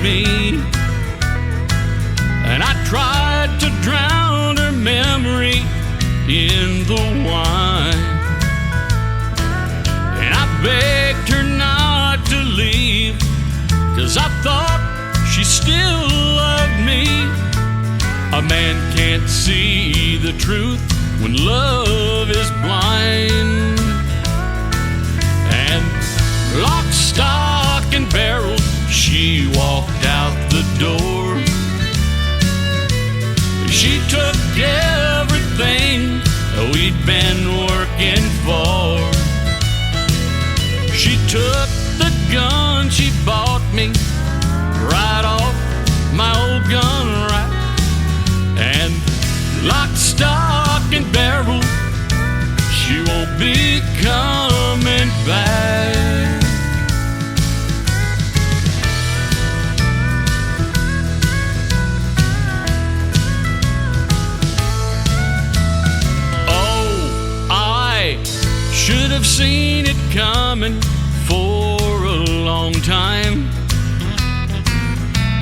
me. And I tried to drown her memory in the wine. And I begged her not to leave, 'cause I thought she still loved me. A man can't see the truth when love is blind. And lock, stock, and barrel, she walked out the door. She took everything we'd been working for. She took the gun she bought me right off my old gun rack. And lock, stock, and barrel, she won't be coming back. Oh, I should have seen it coming for a long time.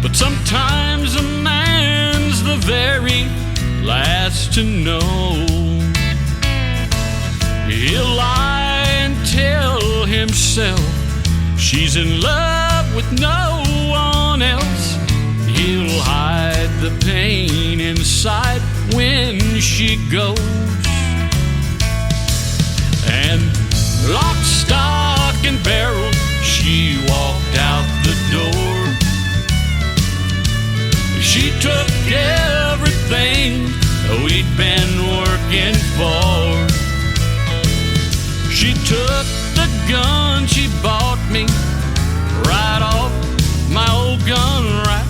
But sometimes a man's the very last to know. He'll lie and tell himself she's in love with no one else. He'll hide the pain inside when she goes. And lock, stock, and barrel, she walked out the door. She took everything we'd been working for. She took the gun she bought me right off my old gun rack.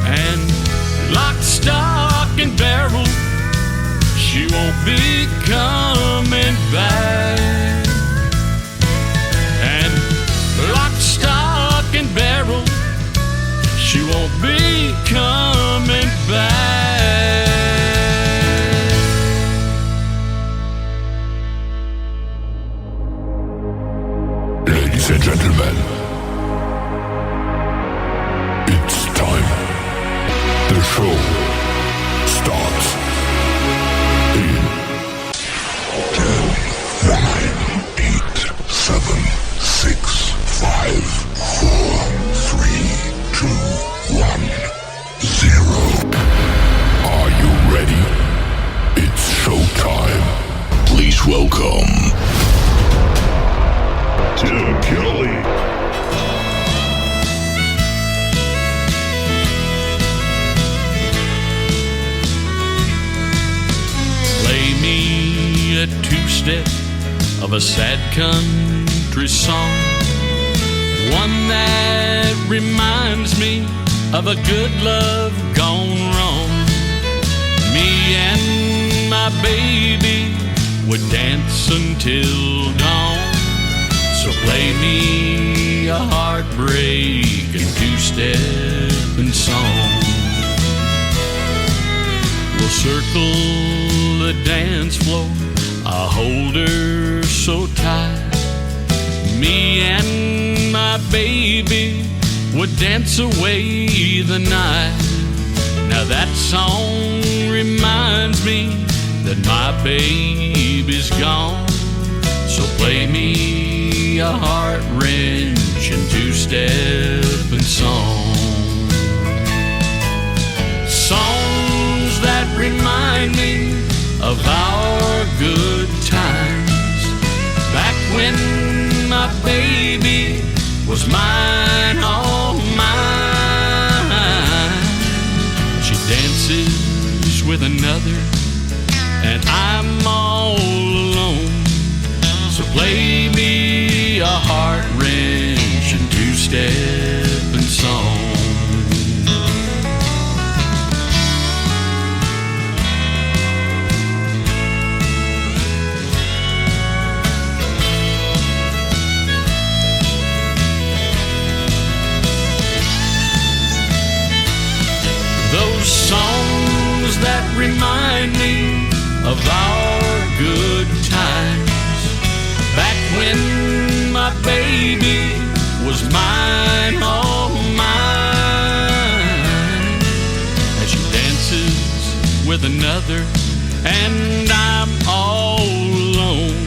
And lock, stock, and barrel, she won't be coming back. And lock, stock, and barrel, she won't be coming back. Ladies and gentlemen, it's time. The show starts in 10, 9, 8, 7, 6, 5, 4, 3, 2, 1, 0. Are you ready? It's showtime. Please welcome Tim Kelly. Play me a two-step of a sad country song, one that reminds me of a good love gone wrong. Me and my baby would dance until dawn. So play me a heartbreak and two-step and song. We'll circle the dance floor, I'll hold her so tight. Me and my baby would dance away the night. Now that song reminds me that my baby's gone. So play me a heart-wrenching two-step and song. Songs that remind me of our good times, back when my baby was mine, all mine. She dances with another and I'm all alone. So play me a heart-wrenching two-step and song. Those songs that remind me of our good times, back when my baby was mine, all mine. another, and I'm all alone.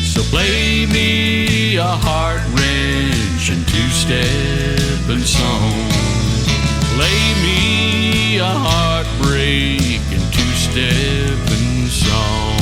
So play me a heart-wrenching two-stepping song. Play me a heartbreaking two-stepping song.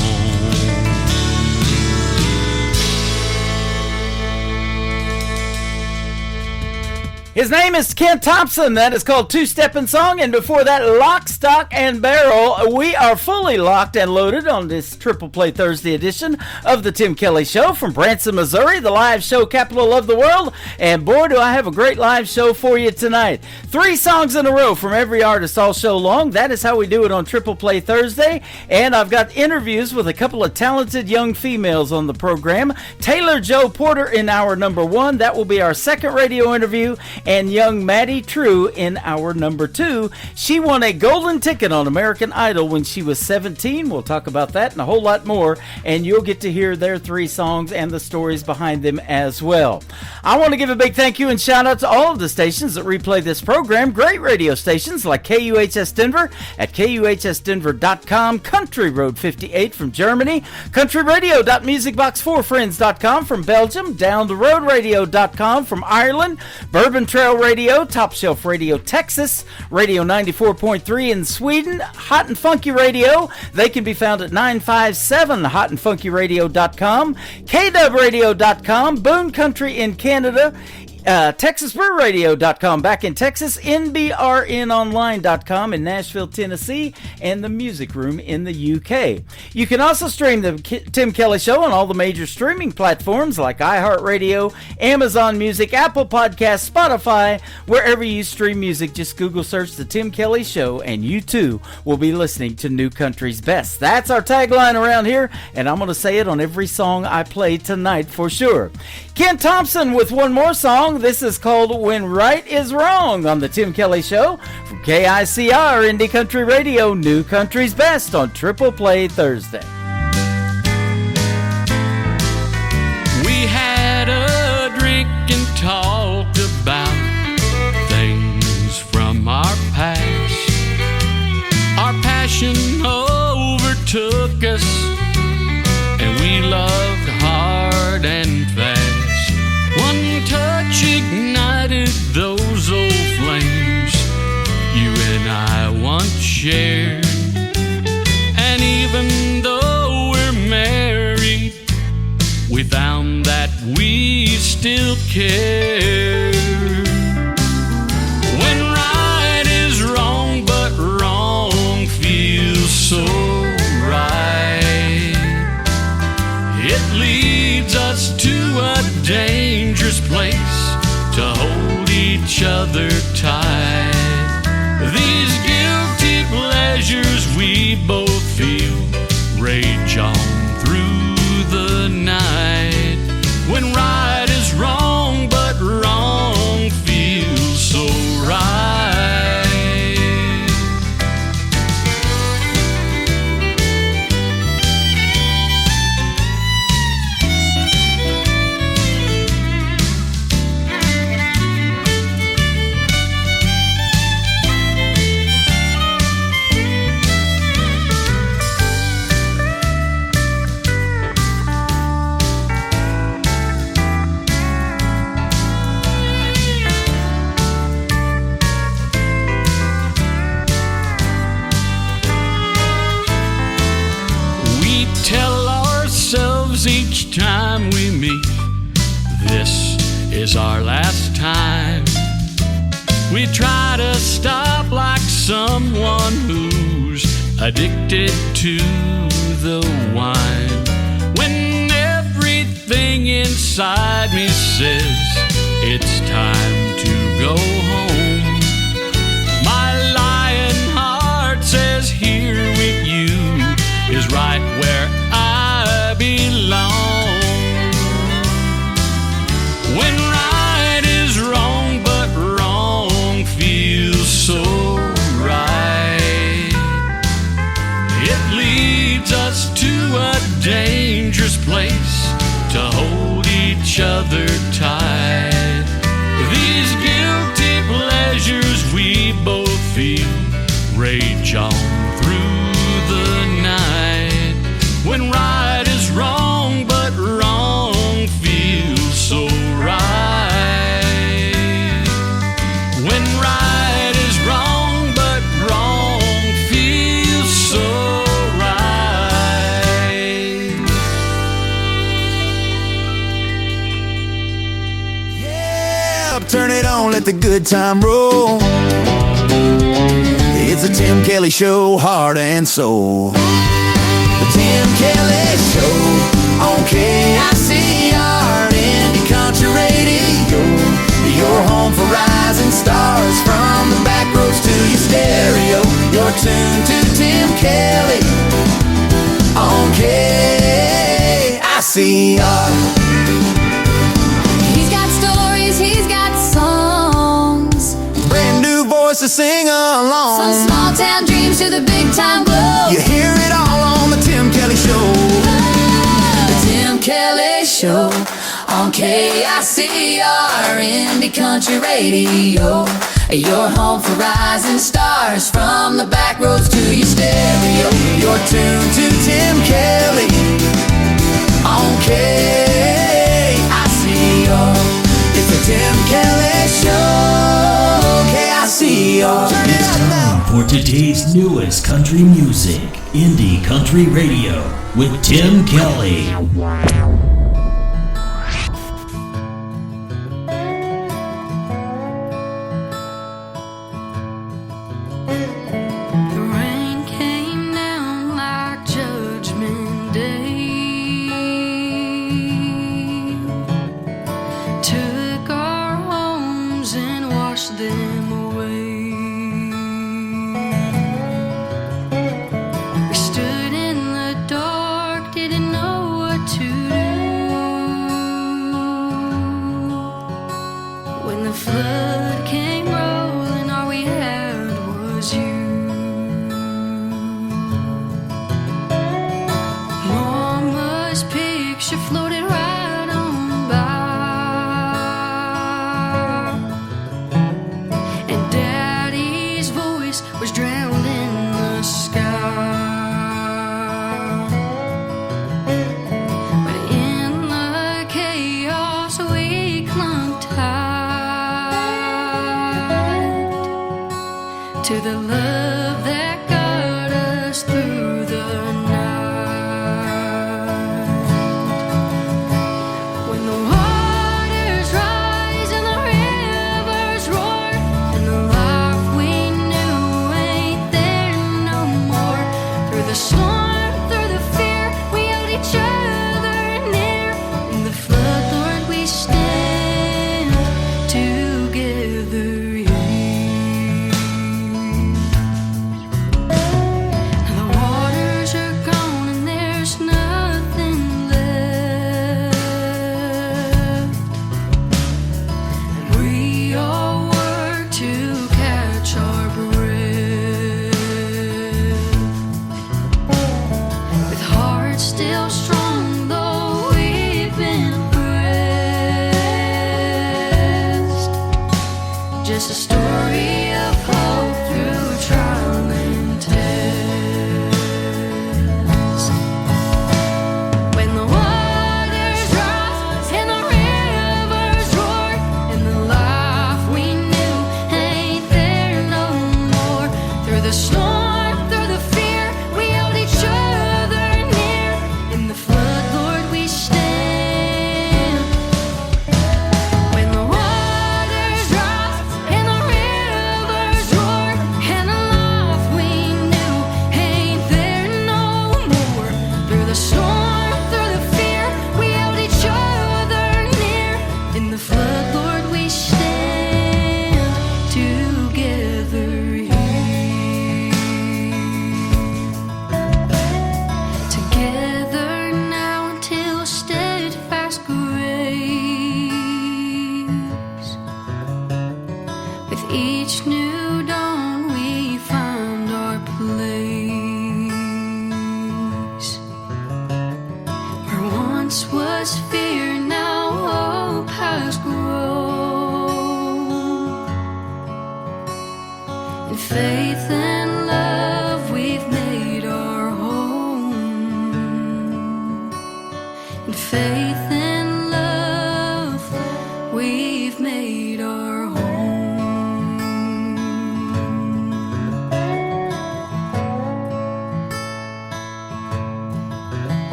His name is Ken Thompson. That is called Two-Steppin' Song. And before that, Lock, Stock, and Barrel. We are fully locked and loaded on this Triple Play Thursday edition of the Tim Kelly Show from Branson, Missouri, the live show capital of the world. And boy, do I have a great live show for you tonight. 3 songs in a row from every artist all show long. That is how we do it on Triple Play Thursday. And I've got interviews with a couple of talented young females on the program. Taylor Jo Porter in hour number 1. That will be our second radio interview. And young Maddie True in hour number 2. She won a golden ticket on American Idol when she was 17. We'll talk about that and a whole lot more, and you'll get to hear their 3 songs and the stories behind them as well. I want to give a big thank you and shout out to all of the stations that replay this program. Great radio stations like KUHS Denver at KUHSdenver.com, Country Road 58 from Germany, countryradio.musicbox4friends.com from Belgium, downtheroadradio.com from Ireland, Bourbon Trail Radio, Top Shelf Radio Texas, Radio 94.3 in Sweden, Hot and Funky Radio. They can be found at 957hotandfunkyradio.com, KWradio.com, Boone Country in Canada, TexasBrewRadio.com back in Texas, NBRNonline.com in Nashville, Tennessee, and the Music Room in the UK. You can also stream the Tim Kelly Show on all the major streaming platforms like iHeartRadio, Amazon Music, Apple Podcasts, Spotify. Wherever you stream music, just Google search the Tim Kelly Show, and you too will be listening to New Country's Best. That's our tagline around here, and I'm going to say it on every song I play tonight for sure. Ken Thompson with one more song. This is called When Right Is Wrong on the Tim Kelly Show from KICR Indie Country Radio, New Country's Best on Triple Play Thursday. We had a drink and talked about things from our past. Our passion overtook us, and we loved hard and fast. One touch ignited those old flames you and I once shared. And even though we're married, we found that we still care. When right is wrong, but wrong feels so right, it leads us to a dangerous place to hold each other tight. These guilty pleasures we both feel rage on through the night. When right is wrong, but wrong feels so right. Each time we meet, this is our last time. We try to stop like someone who's addicted to the wine. When everything inside me says it's time to go home, my lying heart says here with you is right where I belong. When right is wrong, but wrong feels so right, it leads us to a dangerous place to hold each other tight. These guilty pleasures we both feel rage on through When right is wrong, but wrong feels so right. Yeah, turn it on, let the good time roll. It's the Tim Kelly Show, heart and soul. The Tim Kelly Show on KICR, Indie Country Radio. Your home for rising stars, from the back roads to your stereo. You're tuned to Tim Kelly on KICR. He's got stories, he's got songs, Brand new voice to sing along. from small town dreams to the big time glow. You hear it all on the Tim Kelly Show. The Tim Kelly Show on KICR, Indie Country Radio. Your home for rising stars, from the back roads to your stereo. You're tuned to Tim Kelly on KICR. It's the Tim Kelly Show, KICR. Turn it up now. For today's newest country music, Indie Country Radio with Tim Kelly. The rain came down like Judgment Day, took our homes and washed them away. We stood in the dark, didn't know what to do. When the flood came rolling, all we had was you. Mama's picture floated right on by, and Daddy's voice was drowned in the sky. But in the chaos we clung tight to the love that got us through the night. When the waters rise and the rivers roar, and the life we knew ain't there no more, through the storm, through the fear, we held each other near. In the flood, Lord, we stand together here. Now the waters are gone and there's nothing left, and we all work to catch our breath, with hearts still strong though we've been pressed. Just a story of hope through trial and test. When the waters rise and the rivers roar, and the life we knew ain't there no more, through the storm, through the fear, we held each other near. In the flood, Lord, we stand. When the waters rise and the rivers roar, and the life we knew ain't there no more, through the storm, through the fear, we held each other near. In the flood, Lord, we stand together here. Together now until steadfast grace. With each new dawn we found our place. Where once was fear, now hope has grown. In faith and love we've made our home. In faith and love we've made our home.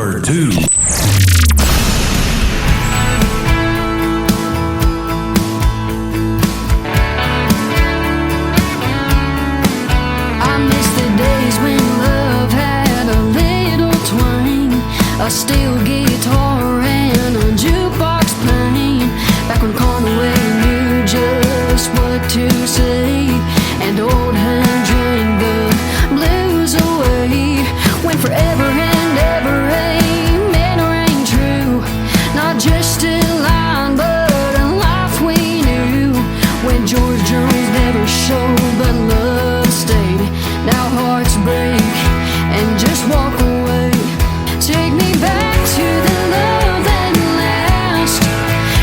number 2. I miss the days when love had a little twang, a steel guitar and a jukebox playing. Back when Conway knew just what to say, and old Hank drank the blues away. When forever and ever amen rang true, not just a line but a life we knew. When George Jones never showed but love stayed. Now hearts break and just walk away. Take me back to the love that lasts,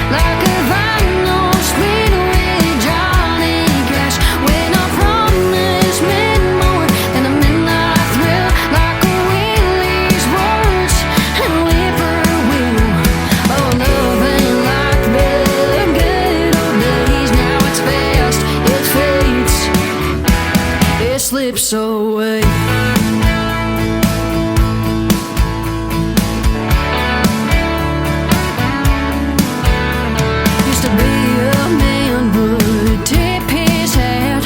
like a vinyl spin with Johnny Cash. When I promise meant more than a midnight thrill, like a Willie's words and whippoorwill. Oh, love ain't like the good old days. Now it's fast, it fades, it slips away. Used to be a man would tip his hat,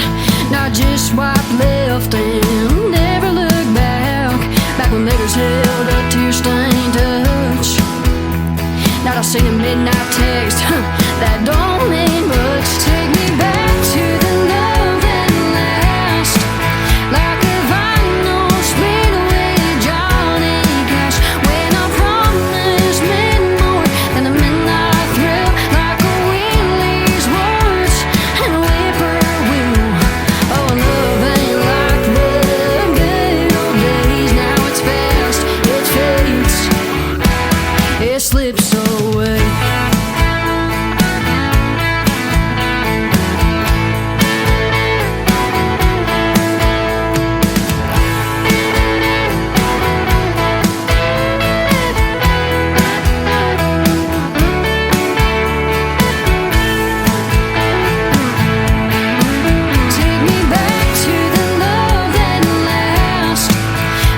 not just swipe left and never look back. Back when letters held a tear-stained touch. Now I sing a midnight text, that don't mean much. Take me back to the love that lasts, like a vinyl spin with Johnny Cash. When I promise meant more than a midnight thrill, like a Willie's words and whippoorwill. Oh, love ain't like the good old days. Now it's fast, it fades, it slips away. Take me back to the love that lasts,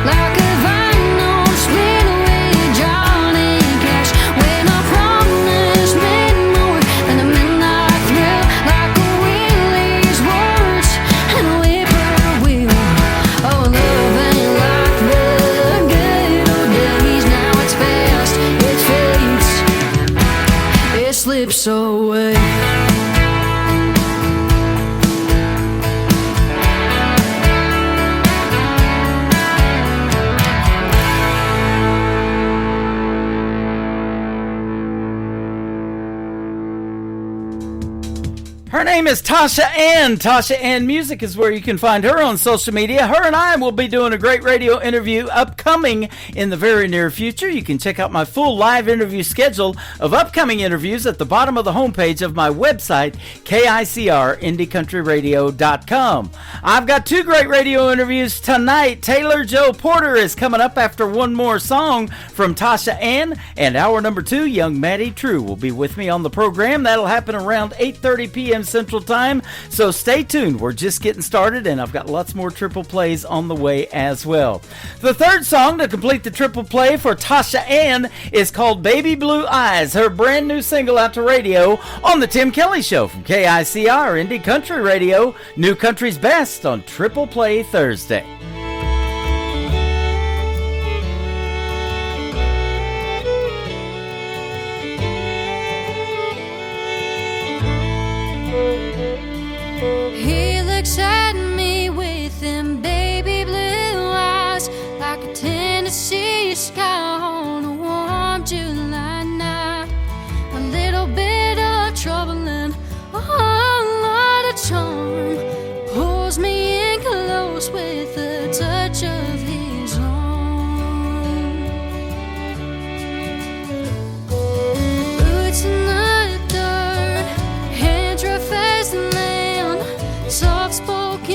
like a vinyl spin with Johnny Cash. When I promise meant more than a midnight thrill, like a Willie's words and whippoorwill. Oh, love ain't like the good old days. Now it's fast, it fades, it slips away. Her name is Tasha Ann. Tasha Ann Music is where you can find her on social media. Her and I will be doing a great radio interview upcoming in the very near future. You can check out my full live interview schedule of upcoming interviews at the bottom of the homepage of my website, KICRIndieCountryRadio.com. I've got 2 great radio interviews tonight. Taylor Joe Porter is coming up after one more song from Tasha Ann, and hour number 2, young Maddie True will be with me on the program. That'll happen around 8:30 p.m. Central Time, so stay tuned. We're just getting started, and I've got lots more triple plays on the way as well. The third song to complete the triple play for Tasha Ann is called Baby Blue Eyes, her brand new single out to radio on the Tim Kelly Show from KICR Indie Country Radio, New Country's Best on Triple Play Thursday. He looks at me with them baby blue eyes, like a Tennessee sky on a warm July night. A little bit of trouble and a whole lot of charm, pulls me in close with the touch of his arm. Boots in the dirt, hands rough as the land, soft spoken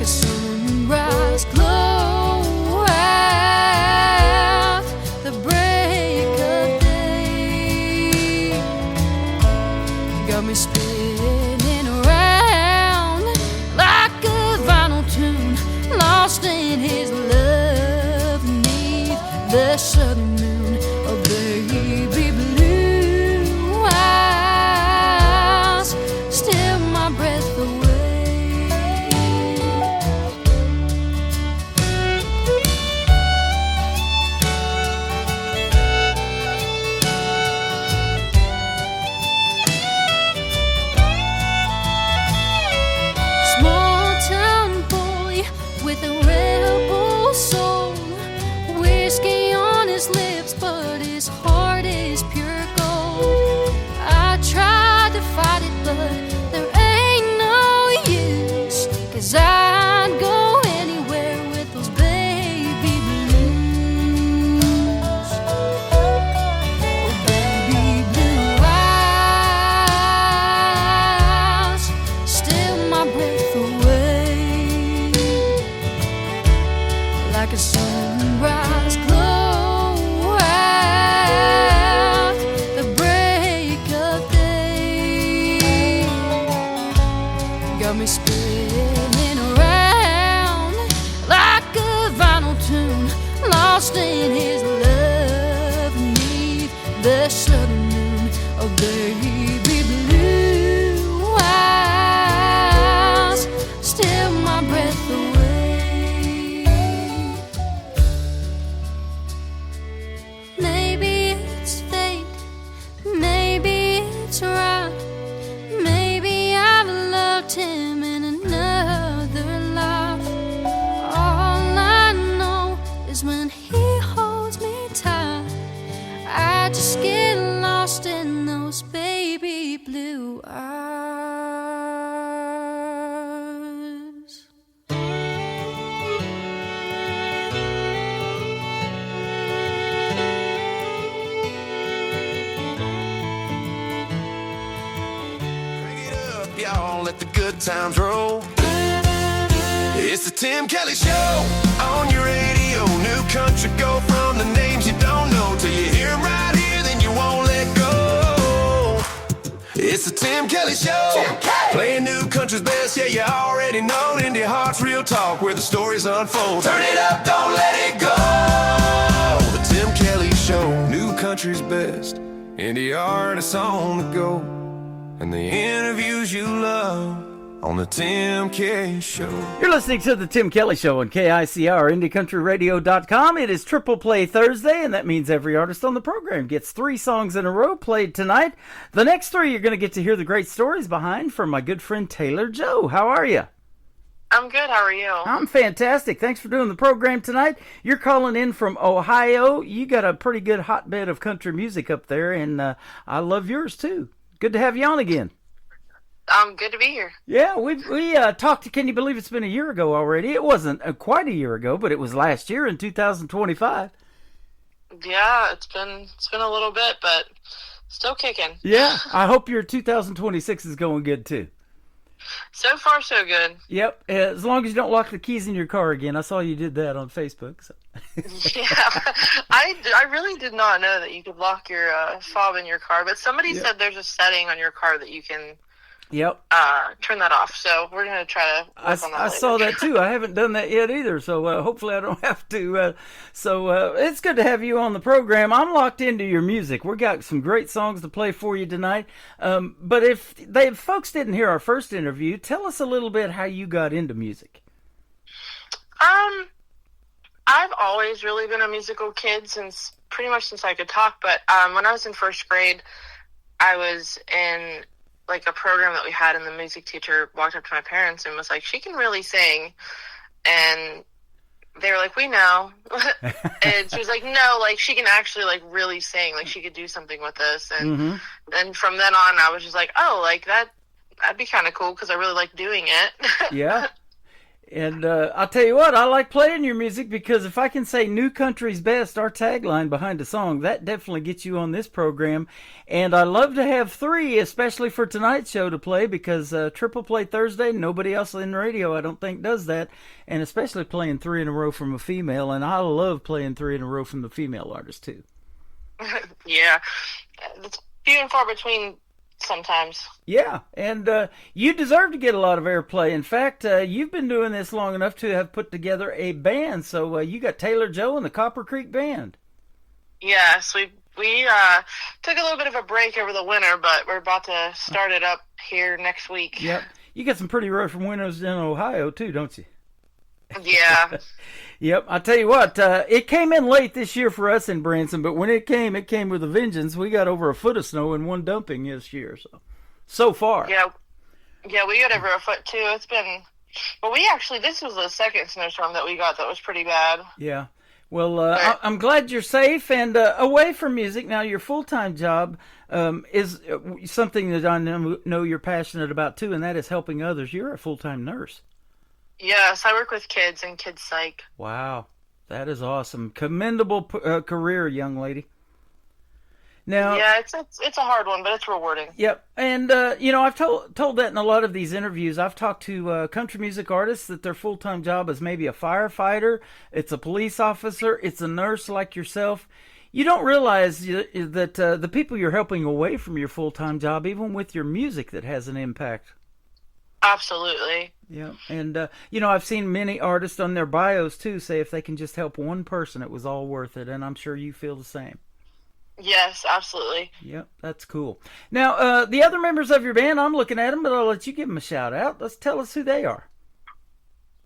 sunrise glow at the break of day. Got me spinning around like a vinyl tune, lost in his love beneath the southern moon. Oh, baby blue eyes steal my breath away. Small town boy with a rebel soul, whiskey on his lips, but his heart is pure gold. I tried to fight it, but there ain't no use, 'cause I'd go anywhere with those baby blues. Oh, baby blue eyes steal my breath away like a sunrise glow at the break of day. Got me spinning around like a vinyl tune, lost in his love beneath the southern moon. Oh, baby blue eyes steal my breath away. Maybe it's fate, maybe it's right, maybe I've loved him in another life. All I know is when he holds me tight, I just get lost in those baby blue eyes. Crank it up, y'all, let the good times roll. It's the Tim Kelly Show on your radio. New country, go from the names you don't know till you hear 'em right here, then you won't let go. It's the Tim Kelly Show. Playing new country's best, yeah, you already know. Indie Heart's real talk where the stories unfold. Turn it up, don't let it go. The Tim Kelly Show. New country's best. Indie artists on the go. And the interviews you love on the Tim Kelly Show. You're listening to the Tim Kelly Show on KICR, IndieCountryRadio.com. It is Triple Play Thursday, and that means every artist on the program gets 3 songs in a row played tonight. The next 3 you're going to get to hear the great stories behind from my good friend Taylor Joe. How are you? I'm good. How are you? I'm fantastic. Thanks for doing the program tonight. You're calling in from Ohio. You got a pretty good hotbed of country music up there, and I love yours too. Good to have you on again. Good to be here. Yeah, we talked. Can you believe it's been a year ago already? It wasn't quite a year ago, but it was last year in 2025. Yeah, it's been a little bit, but still kicking. Yeah, I hope your 2026 is going good too. So far, so good. Yep, as long as you don't lock the keys in your car again. I saw you did that on Facebook. So. Yeah, I really did not know that you could lock your fob in your car, but somebody said there's a setting on your car that you can Yep. Turn that off. So we're going to try to work on that I later. saw that too. I haven't done that yet either. So hopefully I don't have to. So it's good to have you on the program. I'm locked into your music. We got some great songs to play for you tonight. But if folks didn't hear our first interview, tell us a little bit how you got into music. I've always really been a musical kid since I could talk. But when I was in first grade, I was in like a program that we had, and the music teacher walked up to my parents and was like, "She can really sing." And they were like, "We know." And she was like, "No, like she can actually like really sing. Like she could do something with this." And then from then on, I was just like, "Oh, like that'd be kind of cool because I really like doing it." Yeah. And I'll tell you what, I like playing your music because if I can say New Country's Best, our tagline behind a song, that definitely gets you on this program. And I love to have three, especially for tonight's show to play because Triple Play Thursday, nobody else in radio I don't think does that. And especially playing three in a row from a female. And I love playing three in a row from the female artist too. Yeah. It's few and far between sometimes. Yeah, and you deserve to get a lot of airplay. In fact, you've been doing this long enough to have put together a band. So you got Taylor Joe and the Copper Creek Band. Yes, we took a little bit of a break over the winter, but we're about to start it up here next week. Yep. You got some pretty rough winters in Ohio, too, don't you? Yeah. Yep, I'll tell you what, it came in late this year for us in Branson, but when it came with a vengeance. We got over a foot of snow in one dumping this year, so far. Yeah, we got over a foot too. It's been, well, this was the second snowstorm that we got that was pretty bad. Yeah, well, I'm glad you're safe and away from music. Now, your full-time job is something that I know you're passionate about too, and that is helping others. You're a full-time nurse. Yes, I work with kids and kids psych. Wow, that is awesome. Commendable career, young lady. Now, yeah, it's a hard one, but it's rewarding. Yep, and I've told that in a lot of these interviews. I've talked to country music artists that their full-time job is maybe a firefighter, it's a police officer, it's a nurse like yourself. You don't realize that the people you're helping away from your full-time job, even with your music, that has an impact. Absolutely. Yeah, and I've seen many artists on their bios too say if they can just help one person, it was all worth it, and I'm sure you feel the same. Yes, absolutely. Yep, that's cool. Now, the other members of your band, I'm looking at them, but I'll let you give them a shout out. Let's tell us who they are.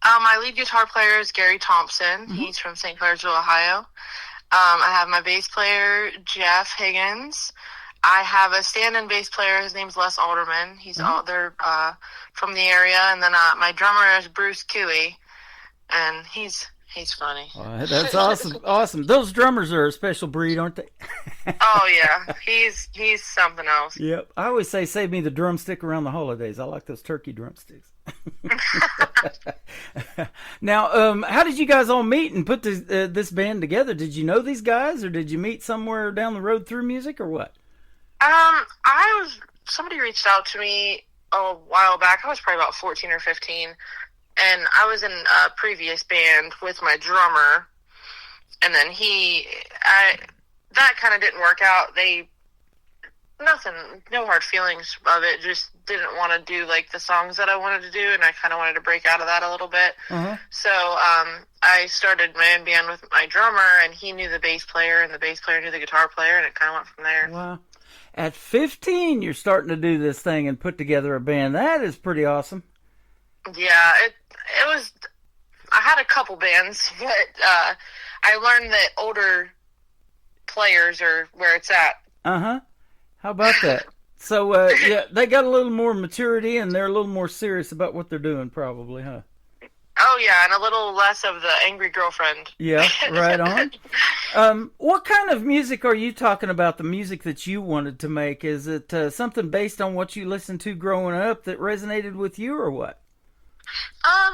My lead guitar player is Gary Thompson. Mm-hmm. He's from St. Clairsville, Ohio. I have my bass player, Jeff Higgins. I have a stand-in bass player. His name's Les Alderman. He's they're from the area. And then my drummer is Bruce Cooey, and he's funny. That's awesome. Awesome. Those drummers are a special breed, aren't they? Oh yeah, he's something else. Yep. I always say, save me the drumstick around the holidays. I like those turkey drumsticks. Now, how did you guys all meet and put this band together? Did you know these guys, or did you meet somewhere down the road through music, or what? Somebody reached out to me a while back. I was probably about 14 or 15, and I was in a previous band with my drummer, and then that kind of didn't work out. No hard feelings of it, just didn't want to do like the songs that I wanted to do, and I kind of wanted to break out of that a little bit. Uh-huh. So I started my own band with my drummer, and he knew the bass player, and the bass player knew the guitar player, and it kind of went from there. Wow. At 15, you're starting to do this thing and put together a band. That is pretty awesome. Yeah, it was. I had a couple bands, but I learned that older players are where it's at. Uh-huh. How about that? So, yeah, they got a little more maturity, and they're a little more serious about what they're doing, probably, huh? Oh, yeah, and a little less of the angry girlfriend. Yeah, right on. What kind of music are you talking about, the music that you wanted to make? Is it something based on what you listened to growing up that resonated with you, or what?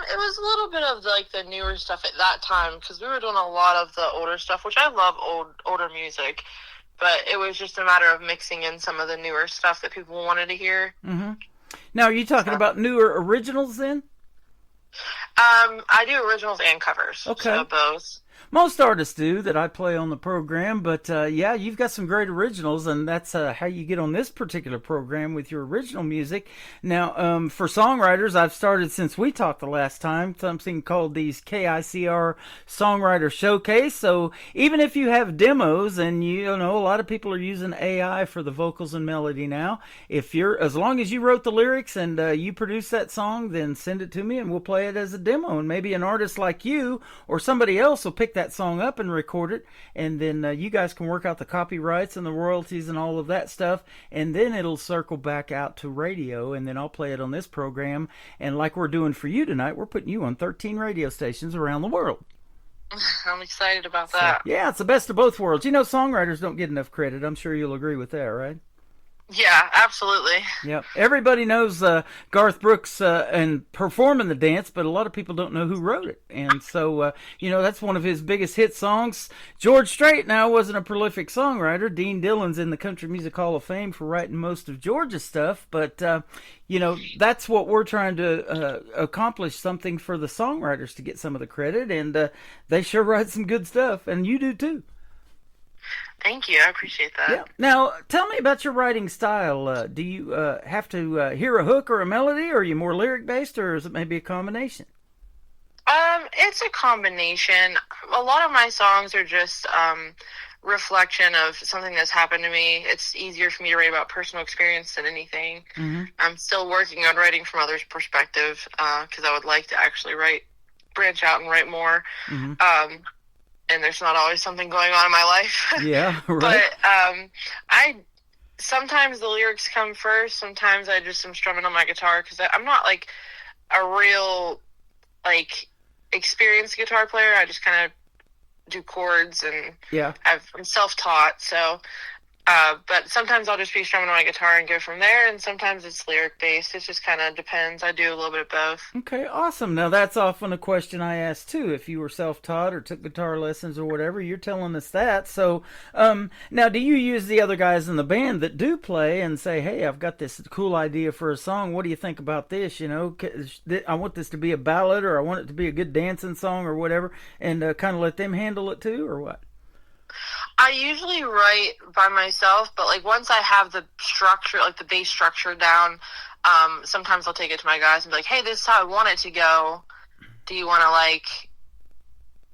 It was a little bit of like the newer stuff at that time, because we were doing a lot of the older stuff, which I love older music, but it was just a matter of mixing in some of the newer stuff that people wanted to hear. Mm-hmm. Now, are you talking about newer originals then? I do originals and covers. Okay. So both. Most artists do that I play on the program, but yeah, you've got some great originals, and that's how you get on this particular program with your original music. Now, for songwriters, I've started since we talked the last time something called these KICR Songwriter Showcase. So even if you have demos, and a lot of people are using AI for the vocals and melody now, as long as you wrote the lyrics and you produce that song, then send it to me and we'll play it as a demo, and maybe an artist like you or somebody else will pick that song up and record it, and then you guys can work out the copyrights and the royalties and all of that stuff, and then it'll circle back out to radio, and then I'll play it on this program. And like we're doing for you tonight, we're putting you on 13 radio stations around the world. I'm excited about that. So, yeah, it's the best of both worlds. Songwriters don't get enough credit. I'm sure you'll agree with that, right? Yeah, absolutely. Yep. Everybody knows Garth Brooks and performing the dance, but a lot of people don't know who wrote it. And so, that's one of his biggest hit songs. George Strait now wasn't a prolific songwriter. Dean Dillon's in the Country Music Hall of Fame for writing most of George's stuff. But, that's what we're trying to accomplish, something for the songwriters to get some of the credit. And they sure write some good stuff. And you do too. Thank you. I appreciate that. Yeah. Now, tell me about your writing style. Do you have to hear a hook or a melody, or are you more lyric-based, or is it maybe a combination? It's a combination. A lot of my songs are just reflection of something that's happened to me. It's easier for me to write about personal experience than anything. Mm-hmm. I'm still working on writing from others' perspective because I would like to actually branch out and write more. Mm-hmm. And there's not always something going on in my life. Yeah, right. But sometimes the lyrics come first. Sometimes I just am strumming on my guitar because I'm not like a real experienced guitar player. I just kind of do chords and I'm self-taught. So, but sometimes I'll just be strumming on my guitar and go from there, and sometimes it's lyric-based. It just kind of depends. I do a little bit of both. Okay, awesome. Now, that's often a question I ask, too. If you were self-taught or took guitar lessons or whatever, you're telling us that. So, now, do you use the other guys in the band that do play and say, hey, I've got this cool idea for a song. What do you think about this? I want this to be a ballad, or I want it to be a good dancing song or whatever, and kind of let them handle it, too, or what? I usually write by myself, but once I have the structure, the bass structure down, sometimes I'll take it to my guys and be like, hey, this is how I want it to go. Do you want to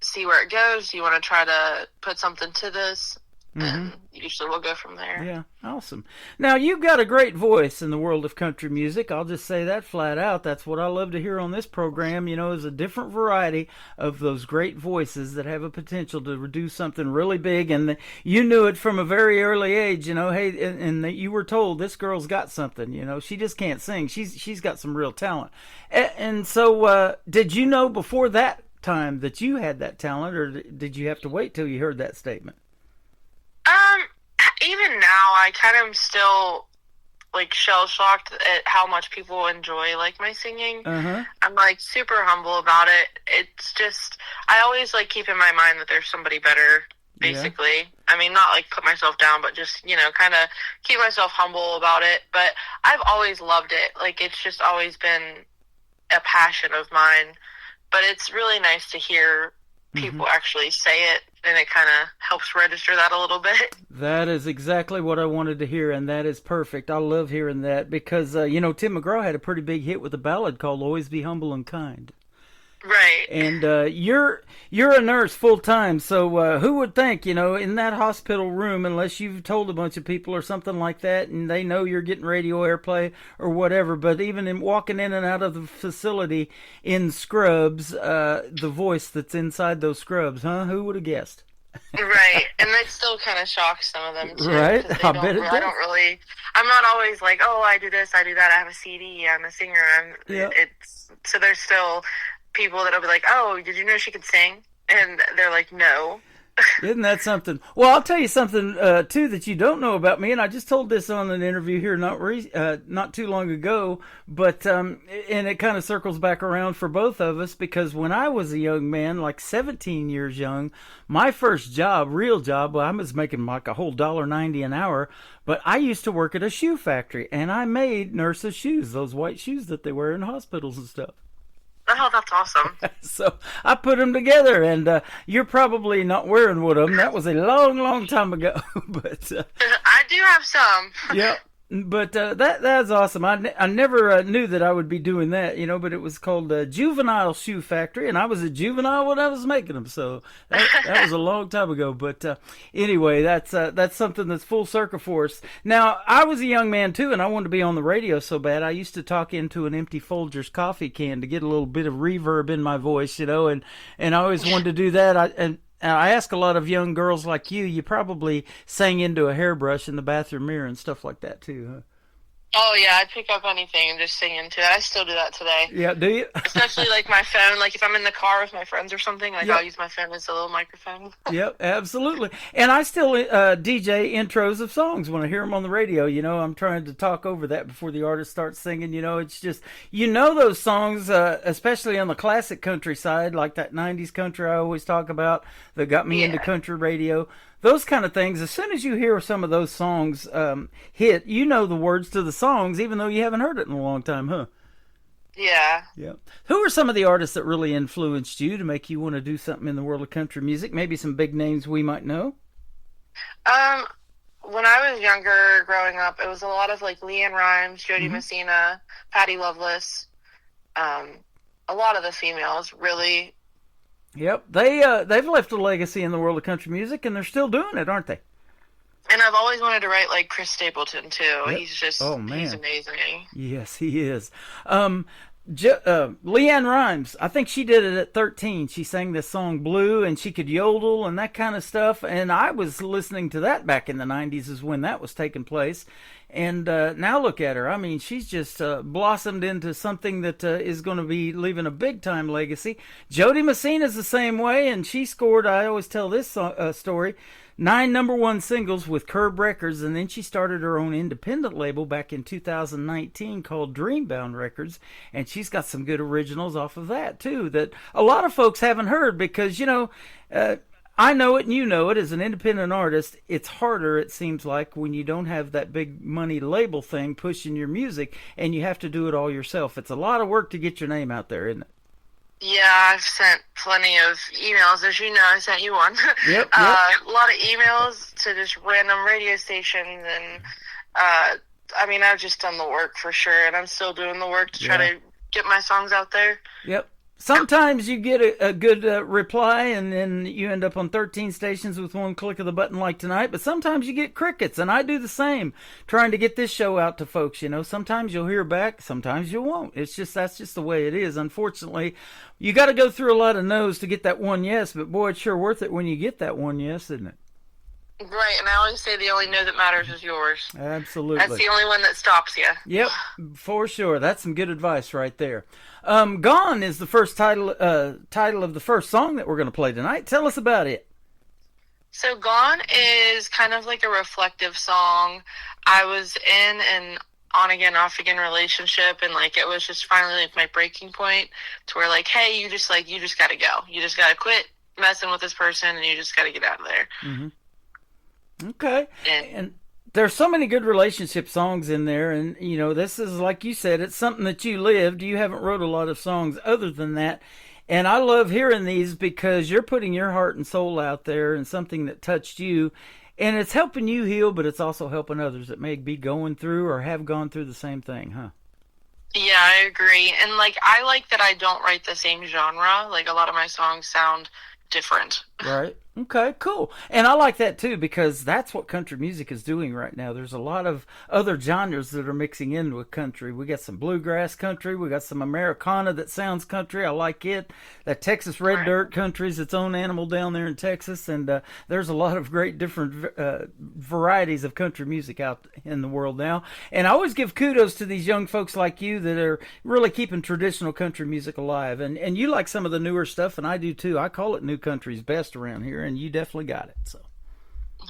see where it goes? Do you want to try to put something to this? Mm-hmm. And usually we'll go from there. Yeah, awesome. Now, you've got a great voice in the world of country music. I'll just say that flat out. That's what I love to hear on this program, is a different variety of those great voices that have a potential to do something really big. And you knew it from a very early age, hey, and you were told this girl's got something, she just can't sing. She's got some real talent. And so did you know before that time that you had that talent, or did you have to wait till you heard that statement? Even now, I kind of am still shell-shocked at how much people enjoy my singing. Uh-huh. I'm super humble about it. It's just I always keep in my mind that there's somebody better. Basically, yeah. I mean, not put myself down, but just kind of keep myself humble about it. But I've always loved it. It's just always been a passion of mine. But it's really nice to hear people actually say it, and it kind of helps register that a little bit. That is exactly what I wanted to hear, and that is perfect. I love hearing that because, Tim McGraw had a pretty big hit with a ballad called Always Be Humble and Kind. Right. And you're a nurse full time, so who would think, in that hospital room, unless you've told a bunch of people or something like that, and they know you're getting radio airplay or whatever, but even in walking in and out of the facility in scrubs, the voice that's inside those scrubs, huh? Who would have guessed? Right, and that still kind of shocks some of them too. Right, I bet it does. I'm not always I do this, I do that, I have a CD, I'm a singer, so there's still people that'll be like, oh, did you know she could sing? And they're like, no. Isn't that something? Well, I'll tell you something, too, that you don't know about me, and I just told this on an interview here not too long ago, but and it kind of circles back around for both of us, because when I was a young man, 17 years young, my first job, real job, I was making a whole $1.90 an hour, but I used to work at a shoe factory, and I made nurses' shoes, those white shoes that they wear in hospitals and stuff. Oh, that's awesome. So I put them together, and you're probably not wearing one of them. That was a long, long time ago. But I do have some. Yeah. But that's awesome. I never knew that I would be doing that, but it was called Juvenile Shoe Factory, and I was a juvenile when I was making them, so that was a long time ago. But anyway, that's something that's full circle for us. Now, I was a young man, too, and I wanted to be on the radio so bad. I used to talk into an empty Folgers coffee can to get a little bit of reverb in my voice, and I always wanted to do that. And I ask a lot of young girls like you probably sang into a hairbrush in the bathroom mirror and stuff like that too, huh? Oh yeah, I'd pick up anything and just sing into it. I still do that today. Yeah, do you? Especially like my phone. Like if I'm in the car with my friends or something, like Yep. I'll use my phone as a little microphone. Yep, absolutely. And I still DJ intros of songs when I hear them on the radio. You know, I'm trying to talk over that before the artist starts singing. You know, it's just, you know, those songs, especially on the classic country side, like that 90s country I always talk about that got me into country radio. Those kind of things, as soon as you hear some of those songs hit, you know the words to the songs, even though you haven't heard it in a long time, huh? Yeah. Yeah. Who are some of the artists that really influenced you to make you want to do something in the world of country music? Maybe some big names we might know? When I was younger, growing up, it was a lot of like Leanne Rimes, Jody Messina, Patty Loveless. A lot of the females really. Yep, they've left a legacy in the world of country music, and they're still doing it, aren't they? And I've always wanted to write like Chris Stapleton too. Yep. He's just, he's amazing. Yes, he is. Leanne Rimes, I think she did it at 13. She sang this song Blue, and she could yodel and that kind of stuff. And I was listening to that back in the 90s is when that was taking place. And now look at her. I mean, she's just blossomed into something that is going to be leaving a big-time legacy. Jody Messina's the same way, and she scored, I always tell this story, 9 number one singles with Curb Records, and then she started her own independent label back in 2019 called Dreambound Records, and she's got some good originals off of that, too, that a lot of folks haven't heard because, you know, I know it and you know it. As an independent artist, it's harder, it seems like, when you don't have that big money label thing pushing your music, and you have to do it all yourself. It's a lot of work to get your name out there, isn't it? Yeah, I've sent plenty of emails. As you know, I sent you one. Yep. A lot of emails to just random radio stations, and I mean, I've just done the work for sure, and I'm still doing the work to try to get my songs out there. Yep. Sometimes you get a good reply, and then you end up on 13 stations with one click of the button like tonight. But sometimes you get crickets, and I do the same, trying to get this show out to folks. You know, sometimes you'll hear back, sometimes you won't. It's just, that's just the way it is. Unfortunately, you got to go through a lot of no's to get that one yes. But boy, it's sure worth it when you get that one yes, isn't it? Right, and I always say the only no that matters is yours. Absolutely. That's the only one that stops you. Yep, for sure. That's some good advice right there. Gone is the first title of the first song that we're going to play tonight. Tell us about it. So Gone is kind of like a reflective song. I was in an on again, off again relationship, and like it was just finally like my breaking point to where like, hey, you just got to go. You just got to quit messing with this person, and you just got to get out of there. Mm-hmm. Okay. And there's so many good relationship songs in there, and you know, this is, like you said, it's something that you lived. You haven't wrote a lot of songs other than that, and I love hearing these because you're putting your heart and soul out there and something that touched you, and it's helping you heal, but it's also helping others that may be going through or have gone through the same thing, huh? Yeah, I agree. And like, I like that I don't write the same genre. Like, a lot of my songs sound different. Right. Okay, cool. And I like that too, because that's what country music is doing right now. There's a lot of other genres that are mixing in with country. We got some bluegrass country. We got some Americana that sounds country. I like it. That Texas Red Dirt country is its own animal down there in Texas. And there's a lot of great different varieties of country music out in the world now. And I always give kudos to these young folks like you that are really keeping traditional country music alive. And you like some of the newer stuff, and I do too. I call it new country's best around here, and you definitely got it. So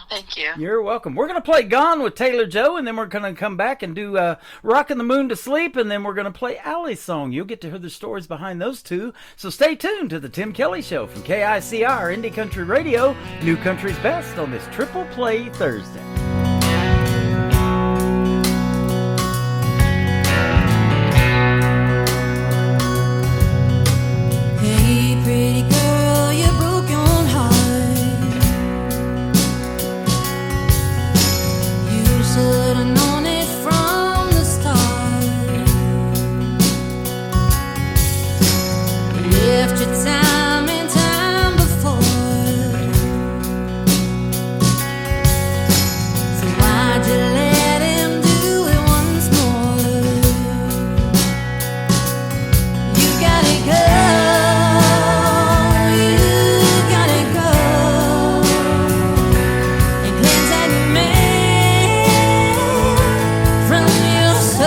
thank you. You're welcome. We're going to play Gone with Taylor Joe, and then we're going to come back and do Rockin' the Moon to Sleep, and then we're going to play Allie's song. You'll get to hear the stories behind those two. So stay tuned to the Tim Kelly Show from KICR Indie Country Radio, New Country's Best, on this Triple Play Thursday. Hey, pretty girl, you broke your own heart. You should have known it from the start. Left your time and time before. So why'd you let him do it once more? You gotta go. From your soul.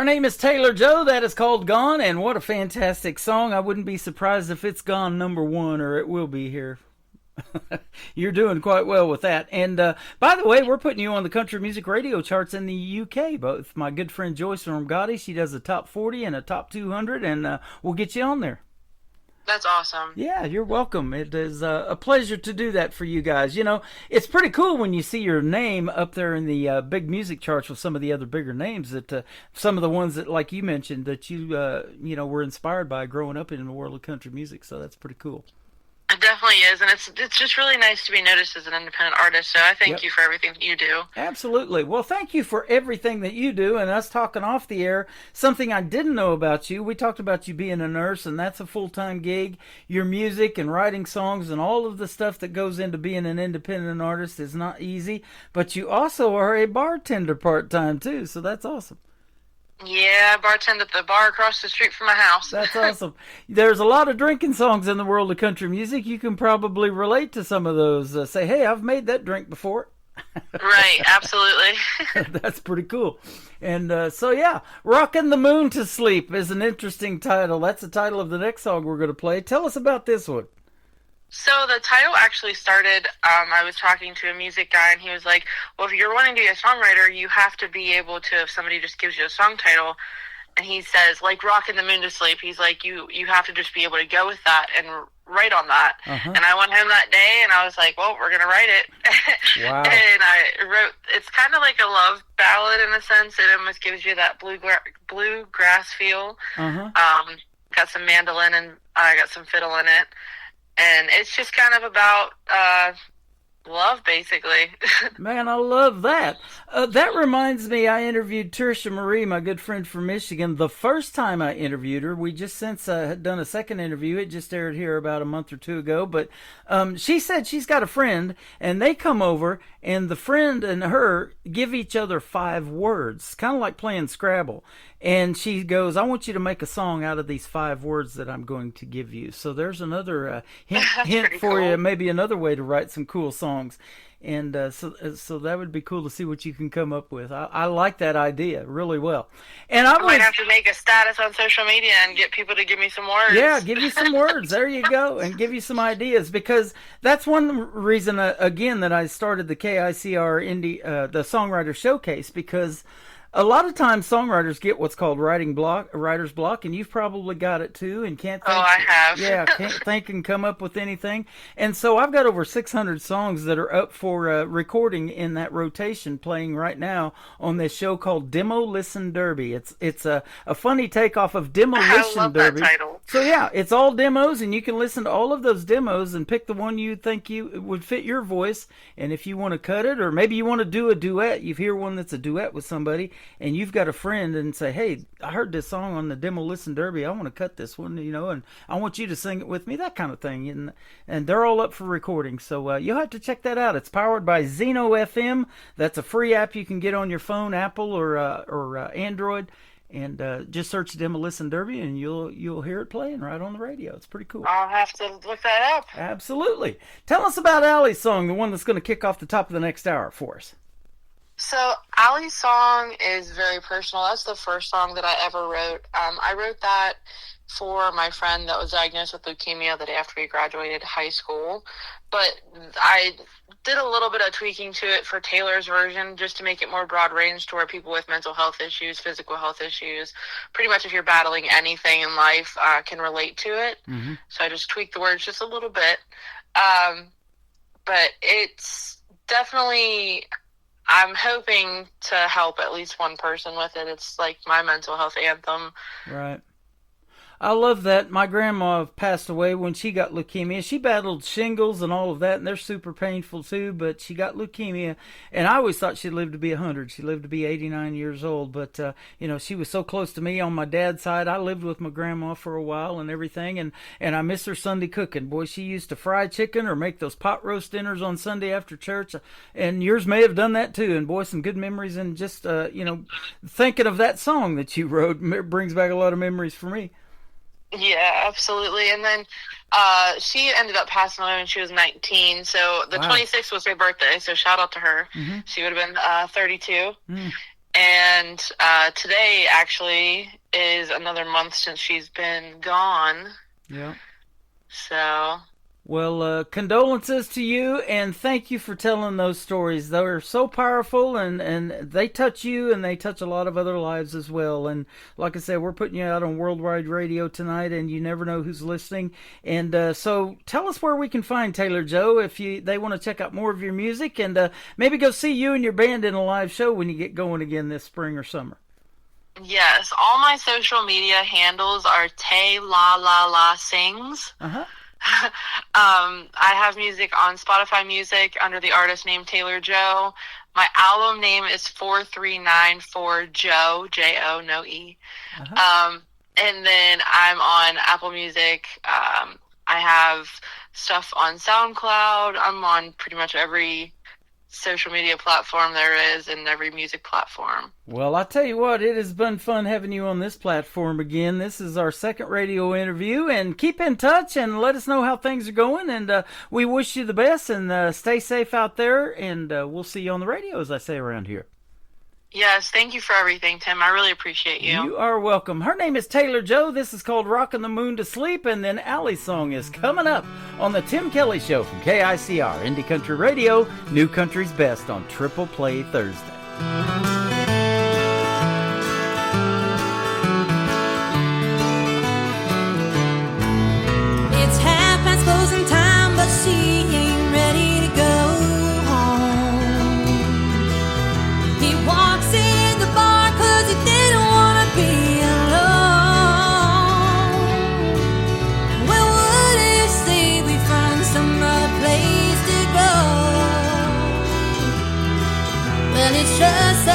Her name is Taylor Joe. That is called Gone, and what a fantastic song. I wouldn't be surprised if it's gone #1, or it will be here. You're doing quite well with that. And by the way, we're putting you on the country music radio charts in the UK. Both my good friend Joyce from Gotti, she does a top 40 and a top 200, and we'll get you on there. That's awesome. Yeah, you're welcome. It is a pleasure to do that for you guys. You know, it's pretty cool when you see your name up there in the big music charts with some of the other bigger names, that some of the ones that, like you mentioned, that you were inspired by growing up in the world of country music. So that's pretty cool. It definitely is, and it's just really nice to be noticed as an independent artist, so I thank you for everything that you do. Absolutely. Well, thank you for everything that you do, and us talking off the air, something I didn't know about you. We talked about you being a nurse, and that's a full-time gig. Your music and writing songs and all of the stuff that goes into being an independent artist is not easy, but you also are a bartender part-time, too, so that's awesome. Yeah, I bartend at the bar across the street from my house. That's awesome. There's a lot of drinking songs in the world of country music. You can probably relate to some of those. Say, hey, I've made that drink before. Right, absolutely. That's pretty cool. And so, yeah, Rockin' the Moon to Sleep is an interesting title. That's the title of the next song we're going to play. Tell us about this one. So the title actually started, I was talking to a music guy, and he was like, well, if you're wanting to be a songwriter, you have to be able to, if somebody just gives you a song title, and he says, like, Rockin' the Moon to Sleep, he's like, you have to just be able to go with that and write on that. And I went home that day, and I was like, well, we're going to write it. Wow. And I wrote, it's kind of like a love ballad in a sense. It almost gives you that bluegrass feel. Got some mandolin, and I got some fiddle in it. And it's just kind of about love, basically. Man, I love that. That reminds me, I interviewed Trisha Marie, my good friend from Michigan, the first time I interviewed her. We just since had done a second interview. It just aired here about a month or two ago. But she said she's got a friend, and they come over, and the friend and her give each other 5 words, kind of like playing Scrabble. And she goes, I want you to make a song out of these 5 words that I'm going to give you. So there's another hint for you, maybe another way to write some cool songs. And so that would be cool to see what you can come up with. I like that idea really well. And I might have to make a status on social media and get people to give me some words. Yeah, give you some words. There you go. And give you some ideas, because that's one reason, again, that I started the KICR Indie, the Songwriter Showcase, because a lot of times songwriters get what's called writer's block, and you've probably got it too, and can't think. Oh, I have. Yeah, can't think and come up with anything. And so I've got over 600 songs that are up for recording in that rotation, playing right now on this show called Demo Listen Derby. It's a funny takeoff of Demolition I love Derby. That title. So yeah, it's all demos, and you can listen to all of those demos and pick the one you think would fit your voice. And if you want to cut it, or maybe you want to do a duet, you hear one that's a duet with somebody, and you've got a friend, and say, hey, I heard this song on the Demo Listen Derby, I want to cut this one, and I want you to sing it with me, that kind of thing. And they're all up for recording, so you'll have to check that out. It's powered by Zeno FM. That's a free app you can get on your phone, Apple or Android, and just search Demo Listen Derby, and you'll hear it playing right on the radio. It's pretty cool. I'll have to look that up. Absolutely. Tell us about Allie's song, the one that's going to kick off the top of the next hour for us. So Allie's song is very personal. That's the first song that I ever wrote. I wrote that for my friend that was diagnosed with leukemia the day after we graduated high school. But I did a little bit of tweaking to it for Taylor's version, just to make it more broad range to where people with mental health issues, physical health issues, pretty much if you're battling anything in life, can relate to it. So I just tweaked the words just a little bit. But it's definitely, I'm hoping to help at least one person with it. It's like my mental health anthem. Right. I love that. My grandma passed away when she got leukemia. She battled shingles and all of that, and they're super painful too, but she got leukemia, and I always thought she'd live to be 100. She lived to be 89 years old, but, she was so close to me on my dad's side. I lived with my grandma for a while and everything, and I miss her Sunday cooking. Boy, she used to fry chicken or make those pot roast dinners on Sunday after church, and yours may have done that too, and boy, some good memories, and just, thinking of that song that you wrote brings back a lot of memories for me. Yeah, absolutely. And then she ended up passing away when she was 19. So the 26th was her birthday. So shout out to her. She would have been 32. And today actually is another month since she's been gone. Yeah. So, Well, condolences to you, and thank you for telling those stories. They're so powerful, and they touch you, and they touch a lot of other lives as well. And like I said, we're putting you out on Worldwide Radio tonight, and you never know who's listening. And so tell us where we can find Taylor Joe if they want to check out more of your music, and maybe go see you and your band in a live show when you get going again this spring or summer. yes, all my social media handles are Tay La La La Sings. Uh-huh. I have music on Spotify Music under the artist name Taylor Joe. My album name is 4394 Joe, J-O, no E. And then I'm on Apple Music. I have stuff on SoundCloud. I'm on pretty much every social media platform there is and every music platform. Well, I tell you what, it has been fun having you on this platform again. This is our second radio interview, and keep in touch and let us know how things are going. And we wish you the best, and stay safe out there, and we'll see you on the radio, as I say around here. Yes, thank you for everything, Tim. I really appreciate you. You are welcome. Her name is Taylor Joe. This is called Rockin' the Moon to Sleep, and then Allie's song is coming up on the Tim Kelly Show from KICR, Indie Country Radio, New Country's Best on Triple Play Thursday. It's half past closing time, but she ain't ready to go home. He walks in the bar 'cause he didn't want to be alone. Well, what do you say we find some other place to go? Well, it's just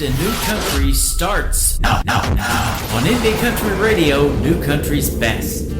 best in new country starts now on Indie Country Radio, New Country's Best.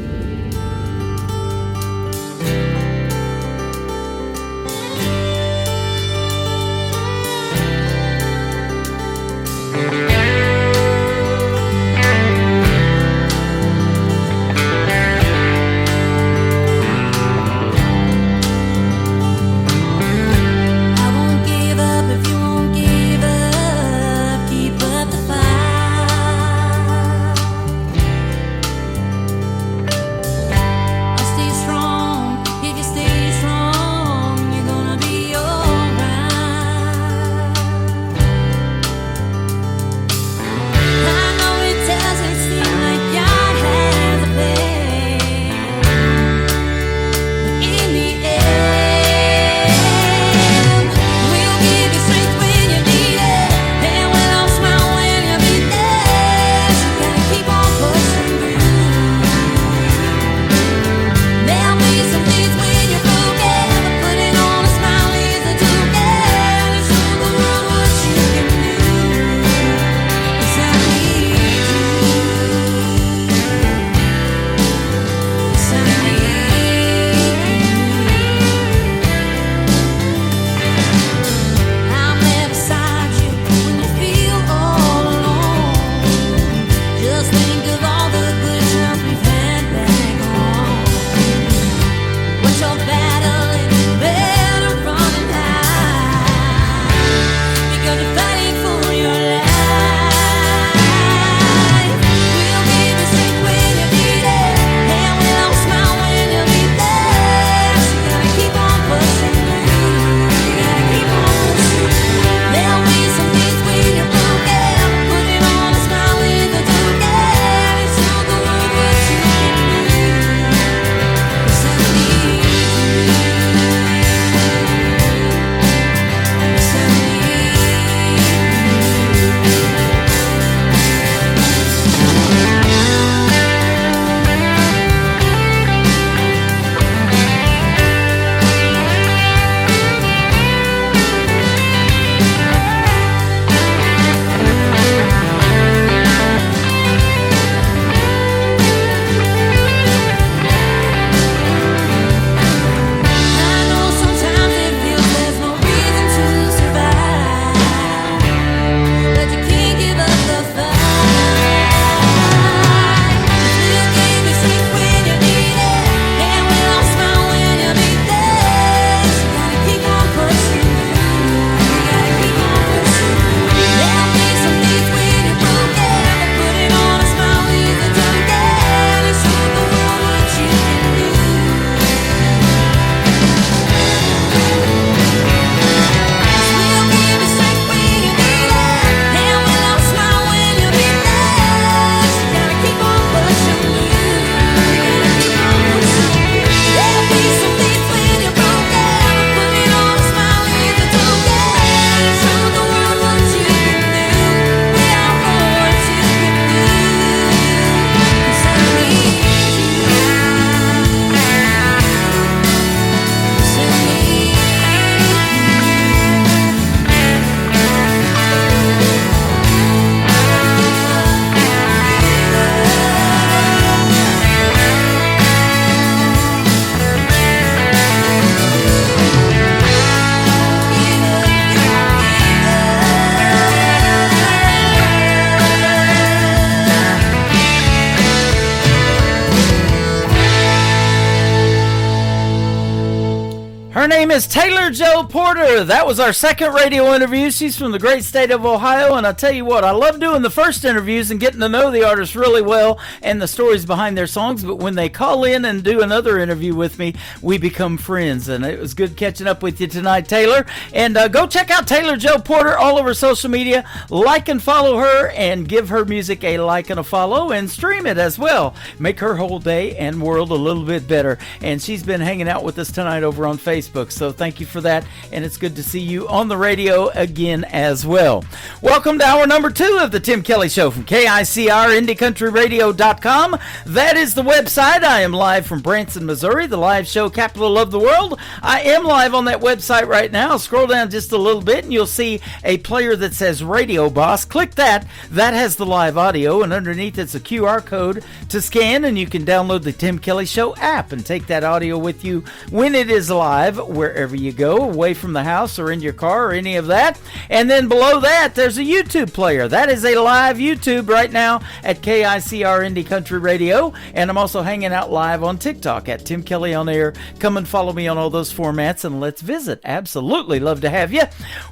Her name is Taylor Jo Porter. That was our second radio interview. She's from the great state of Ohio, and I tell you what, I love doing the first interviews and getting to know the artists really well and the stories behind their songs, but when they call in and do another interview with me, we become friends, and it was good catching up with you tonight, Taylor. And go check out Taylor Jo Porter all over social media. Like and follow her, and give her music a like and a follow, and stream it as well. Make her whole day and world a little bit better. And she's been hanging out with us tonight over on Facebook. So So thank you for that, and it's good to see you on the radio again as well. Welcome to hour number 2 of the Tim Kelly Show from KICR, IndieCountryRadio.com. That is the website. I am live from Branson, Missouri, the live show capital of the world. I am live on that website right now. Scroll down just a little bit, and you'll see a player that says Radio Boss. Click that. That has the live audio, and underneath it's a QR code to scan, and you can download the Tim Kelly Show app and take that audio with you when it is live, wherever you go, away from the house or in your car or any of that. And then below that, there's a YouTube player. That is a live YouTube right now at KICR Indie Country Radio, and I'm also hanging out live on TikTok at Tim Kelly on Air. Come and follow me on all those formats, and let's visit. Absolutely love to have you.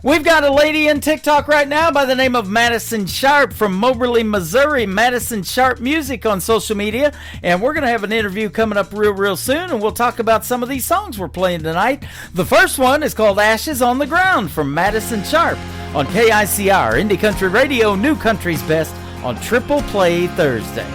We've got a lady in TikTok right now by the name of Madison Sharp from Moberly, Missouri. Madison Sharp Music on social media, and we're going to have an interview coming up real soon, and we'll talk about some of these songs we're playing tonight. The first one is called Ashes on the Ground from Madison Sharp on KICR Indie Country Radio, New Country's Best on Triple Play Thursday.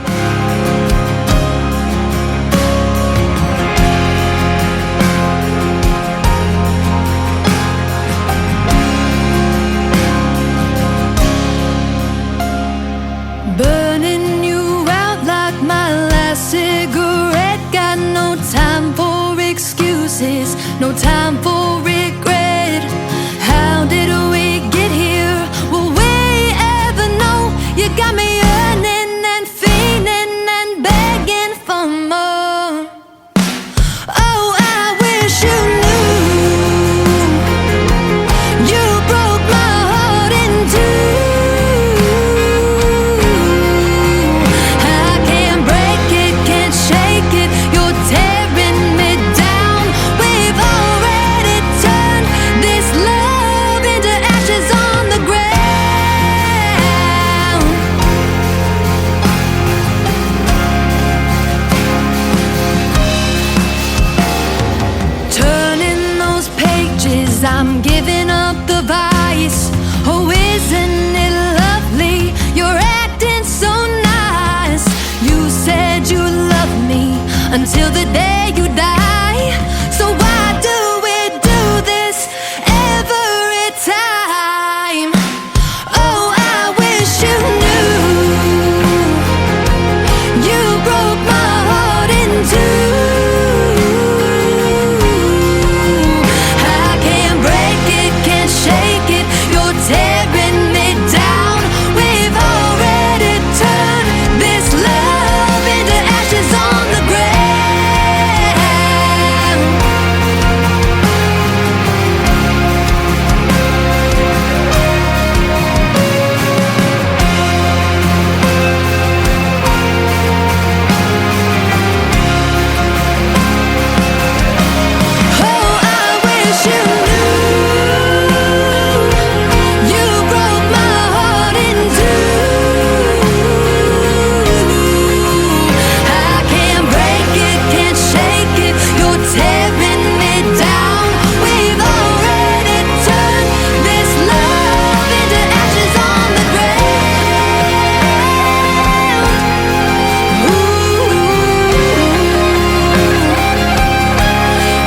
Burning you out like my last cigarette. Got no time for excuses, no time for regret. How did we get here? Will we ever know? You got me yearning and fiending and begging for more. Oh, I wish you knew. You broke my heart in two. I can't break it, can't shake it. You're tearing me down. We've already turned this love into ashes on the ground. Turning those pages, I'm giving up the vice. Oh, isn't it lovely? You're acting so nice. You said you loved me until the day you die. So why do we do this every time? Oh, I wish you knew. You broke my heart in two. I can't break it, can't shake it. You're tearing me down. We've already turned this love into ashes on the ground. Oh, I wish you knew. You broke my heart in two. I can't break it, can't shake it. You're tearing me down. We've already turned this love into ashes on the ground.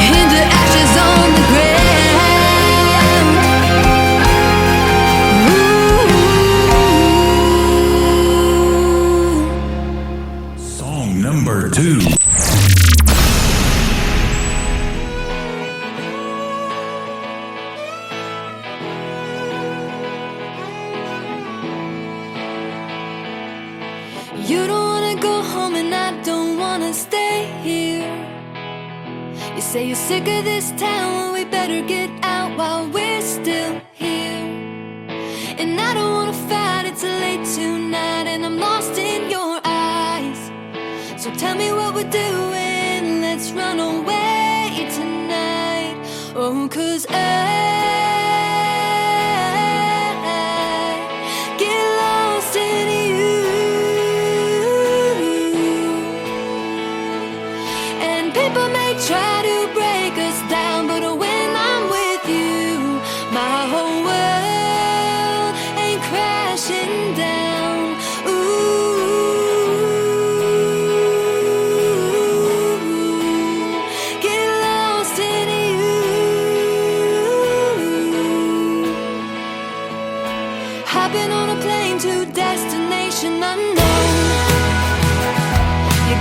Into ashes on the ground. Song number 2. You don't wanna go home and I don't wanna stay here. You say you're sick of this town, well we better get out while we're still here. And I don't wanna fight, it's late tonight and I'm lost in your eyes. So tell me what we're doing, let's run away tonight. Oh, 'cause I get lost in you. And people may try to break us down, but when I'm with you, my whole world ain't crashing down. Ooh.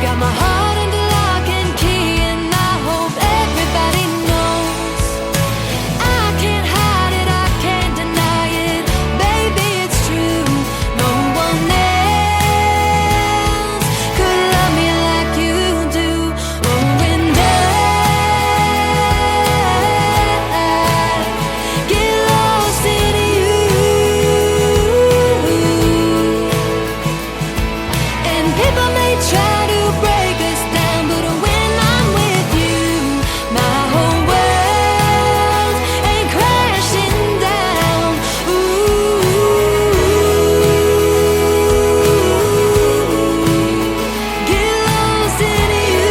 got my heart under lock and key, and I hope everybody knows I can't hide it, I can't deny it. Baby, it's true. No one else could love me like you do. Oh, and I get lost in you. And people may try to break us down, but when I'm with you, my whole world ain't crashing down. Get lost in you.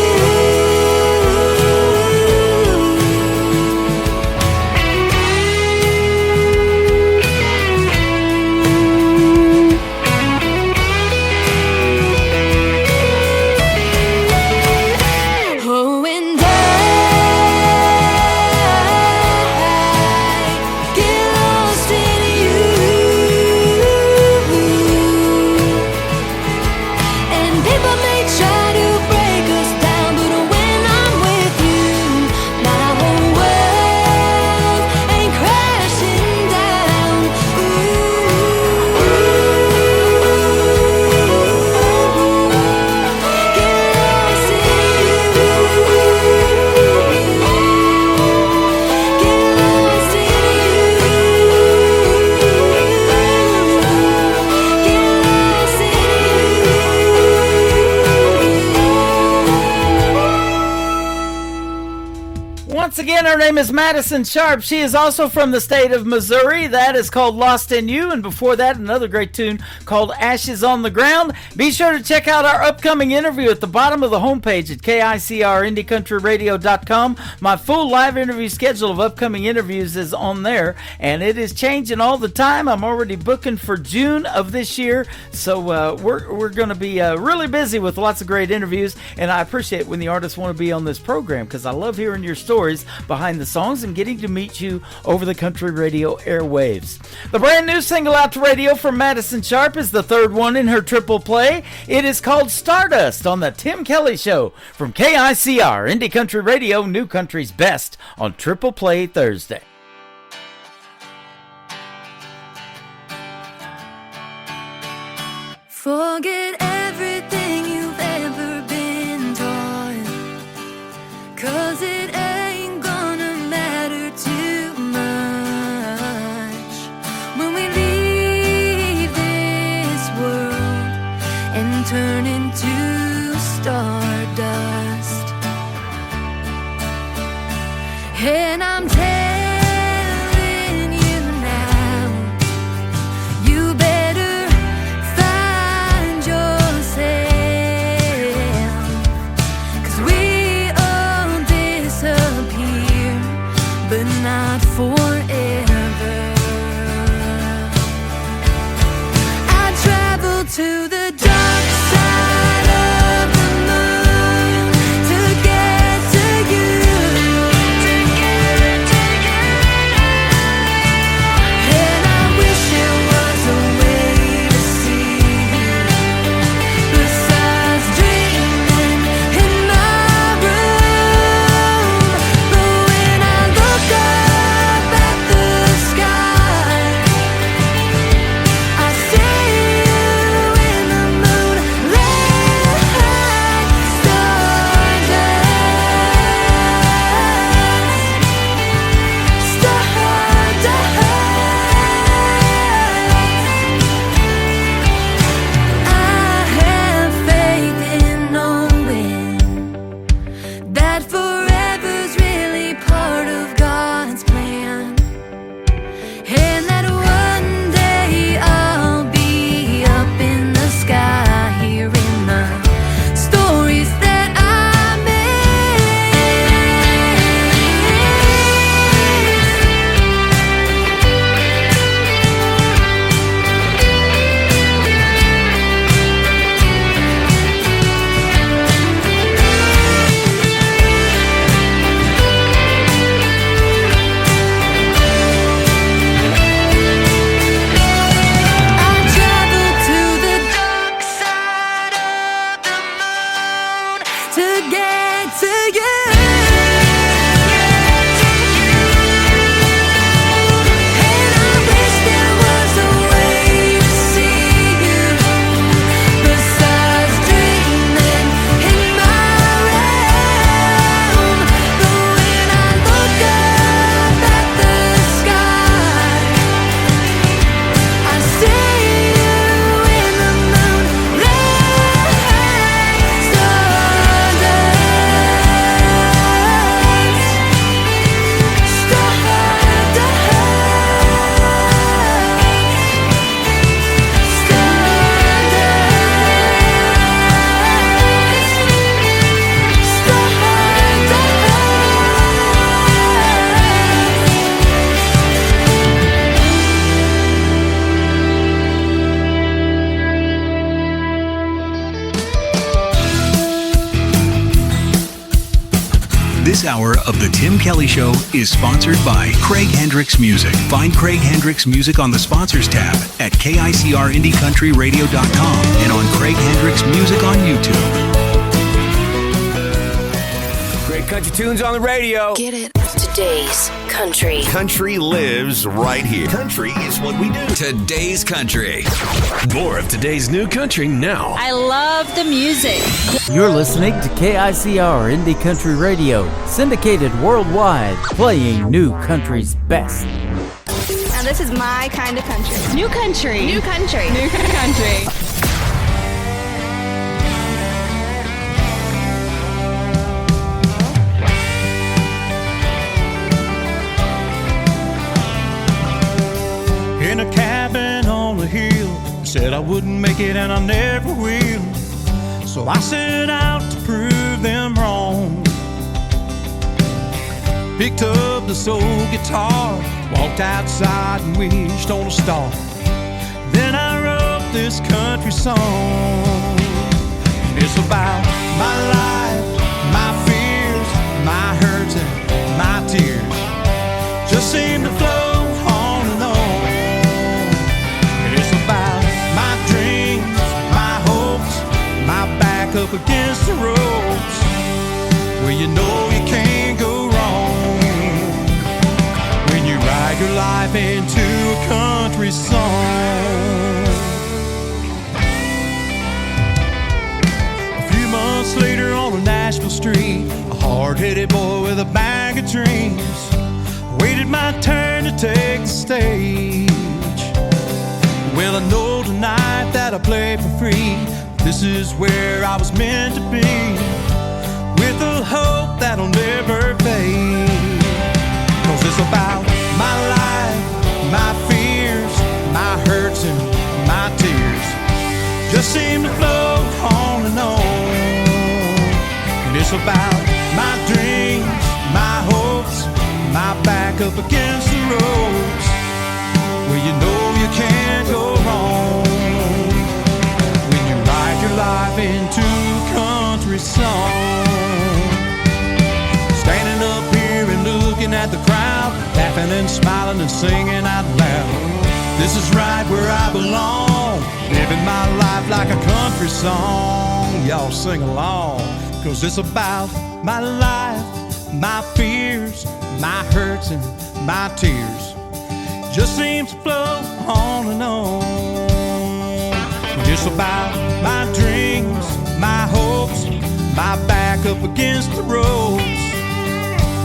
Oh, and I get lost in you. And people may try to break us down, but when I'm with you, my whole world ain't crashing down. Get lost in you. Get lost in Once again, her name is Madison Sharp. She is also from the state of Missouri. That is called Lost in You. And before that, another great tune called Ashes on the Ground. Be sure to check out our upcoming interview at the bottom of the homepage at KICRIndieCountryRadio.com. My full live interview schedule of upcoming interviews is on there, and it is changing all the time. I'm already booking for June of this year, so we're going to be really busy with lots of great interviews, and I appreciate when the artists want to be on this program because I love hearing your stories behind the songs and getting to meet you over the country radio airwaves. The brand new single out to radio from Madison Sharp is the third one in her triple play. It is called Stardust on the Tim Kelly Show from KICR, Indie Country Radio, New Country's Best on Triple Play Thursday. Forget everything you've ever been taught, 'cause it ain't gonna matter too much when we leave this world and turn into stardust. And I'm telling you now, you better find yourself, 'cause we all disappear, but not forever. I travel to the dark side of the moon to get to you. This hour of The Tim Kelly Show is sponsored by Craig Hendricks Music. Find Craig Hendricks Music on the Sponsors tab at KICRIndieCountryRadio.com and on Craig Hendricks Music on YouTube. Great country tunes on the radio. Get it? Today's country. Country lives right here. Country is what we do. Today's country. More of today's new country now. I love the music. You're listening to KICR Indie Country Radio, syndicated worldwide, playing new country's best. Now this is my kind of country. New country. New country. New country. In a cabin on the hill, said I wouldn't make it and I never will. So I set out to prove them wrong. Picked up this old guitar, walked outside and wished on a star. Then I wrote this country song. It's about my life, my fears, my hurts and my tears. Just seem to flow on and on. It's about my dreams, my hopes, my back up against the ropes, where you know you can't go wrong when you write your life into a country song. A few months later on a Nashville street, a hard-headed boy with a bag of dreams waited my turn to take the stage. Well, I know tonight that I play for free. This is where I was meant to be, with a hope that'll never fade. 'Cause it's about my life, my fears, my hurts and my tears. Just seem to flow on and on. And it's about my dreams, my hopes, my back up against the ropes, where you know you can't go wrong when you write your life into country song. Standing up here and looking at the crowd, laughing and smiling and singing out loud. This is right where I belong, living my life like a country song. Y'all sing along, 'cause it's about my life, my fears, my hurts and my tears. Just seems to flow on and on. It's about my dreams, my hopes, my back up against the ropes,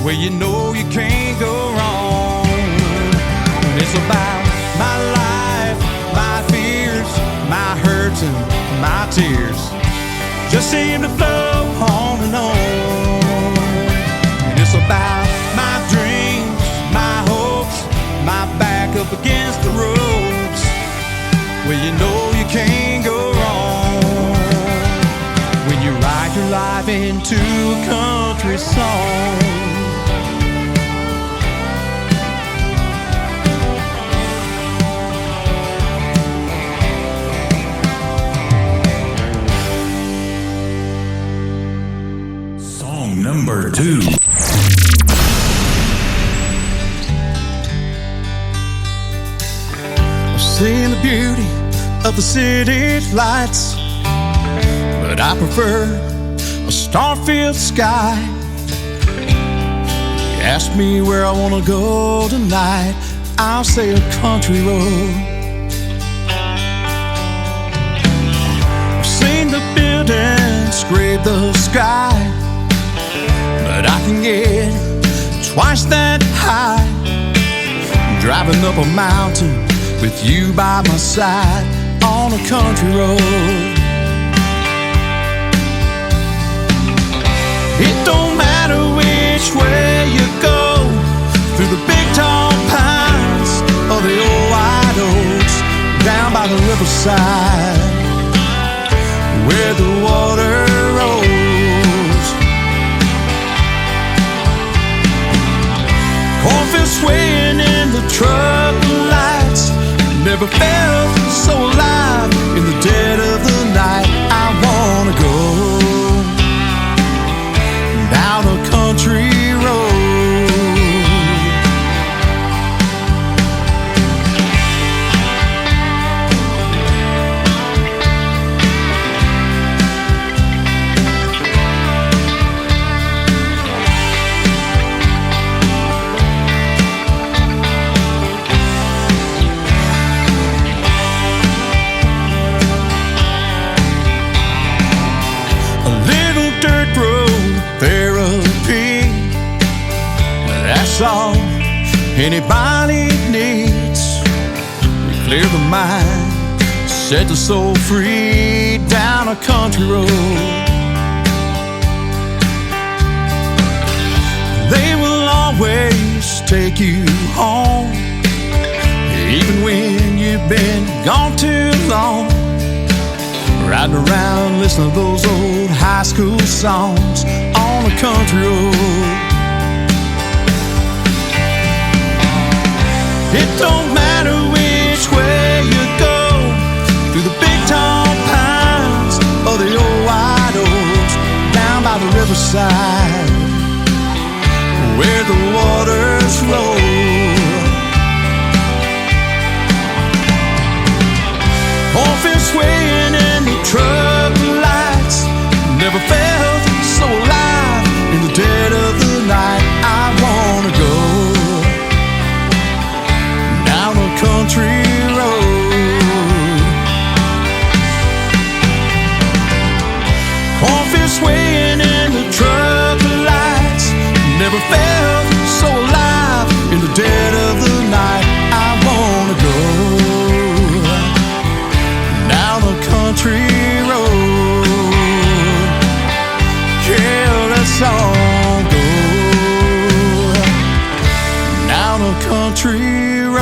where you know you can't go wrong. It's about my life, my fears, my hurts and my tears. Just seem to flow on and on. And it's about my dreams, my hopes, my back up against the ropes, where you know you can't go wrong when you write your life into a country song. Song number 2. Seeing the beauty of the city lights, but I prefer a star-filled sky. You ask me where I want to go tonight, I'll say a country road. I've seen the buildings scrape the sky, but I can get twice that high, driving up a mountain with you by my side on a country road. It don't matter which way you go, through the big tall pines or the old white oaks, down by the riverside where the water rolls. Cornfield swaying in the truck lights, never felt so alive in the dead of the night. I wanna go down a country all anybody needs. We clear the mind, set the soul free down a country road. They will always take you home, even when you've been gone too long. Riding around listening to those old high school songs on a country road. It don't matter which way you go, through the big tall pines or the old white oaks, down by the riverside where the waters roll. Cornfield swaying in the truck lights, never felt so alive in the dead of the night. I wanna go down a country road. Cornfield swaying in the truck lights, never felt so alive in the dead of the night. I wanna go down a country road. Yeah, let's all go down a country road.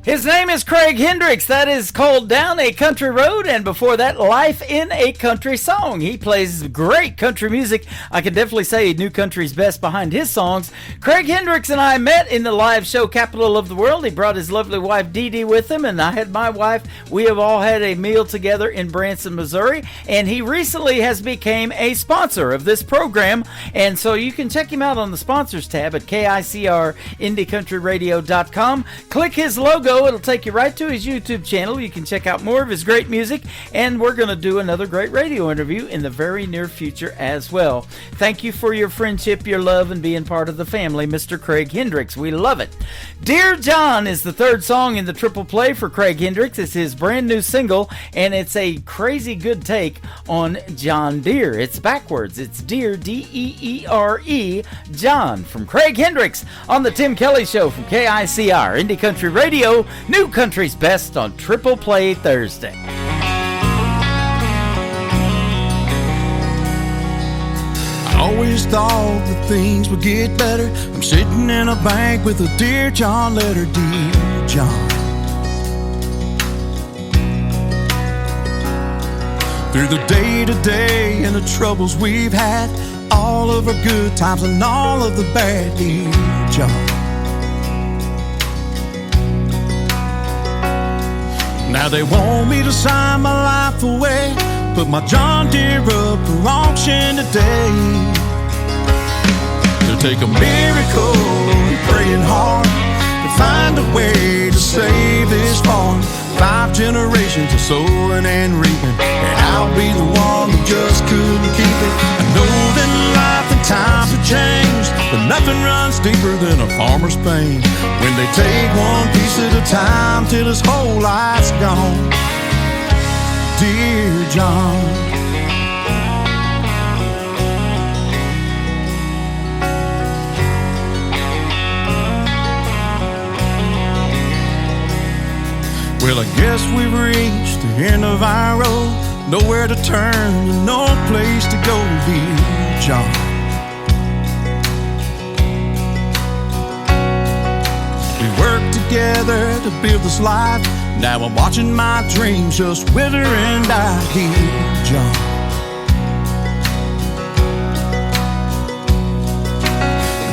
His name is Craig Hendricks. That is called Down a Country Road, and before that, Life in a Country Song. He plays great country music. I can definitely say New Country's best behind his songs. Craig Hendricks and I met in the live show Capital of the World. He brought his lovely wife Dee Dee with him, and I had my wife. We have all had a meal together in Branson, Missouri, and he recently has become a sponsor of this program, and so you can check him out on the sponsors tab at KICRIndieCountryRadio.com. Click his logo. It'll take you right to his YouTube channel. You can check out more of his great music, and we're going to do another great radio interview in the very near future as well. Thank you for your friendship, your love, and being part of the family, Mr. Craig Hendricks. We love it. Dear John is the third song in the triple play for Craig Hendricks. It's his brand new single, and it's a crazy good take on John Deere. It's backwards. It's Deere, D-E-E-R-E, John, from Craig Hendricks on the Tim Kelly Show from KICR, Indie Country Radio, New Country's best on Triple Play Thursday. I always thought that things would get better. I'm sitting in a bank with a Dear John letter, Dear John. Through the day-to-day and the troubles we've had, all of our good times and all of the bad, Dear John. Now they want me to sign my life away, put my John Deere up for auction today. To take a miracle and praying hard to find a way to save this farm. 5 generations of sowing and reaping, and I'll be the one that just couldn't keep it. I know that life and times have changed, but nothing runs deeper than a farmer's pain when they take one piece at a time till his whole life's gone. Dear John, well, I guess we've reached the end of our road. Nowhere to turn and no place to go, dear John. We worked together to build this life. Now I'm watching my dreams just wither and die, dear John.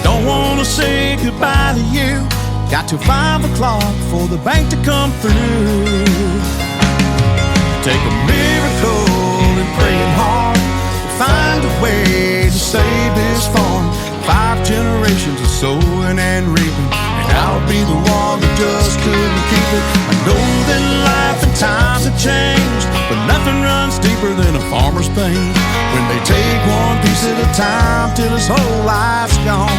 Don't wanna say goodbye to you. Got till 5 o'clock for the bank to come through. Take a miracle and praying hard to find a way to save this farm. 5 generations of sowing and reaping, and I'll be the one that just couldn't keep it. I know that life and times have changed, but nothing runs deeper than a farmer's pain when they take one piece at a time till his whole life's gone.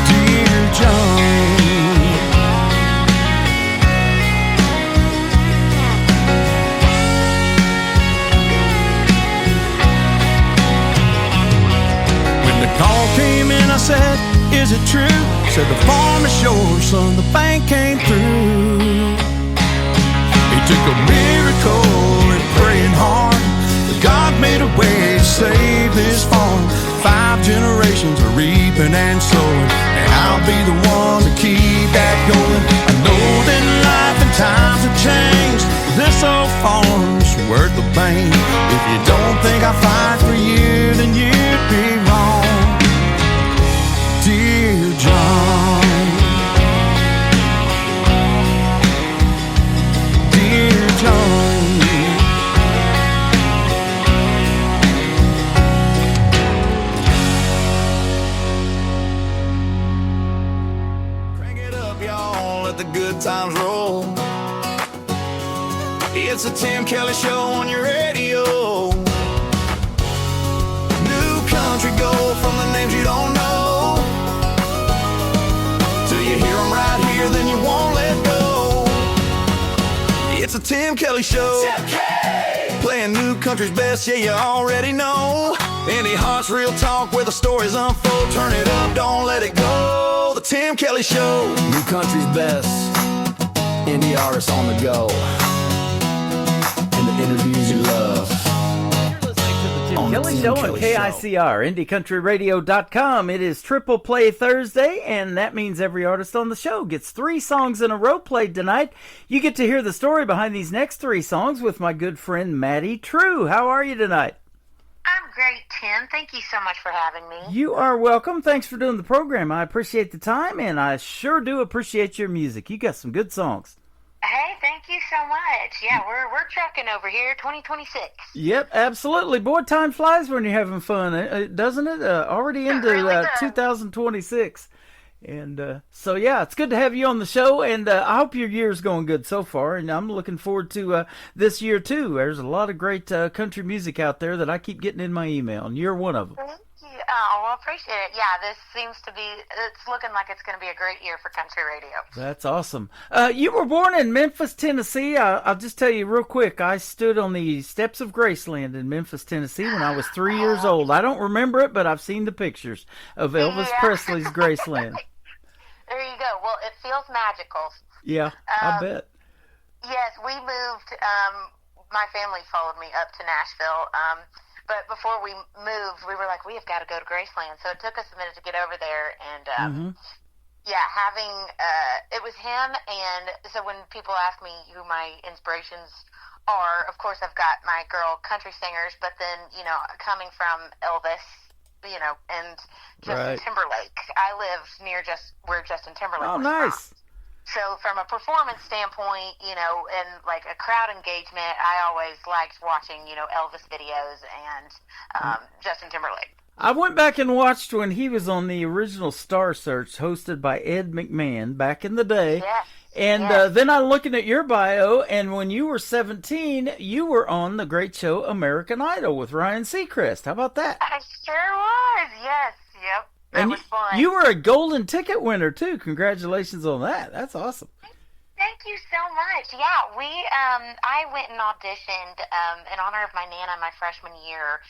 Dear John, said, is it true? Said the farm is yours, son, the bank came through. It took a miracle and praying hard, but God made a way to save this farm. 5 generations are reaping and sowing, and I'll be the one to keep that going. I know that life and times have changed, this old farm's worth the pain. If you don't think I fight for you, then you'd be wrong, dear John. Dear John. Crank it up, y'all, let the good times roll. It's the Tim Kelly Show on your radio. New country gold from the names you don't know. Till you hear them right here, then you won't let go. It's the Tim Kelly Show. Tim K! Playing new country's best, yeah, you already know. Indie Hearts, real talk where the stories unfold. Turn it up, don't let it go. The Tim Kelly Show. New country's best. Indie artists on the go. Interviews you love. You're listening to the Tim Kelly Show on KICR, IndieCountryRadio.com. It is Triple Play Thursday, and that means every artist on the show gets 3 songs in a row played tonight. You get to hear the story behind these next 3 songs with my good friend Maddie True. How are you tonight? I'm great, Tim. Thank you so much for having me. You are welcome. Thanks for doing the program. I appreciate the time, and I sure do appreciate your music. You got some good songs. Hey, thank you so much. Yeah, we're trucking over here, 2026. Yep, absolutely. Boy, time flies when you're having fun, doesn't it? Already into really 2026. And so, yeah, it's good to have you on the show, and I hope your year's going good so far, and I'm looking forward to this year, too. There's a lot of great country music out there that I keep getting in my email, and you're one of them. Thank you. Oh, well, appreciate it. Yeah, this seems to be, it's looking like it's going to be a great year for country radio. That's awesome. You were born in Memphis, Tennessee. I'll just tell you real quick, I stood on the steps of Graceland in Memphis, Tennessee when I was 3 years old. I don't remember it, but I've seen the pictures of Elvis Presley's Graceland. There you go. Well, it feels magical. Yeah, I bet. Yes, we moved, my family followed me up to Nashville, but before we moved, we were like, we have got to go to Graceland. So it took us a minute to get over there. And, yeah, it was him. And so when people ask me who my inspirations are, of course, I've got my girl country singers, but then, coming from Elvis, and Justin Timberlake. I live near where Justin Timberlake was nice. From. So from a performance standpoint, and like a crowd engagement, I always liked watching, Elvis videos and Justin Timberlake. I went back and watched when he was on the original Star Search hosted by Ed McMahon back in the day. Yes. And then I'm looking at your bio, and when you were 17, you were on the great show American Idol with Ryan Seacrest. How about that? I sure was, yes, yep. That was fun. You were a golden ticket winner, too. Congratulations on that. That's awesome. Thank you so much. Yeah, I went and auditioned in honor of my Nana my freshman year,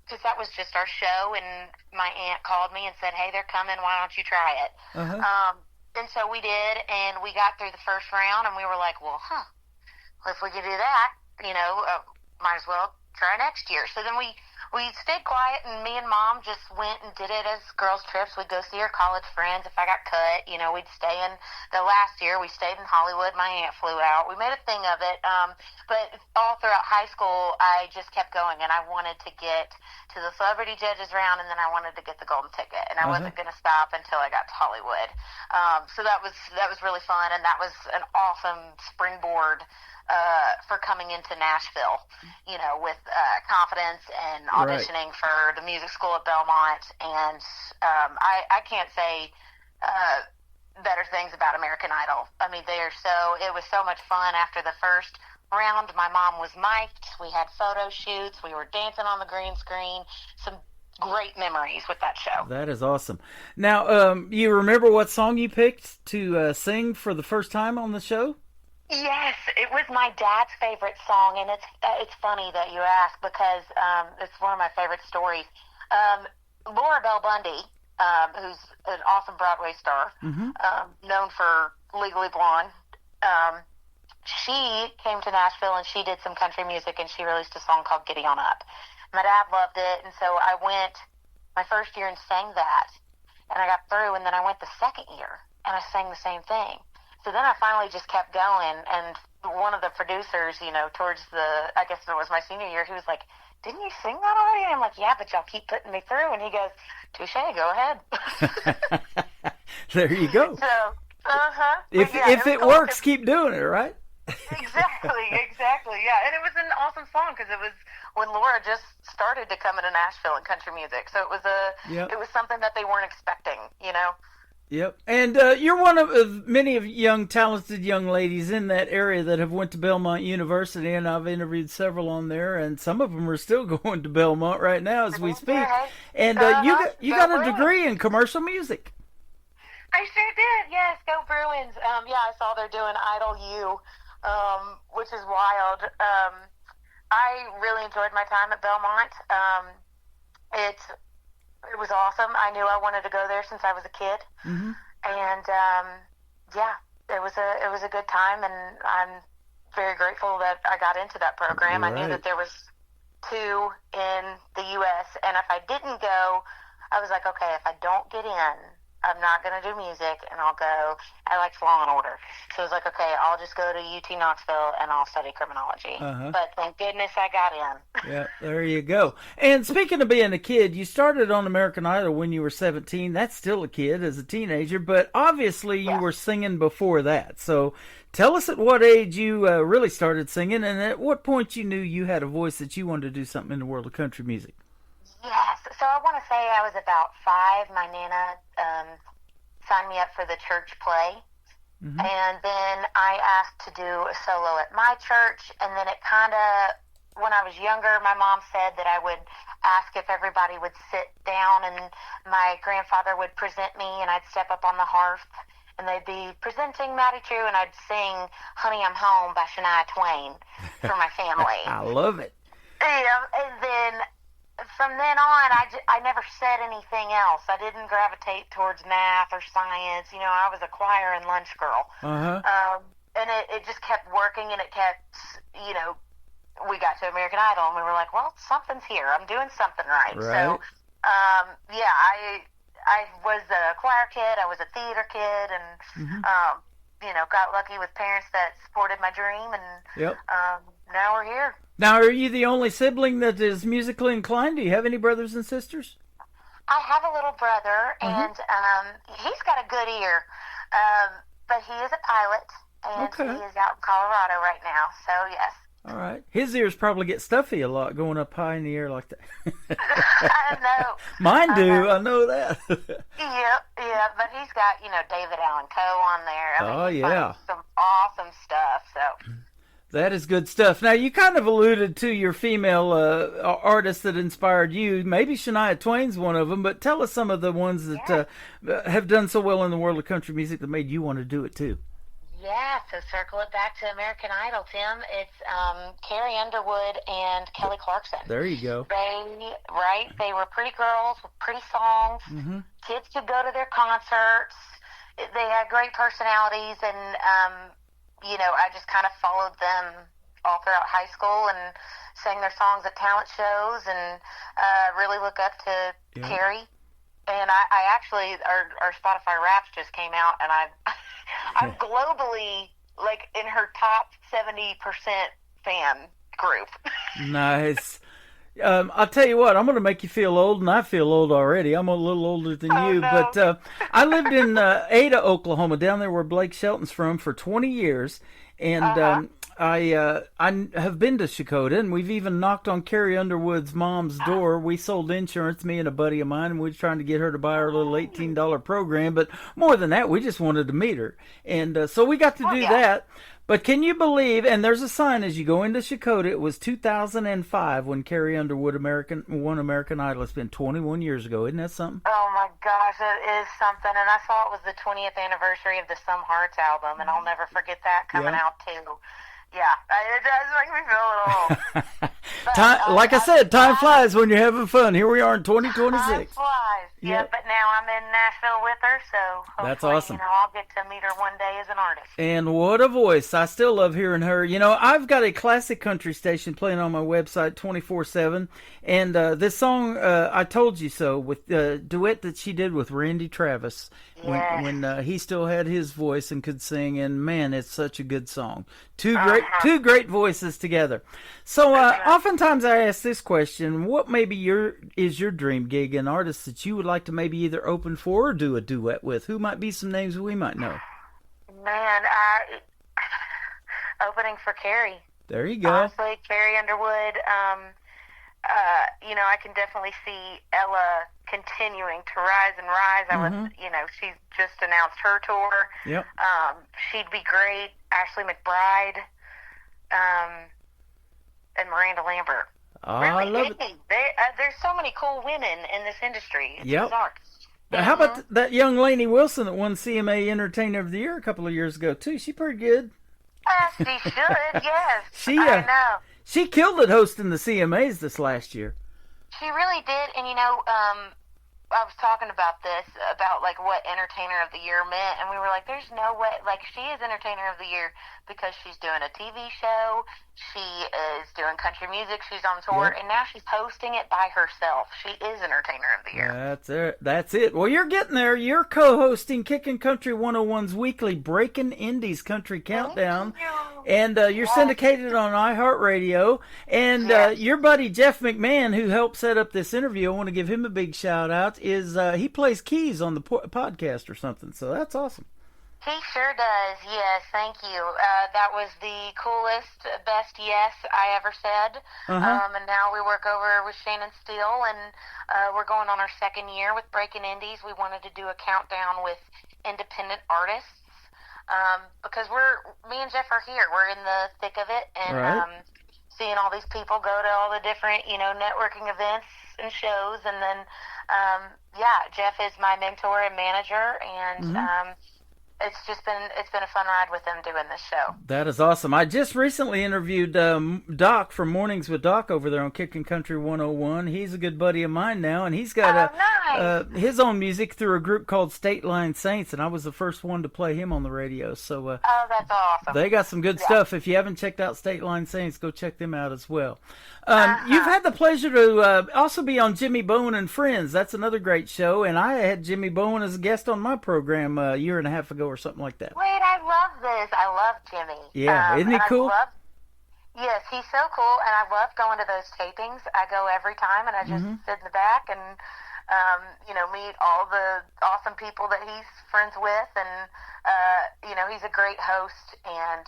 because that was just our show, and my aunt called me and said, hey, they're coming, why don't you try it? And so we did, and we got through the first round, and we were like, well, if we could do that, might as well try next year. So then we stayed quiet, and me and Mom just went and did it as girls' trips. We'd go see our college friends. If I got cut, we'd stay in. The last year, we stayed in Hollywood. My aunt flew out. We made a thing of it. But all throughout high school, I just kept going, and I wanted to get to the celebrity judges round, and then I wanted to get the golden ticket, and I wasn't going to stop until I got to Hollywood. So that was really fun, and that was an awesome springboard for coming into Nashville, with confidence and auditioning for the music school at Belmont. And I can't say better things about American Idol. I mean, it was so much fun. After the first round, my mom was mic'd. We had photo shoots. We were dancing on the green screen. Some great memories with that show. That is awesome. Now, you remember what song you picked to sing for the first time on the show? Yes, it was my dad's favorite song, and it's funny that you ask because it's one of my favorite stories. Laura Bell Bundy who's an awesome Broadway star, known for Legally Blonde. She came to Nashville and she did some country music, and she released a song called Giddy On Up. My dad loved it, and so I went my first year and sang that, and I got through, and then I went the second year and I sang the same thing. So then I finally just kept going, and one of the producers, towards I guess it was my senior year, he was like, "Didn't you sing that already?" And I'm like, "Yeah, but y'all keep putting me through." And he goes, "Touche, go ahead." There you go. So, If it works, keep doing it, right? Exactly, yeah. And it was an awesome song because it was when Laura just started to come into Nashville and country music. So it was it was something that they weren't expecting, Yep. And you're one of many of talented young ladies in that area that have went to Belmont University, and I've interviewed several on there, and some of them are still going to Belmont right now as we speak. And you got a degree in commercial music. I sure did, yes. Go Bruins. I saw they're doing Idol U, which is wild. I really enjoyed my time at Belmont. It was awesome. I knew I wanted to go there since I was a kid, and it was a good time, and I'm very grateful that I got into that program. Right. I knew that there was 2 in the U.S., and if I didn't go, I was like, okay, if I don't get in, I'm not going to do music, and I'll go. I liked Law and Order. So I was like, okay, I'll just go to UT Knoxville, and I'll study criminology. But thank goodness I got in. Yeah, there you go. And speaking of being a kid, you started on American Idol when you were 17. That's still a kid as a teenager, but obviously you were singing before that. So tell us at what age you really started singing, and at what point you knew you had a voice that you wanted to do something in the world of country music. Yes. So I want to say I was about 5. My Nana signed me up for the church play. And then I asked to do a solo at my church. And then it kind of, when I was younger, my mom said that I would ask if everybody would sit down, and my grandfather would present me, and I'd step up on the hearth, and they'd be presenting Matty True, and I'd sing Honey, I'm Home by Shania Twain for my family. I love it. Yeah, and then from then on, I never said anything else. I didn't gravitate towards math or science. I was a choir and lunch girl. And it just kept working, and it kept, we got to American Idol, and we were like, well, something's here. I'm doing something right. So, I was a choir kid. I was a theater kid, and, got lucky with parents that supported my dream, and now we're here. Now, are you the only sibling that is musically inclined? Do you have any brothers and sisters? I have a little brother, and he's got a good ear, but he is a pilot, and he is out in Colorado right now, so yes. All right. His ears probably get stuffy a lot going up high in the air like that. I know. Mine do. I know that. Yeah, but he's got, David Allan Coe on there. Some awesome stuff, so... That is good stuff. Now, you kind of alluded to your female artists that inspired you. Maybe Shania Twain's one of them, but tell us some of the ones that have done so well in the world of country music that made you want to do it, too. Yeah, so circle it back to American Idol, Tim. It's Carrie Underwood and Kelly Clarkson. There you go. They were pretty girls with pretty songs. Kids could go to their concerts. They had great personalities, and I just kind of followed them all throughout high school and sang their songs at talent shows, and really look up to Carrie. And I actually, our Spotify Wraps just came out, and I'm globally, in her top 70% fan group. Nice. I'll tell you what, I'm going to make you feel old, and I feel old already. I'm a little older than you, but I lived in Ada, Oklahoma, down there where Blake Shelton's from, for 20 years, and I have been to Chakotah, and we've even knocked on Carrie Underwood's mom's door. We sold insurance, me and a buddy of mine, and we were trying to get her to buy our little $18 program, but more than that, we just wanted to meet her, and so we got to do that. But can you believe, and there's a sign as you go into Chakotah, it was 2005 when Carrie Underwood won American Idol. It's been 21 years ago. Isn't that something? Oh, my gosh, it is something. And I saw it was the 20th anniversary of the Some Hearts album, and I'll never forget that coming out, too. Yeah, it does make me feel a little old. Like I said, time flies when you're having fun. Here we are in 2026. Time flies. Yeah, but now I'm in Nashville with her, so hopefully, That's awesome. I'll get to meet her one day as an artist. And what a voice. I still love hearing her. I've got a classic country station playing on my website 24/7. And this song, I Told You So, with the duet that she did with Randy Travis when he still had his voice and could sing. And man, it's such a good song. Two great voices together. So oftentimes I ask this question: what maybe is your dream gig, an artist that you would like to maybe either open for or do a duet with? Who might be some names we might know? Man, opening for Carrie. There you go. Honestly, Carrie Underwood. I can definitely see Ella continuing to rise and rise. She's just announced her tour. Yep. She'd be great. Ashley McBride, and Miranda Lambert. I love it. There's so many cool women in this industry. It's Yep. bizarre. Now, how about that young Lainey Wilson that won CMA Entertainer of the Year a couple of years ago too? She pretty good. She should, yes. I know. She killed it hosting the CMAs this last year. She really did, and I was talking about this, about like what Entertainer of the Year meant, and we were like, there's no way, like she is Entertainer of the Year because she's doing a TV show, she is doing country music, she's on tour, and now she's hosting it by herself. She is Entertainer of the Year. That's it. Well, you're getting there. You're co-hosting Kickin' Country 101's weekly Breaking Indies Country Countdown, and you're syndicated on iHeartRadio, and your buddy Jeff McMahon, who helped set up this interview, I want to give him a big shout out, is he plays keys on the podcast or something, so that's awesome. He sure does, yes, thank you. That was the coolest, best yes I ever said. And now we work over with Shannon Steele, and we're going on our second year with Breaking Indies. We wanted to do a countdown with independent artists because me and Jeff are here. We're in the thick of it, and seeing all these people go to all the different, networking events and shows, and then, Jeff is my mentor and manager, and it's been a fun ride with them doing this show. That is awesome. I just recently interviewed Doc from Mornings with Doc over there on Kickin' Country 101. He's a good buddy of mine now, and he's got his own music through a group called State Line Saints, and I was the first one to play him on the radio. So that's awesome. They got some good stuff. If you haven't checked out State Line Saints, go check them out as well. You've had the pleasure to also be on Jimmy Bowen and Friends. That's another great show, and I had Jimmy Bowen as a guest on my program a year and a half ago or something like that. Wait, I love this. I love Jimmy. Yeah, isn't he cool? Yes, he's so cool, and I love going to those tapings. I go every time, and I just sit in the back and, meet all the awesome people that he's friends with, and, he's a great host and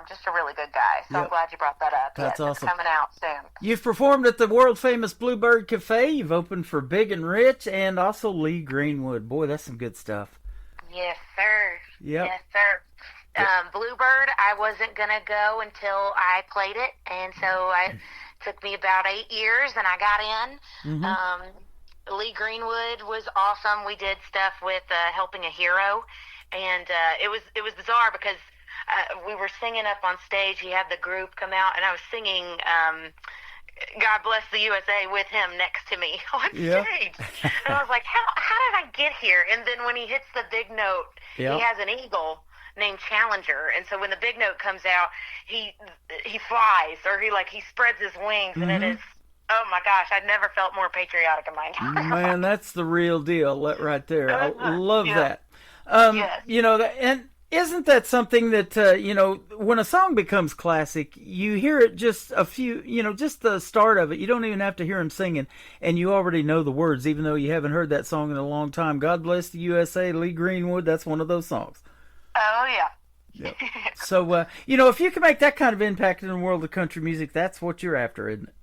just a really good guy. So I'm glad you brought that up. That's awesome. It's coming out soon. You've performed at the world-famous Bluebird Cafe. You've opened for Big and Rich and also Lee Greenwood. Boy, that's some good stuff. Yes, sir. Yep. Yes, sir. Bluebird, I wasn't going to go until I played it, and so it took me about 8 years, and I got in. Lee Greenwood was awesome. We did stuff with Helping a Hero, and it was bizarre because we were singing up on stage. He had the group come out, and I was singing God Bless the USA with him next to me on stage. And I was like, how did I get here? And then when he hits the big note, he has an eagle named Challenger, and so when the big note comes out, he flies, or he spreads his wings, and it is, oh my gosh, I've never felt more patriotic in my entire life. Man, that's the real deal right there. I love that. And isn't that something that, when a song becomes classic, you hear it just a few, just the start of it. You don't even have to hear him singing, and you already know the words, even though you haven't heard that song in a long time. God Bless the USA, Lee Greenwood, that's one of those songs. Oh, yeah. Yep. So, if you can make that kind of impact in the world of country music, that's what you're after, isn't it?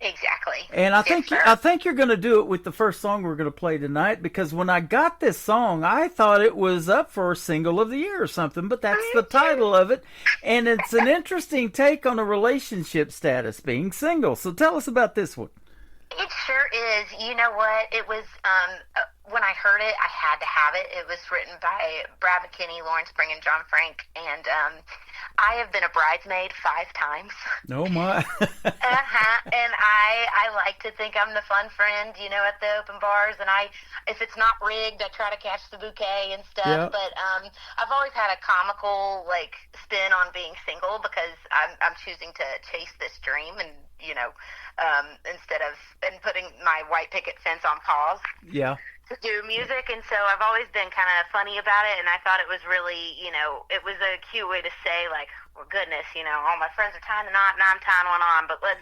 Exactly. And I think you're going to do it with the first song we're going to play tonight, because when I got this song, I thought it was up for a single of the year or something, but that's the title of it, and it's an interesting take on a relationship status, being single. So tell us about this one. It sure is. You know what? It was, when I heard it, I had to have it. It was written by Brad McKinney, Lauren Spring, and John Frank, and I have been a bridesmaid 5 times. Oh my. And I like to think I'm the fun friend, you know, at the open bars. And if it's not rigged, I try to catch the bouquet and stuff. Yeah. But I've always had a comical like spin on being single because I'm choosing to chase this dream, and you know, instead of putting my white picket fence on pause. Yeah. To do music, and so I've always been kind of funny about it, and I thought it was really, you know, it was a cute way to say, like, well, goodness, you know, all my friends are tying the knot and I'm tying one on, but let's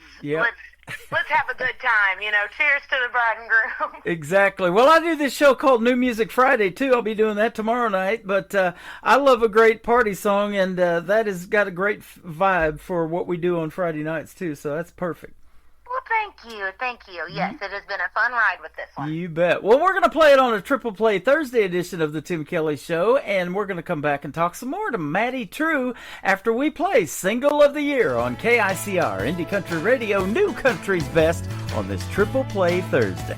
have a good time, you know, cheers to the bride and groom. Exactly. Well, I do this show called New Music Friday, too. I'll be doing that tomorrow night, but I love a great party song, and that has got a great vibe for what we do on Friday nights, too, so that's perfect. Well, thank you. Yes, it has been a fun ride with this one. You bet. Well, we're going to play it on a Triple Play Thursday edition of the Tim Kelly Show, and we're going to come back and talk some more to Maddie True after we play Single of the Year on KICR, Indie Country Radio, New Country's Best, on this Triple Play Thursday.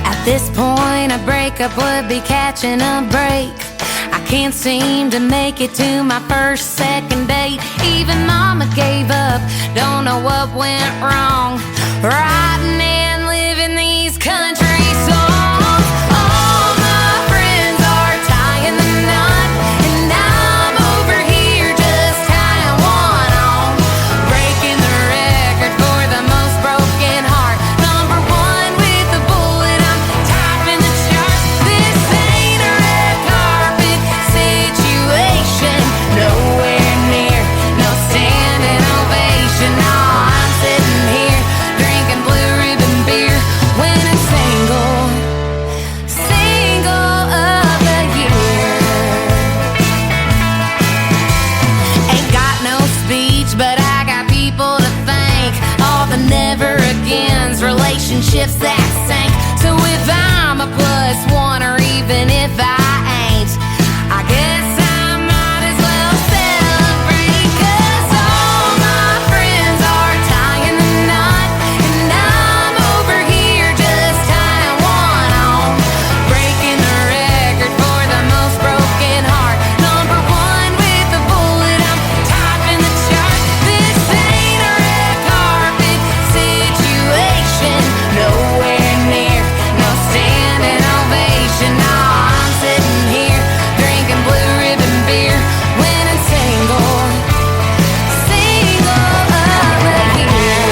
At this point, a breakup would be catching a break. I can't seem to make it to my first, second date. Even mama gave up, don't know what went wrong. Writing and living these country songs. All my friends are tying the knot, and I'm over here just tying one on. Breaking the record for the most broken heart. Number 1 with the bullet, I'm topping the chart. This ain't a red carpet situation, nowhere near, no standing ovation. No, I'm sitting here drinking blue ribbon beer, winning single of the year. Ain't got no speech, but I got people to thank. All the never agains, relationships that sank. So if I'm a +1, or even if I ain't, I guess I might as well celebrate. 'Cause all my friends are tying the knot, and I'm over here just tying one on. Breaking the record for the most broken heart. Number 1 with the bullet, I'm topping the chart. This ain't a red carpet situation, nowhere near, no standing ovation. No, I'm sitting here drinking blue ribbon beer, winning single of the year.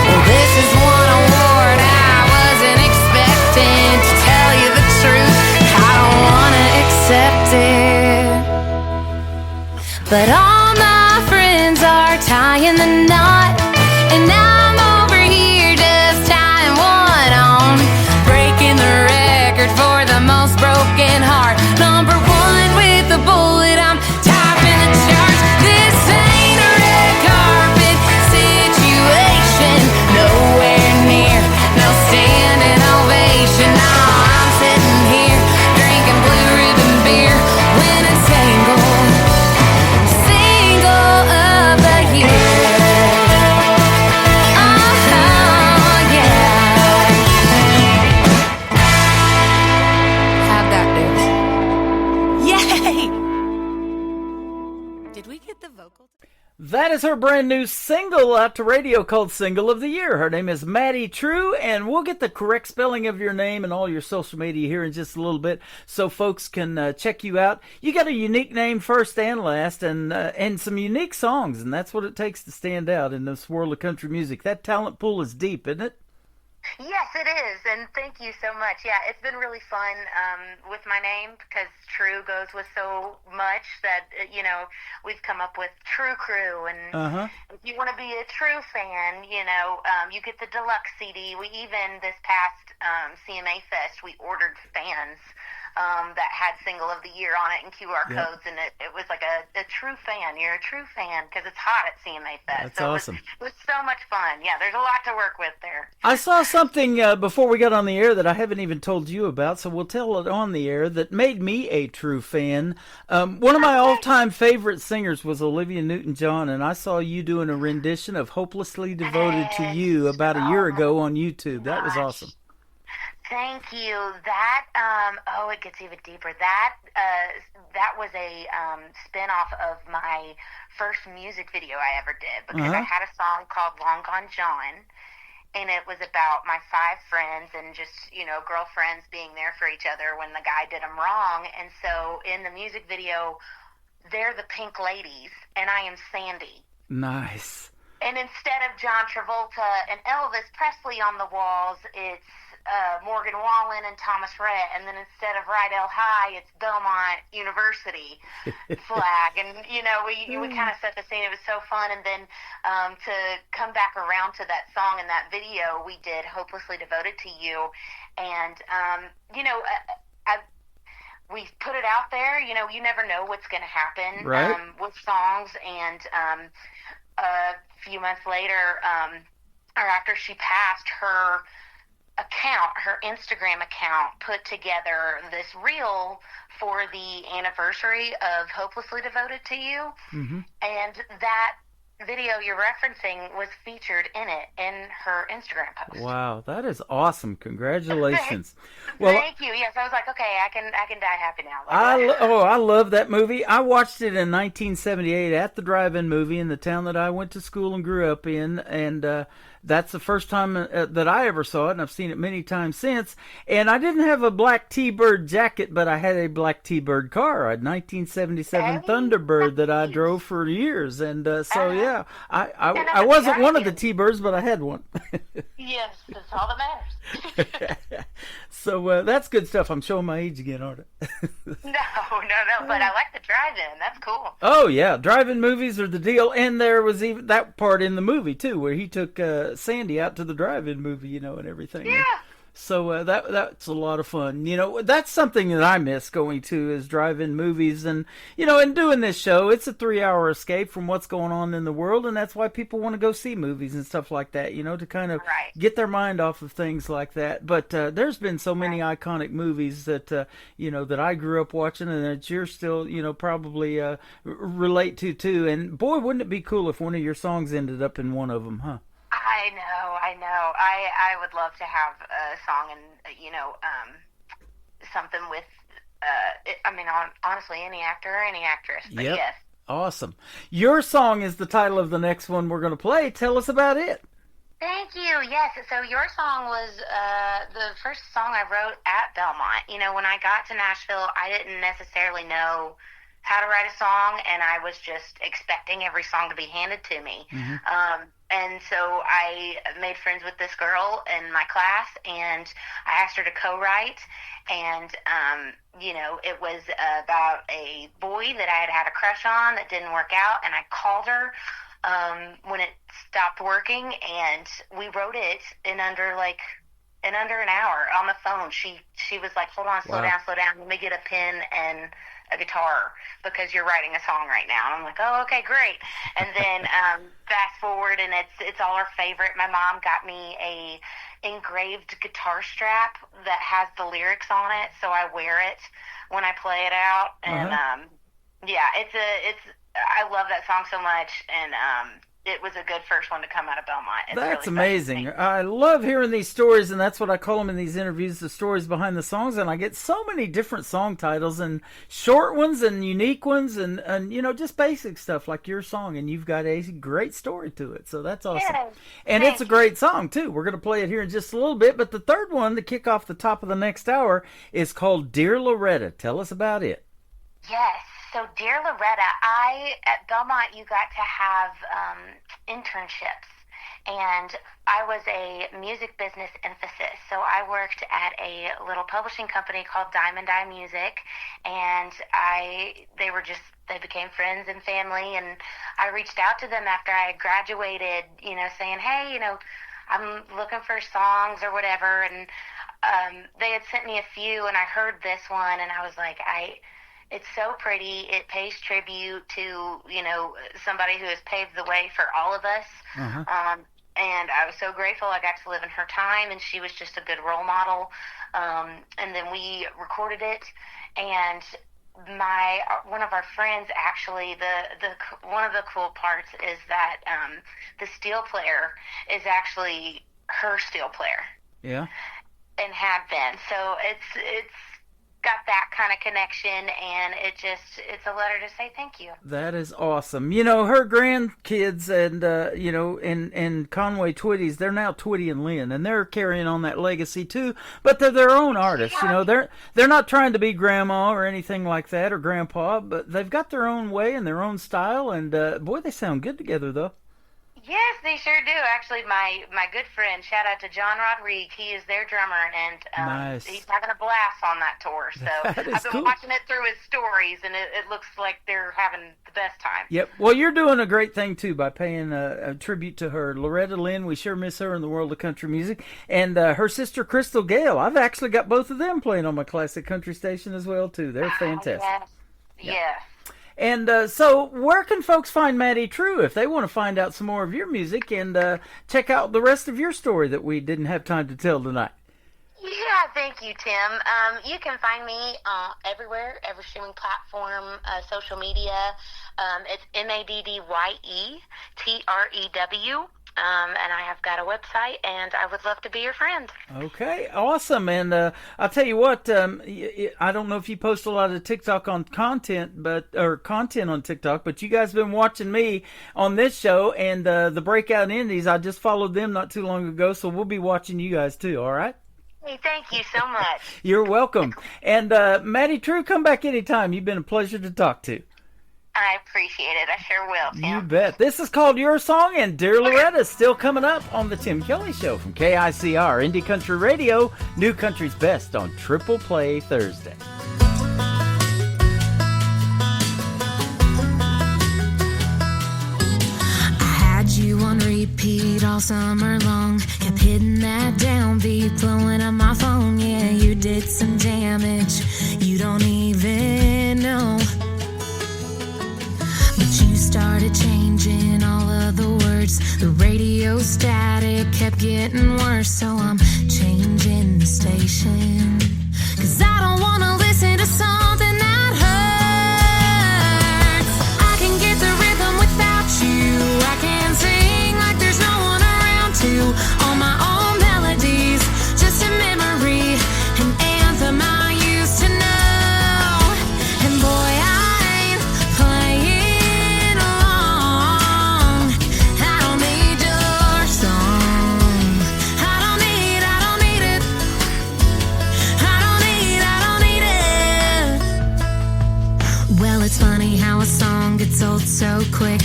Well, this is one award I wasn't expecting. To tell you the truth, I don't wanna accept it. But all my friends are tying the knot, and I'm over here just tying one on. Breaking the record for the most broken heart. Number 1 with the bullet, I'm topping the charts. This ain't a red carpet situation, nowhere near, no standing ovation. No, I'm sitting here drinking blue ribbon beer, winning single of the year. Oh, yeah. How'd that do? Yay! Did we get the vocal? That is her brand new single out to radio called Single of the Year. Her name is Maddie True, and we'll get the correct spelling of your name and all your social media here in just a little bit so folks can check you out. You got a unique name first and last, and some unique songs, and that's what it takes to stand out in this world of country music. That talent pool is deep, isn't it? Yes, it is, and thank you so much. Yeah, it's been really fun with my name because True goes with so much that, you know, we've come up with True Crew, and if you want to be a True fan, you know, you get the deluxe CD. We even, this past CMA Fest, we ordered fans that had Single of the Year on it and QR codes, and it was like a true fan. You're a true fan because it's hot at CMA Fest. That's so awesome. It was so much fun. Yeah, there's a lot to work with there. I saw something before we got on the air that I haven't even told you about, so we'll tell it on the air, that made me a true fan. One of my all-time favorite singers was Olivia Newton-John, and I saw you doing a rendition of Hopelessly Devoted to You about a year ago on YouTube. That was awesome. Thank you. That it gets even deeper. That was a spin-off of my first music video I ever did, because I had a song called Long Gone John, and it was about my 5 friends and just, girlfriends being there for each other when the guy did them wrong. And so in the music video, they're the Pink Ladies, and I am Sandy. Nice. And instead of John Travolta and Elvis Presley on the walls, it's Morgan Wallen and Thomas Rhett. And then instead of Rydell High, it's Belmont University flag. And, we kind of set the scene. It was so fun. And then to come back around to that song and that video, we did Hopelessly Devoted to You. And, we put it out there. You never know what's going to happen with songs. And a few months later, or after she passed, her Instagram account put together this reel for the anniversary of Hopelessly Devoted to You. Mm-hmm. And that video you're referencing was featured in it, in her Instagram post. Wow, that is awesome. Congratulations. Thank you. Yes, I was like, okay, I can die happy now. I love that movie. I watched it in 1978 at the drive-in movie in the town that I went to school and grew up in, and that's the first time that I ever saw it, and I've seen it many times since. And I didn't have a black T-Bird jacket, but I had a black T-Bird car, a 1977 Thunderbird that I drove for years. And yeah, I wasn't one of the T-Birds, but I had one. Yes, that's all that matters. So that's good stuff. I'm showing my age again, aren't I? No, but I like the drive-in. That's cool. Oh, yeah. Drive-in movies are the deal. And there was even that part in the movie, too, where he took Sandy out to the drive-in movie, and everything. Yeah. So that's a lot of fun. That's something that I miss going to, is drive-in movies. And, and doing this show, it's a 3-hour escape from what's going on in the world. And that's why people want to go see movies and stuff like that, to kind of get their mind off of things like that. But there's been so many iconic movies that, that I grew up watching and that you're still, probably relate to, too. And, boy, wouldn't it be cool if one of your songs ended up in one of them, huh? I know. I would love to have a song and, something with, honestly, any actor or any actress, but yep. Yes. Awesome. Your song is the title of the next one we're going to play. Tell us about it. Thank you. Yes. So your song was the first song I wrote at Belmont. When I got to Nashville, I didn't necessarily know how to write a song, and I was just expecting every song to be handed to me. Mm-hmm. And so I made friends with this girl in my class, and I asked her to co-write. And, it was about a boy that I had a crush on that didn't work out, and I called her when it stopped working, and we wrote it in under an hour on the phone. She was like, hold on, slow down, let me get a pen and a guitar because you're writing a song right now. And I'm like, oh, okay, great. And then fast forward, and it's all our favorite. My mom got me a engraved guitar strap that has the lyrics on it, so I wear it when I play it out. And I love that song so much, and it was a good first one to come out of Belmont. That's really amazing. I love hearing these stories, and that's what I call them in these interviews, the stories behind the songs. And I get so many different song titles, and short ones and unique ones, and just basic stuff like your song. And you've got a great story to it, so that's awesome. Yes. And it's a great song too. We're going to play it here in just a little bit. But the third one to kick off the top of the next hour is called Dear Loretta. Tell us about it. Yes. So, Dear Loretta, at Belmont, you got to have internships, and I was a music business emphasis. So I worked at a little publishing company called Diamond Eye Music, and they became friends and family, and I reached out to them after I graduated, saying, hey, I'm looking for songs or whatever, and they had sent me a few, and I heard this one, and I was like, it's so pretty. It pays tribute to, somebody who has paved the way for all of us. Uh-huh. And I was so grateful I got to live in her time, and she was just a good role model. And then we recorded it, and one of our friends, actually, one of the cool parts is that the steel player is actually her steel player. Yeah. and have been. So it's got that kind of connection, and it's a letter to say thank you. That is awesome. You know, her grandkids and and Conway Twitty's, they're now Twitty and Lynn, and they're carrying on that legacy too, but they're their own artists. You know, they're not trying to be grandma or anything like that, or grandpa, but they've got their own way and their own style, and boy, they sound good together though. Yes, they sure do. Actually, my good friend, shout out to John Rodriguez, he is their drummer, and nice. He's having a blast on that tour. So I've been watching it through his stories, and it looks like they're having the best time. Yep. Well, you're doing a great thing, too, by paying a tribute to her. Loretta Lynn, we sure miss her in the world of country music. And her sister, Crystal Gale. I've actually got both of them playing on my classic country station as well, too. They're fantastic. Yes. Yep. Yes. And so where can folks find Maddie True if they want to find out some more of your music and check out the rest of your story that we didn't have time to tell tonight? Yeah, thank you, Tim. You can find me everywhere, every streaming platform, social media. It's MaddieTrew. And I have got a website, and I would love to be your friend. Okay, awesome. And I'll tell you what, I don't know if you post a lot of TikTok on content on TikTok, but you guys have been watching me on this show, and the Breakout Indies, I just followed them not too long ago, so we'll be watching you guys too, all right? Hey, thank you so much. You're welcome. And Maddie True, come back anytime. You've been a pleasure to talk to. I appreciate it. I sure will, Tim. You bet. This is called Your Song, and Dear Loretta is still coming up on the Tim Kelly Show from KICR, Indie Country Radio, New Country's Best on Triple Play Thursday. I had you on repeat all summer long, kept hitting that downbeat, blowing up my phone. Yeah, you did some damage you don't even know. You started changing all of the words. The radio static kept getting worse, so I'm changing the station. 'Cause I don't wanna listen to something that hurts. I can get the rhythm without you. I can sing like there's no one around to. All my own melodies, just a memory, an anthem I used to know. And boy, it's funny how a song gets old so quick,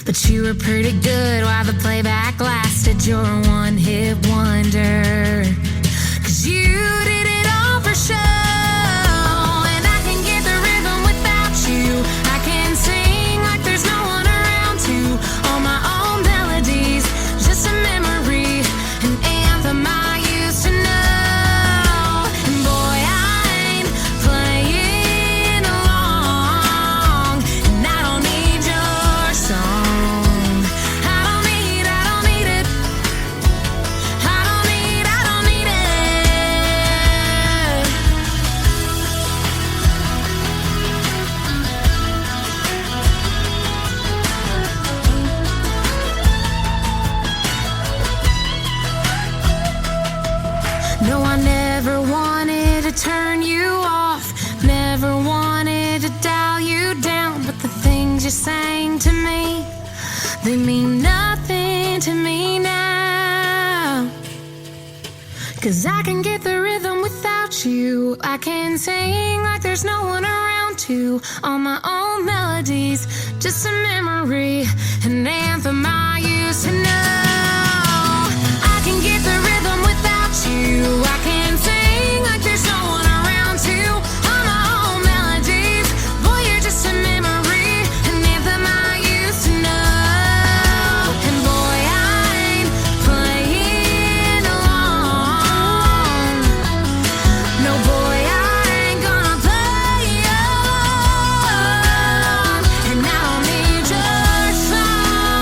but you were pretty good while the playback lasted. You're a one-hit wonder, 'cause you did it all for show. And I can get the rhythm without you. I can sing like there's no one around to. All my own melodies, just a memory, an anthem I used to know. And boy, I ain't playing along. And I don't need your song. I don't need it. I don't need it. No, I never wanted to turn you off, never wanted to dial you down, but the things you sang to me, they mean nothing to me now. 'Cause I can get the rhythm without you. I can sing like there's no one around to. All my own melodies, just a memory, an anthem I used to know. I can get the rhythm without you. I can sing like there's no one around to. All my own melodies, boy, you're just a memory, an anthem I used to know. And boy, I ain't playing along. No, boy, I ain't gonna play along. And I don't need your song.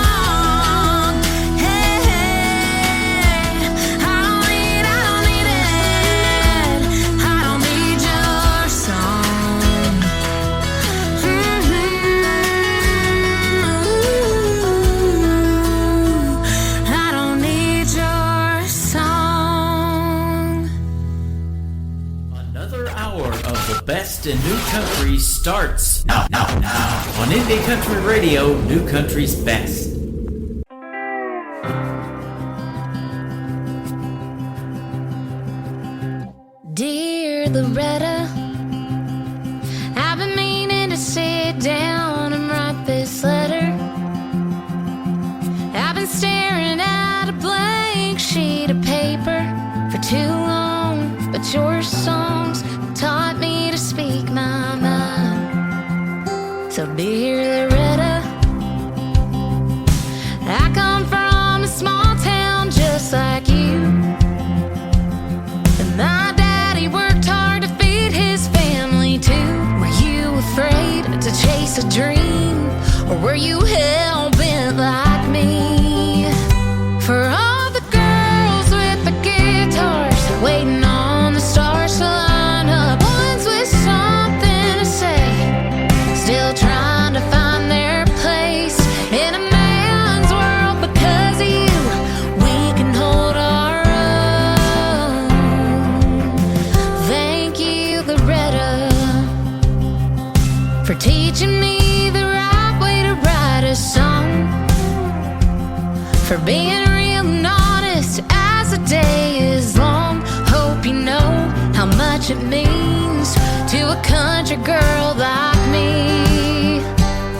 best in new country starts now on Indie Country Radio, New Country's Best. Dear Loretta, I've been meaning to sit down and write this letter. I've been staring at a blank sheet of paper for too long, but your songs taught me to speak my mind. So dear Loretta, I come from a small town just like you, and my daddy worked hard to feed his family too. Were you afraid to chase a dream, or were you hell-bent like me? For all the girls with the guitars waiting on the stars to line up, ones with something to say, still trying to find their place in a man's world. Because of you, we can hold our own. Thank you, Loretta, for teaching me the right way to write a song, for being real and honest as the day is long. Hope you know how much it means to a country girl like me.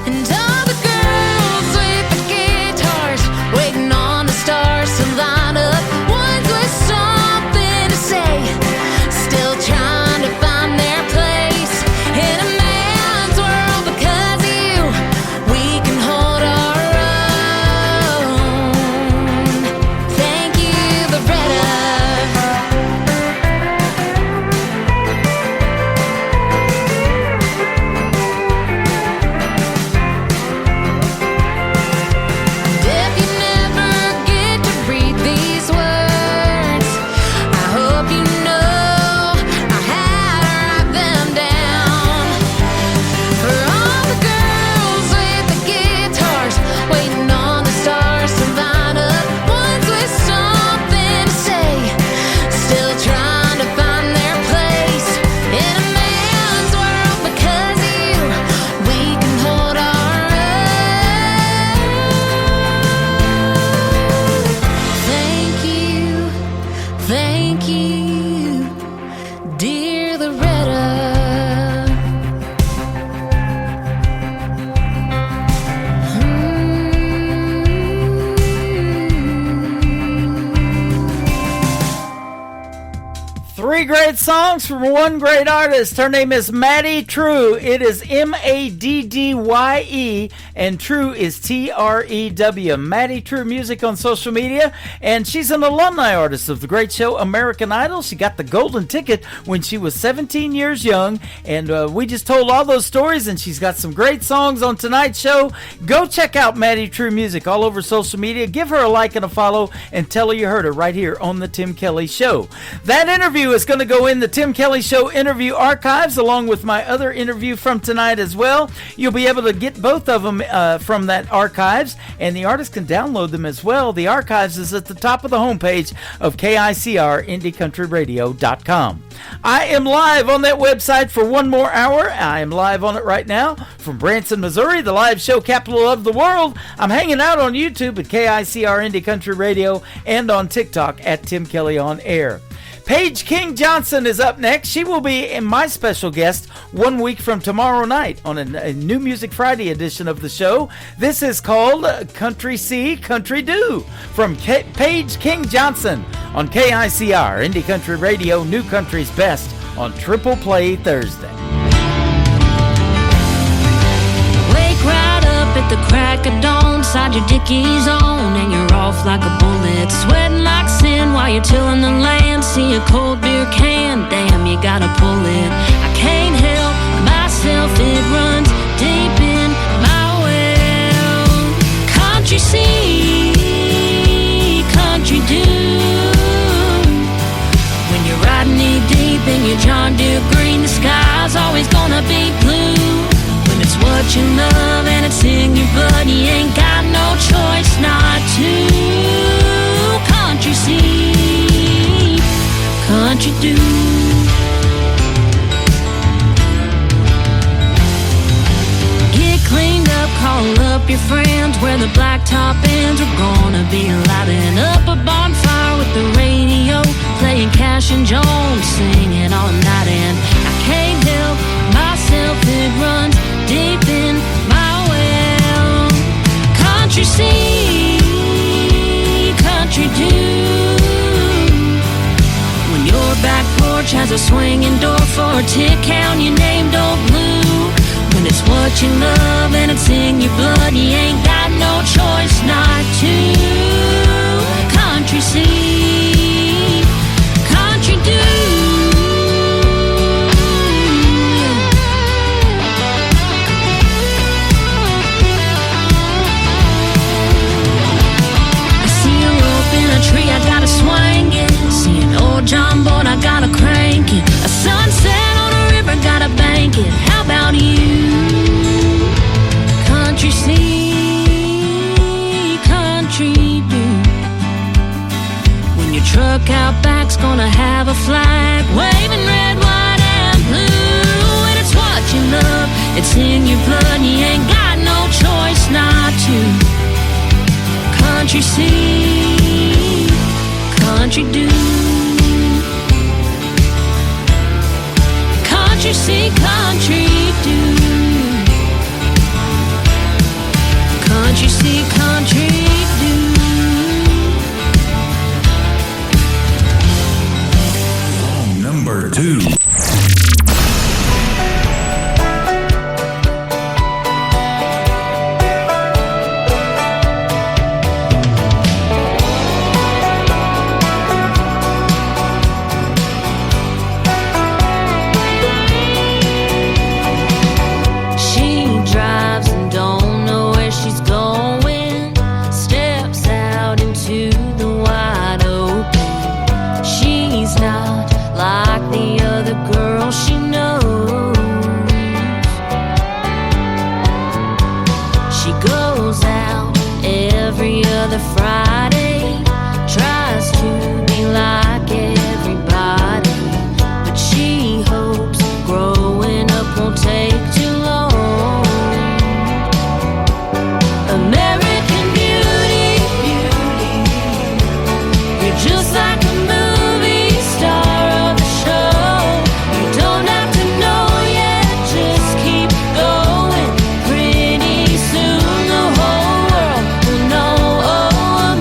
And all the girls with the guitars waiting on the stars to line up, ones with something to say, still trying to find their place in a man's world. Because of you, we can hold our own. Thank you, Loretta. If you never get to read these words, I hope you know I had to write them down. For all the girls with the guitars waiting on the stars to line up, ones with something to say, still trying to find their place in a man's world. Because of you, we can hold our own. Thank you, dear Loretta. Three great songs from one great artist. Her name is Maddie True. It is Maddye, and True is Trew. Maddie True Music on social media, and she's an alumni artist of the great show American Idol. She got the golden ticket when she was 17 years young, and we just told all those stories, and she's got some great songs on tonight's show. Go check out Maddie True Music all over social media. Give her a like and a follow, and tell her you heard her right here on the Tim Kelly Show. That interview is going to go in the Tim Kelly Show interview archives, along with my other interview from tonight as well. You'll be able to get both of them from that archives, and the artist can download them as well. The archives is at the top of the homepage of KICR, IndieCountryRadio.com. I am live on that website for one more hour. I am live on it right now from Branson, Missouri, the live show capital of the world. I'm hanging out on YouTube at KICR Indie Country Radio and on TikTok at Tim Kelly On Air. Paige King Johnson is up next. She will be my special guest 1 week from tomorrow night on a New Music Friday edition of the show. This is called Country See, Country Do from Paige King Johnson on KICR, Indie Country Radio, New Country's Best on Triple Play Thursday. Wake right up at the crack of dawn, side your dickies on, and you're off like a bullet, sweating like sin while you're tilling the land. See a cold beer can, damn, you gotta pull it. I can't help myself, it runs deep in my well. Country see, country do. When you're riding knee deep in your John Deere green, the sky's always gonna be blue. When it's what you love and it's in your blood, you ain't got no choice not to. Country see, country do. friends where the blacktop ends. We're gonna be lighting up a bonfire with the radio, playing Cash and Jones, singing all night. And I can't help myself, it runs deep in my well. Country see, country do. When your back porch has a swinging door for a tick, count your name, don't blue. When it's what you love and it's in your blood, you ain't got no choice not to. Country see, country do. I see a rope in a tree, I gotta swing it. See an old John boat, I gotta crank it. A sunset on a river, gotta bank it. How about you? Country see, country do. When your truck out back's gonna have a flag waving red, white, and blue. And it's what you love, it's in your blood, you ain't got no choice not to. Country see, country do. Country see, country do. Country see, country do. Number 2. Pretty soon the whole world will know, oh,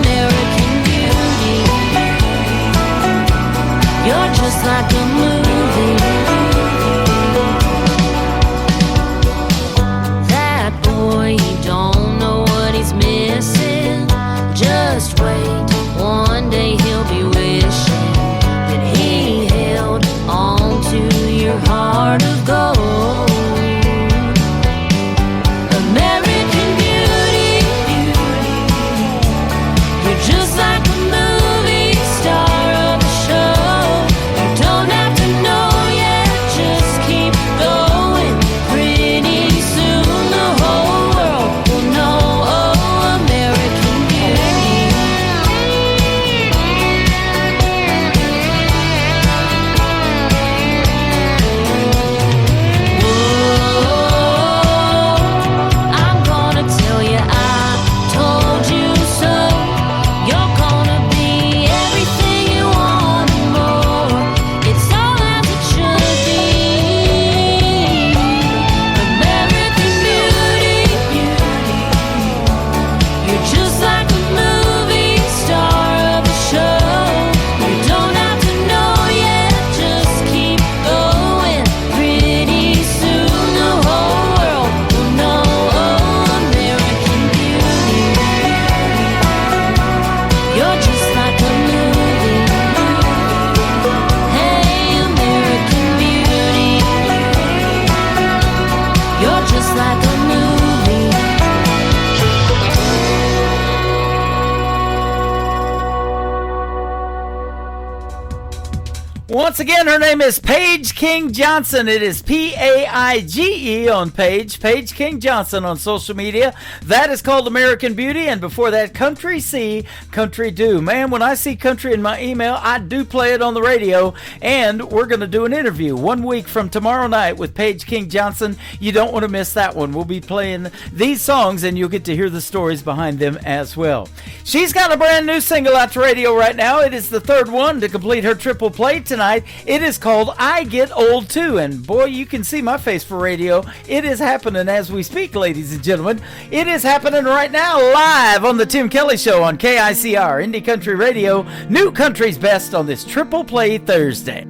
Once again, her name is Paige King Johnson. It is Paige on Paige King Johnson on social media. That is called American Beauty, and before that, Country See, Country Do. Man, when I see country in my email, I do play it on the radio, and we're going to do an interview 1 week from tomorrow night with Paige King Johnson. You don't want to miss that one. We'll be playing these songs, and you'll get to hear the stories behind them as well. She's got a brand new single out to radio right now. It is the third one to complete her triple play tonight. It is called I Get Old Too, and boy, you can see my face for radio. It is happening as we speak, ladies and gentlemen. It is happening right now, live on the Tim Kelly Show on KICR, Indie Country Radio, New Country's Best on this Triple Play Thursday.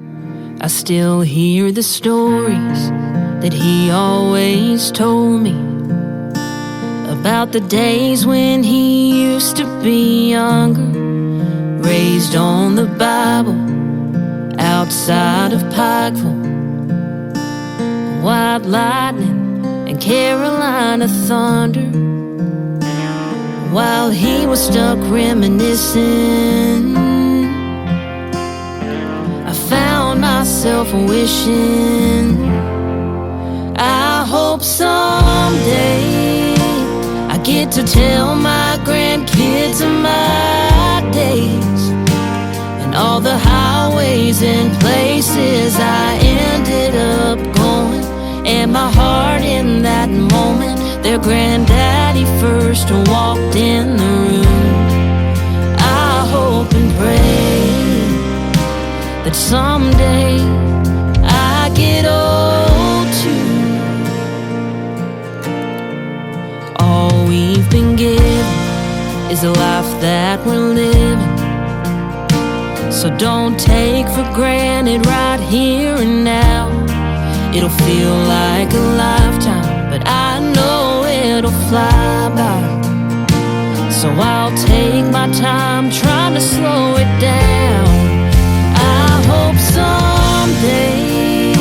I still hear the stories that he always told me about the days when he used to be younger, raised on the Bible outside of Pikeville, White Lightning and Carolina Thunder. While he was stuck reminiscing, I found myself wishing, I hope someday I get to tell my grandkids of my days, and all the highways and places I ended up going, and my heart in that moment their granddaddy first walked in the room. I hope and pray that someday I get old too. All we've been given is a life that we're living, so don't take for granted right here and now. It'll feel like a lifetime, but I know it'll fly by. So I'll take my time trying to slow it down. I hope someday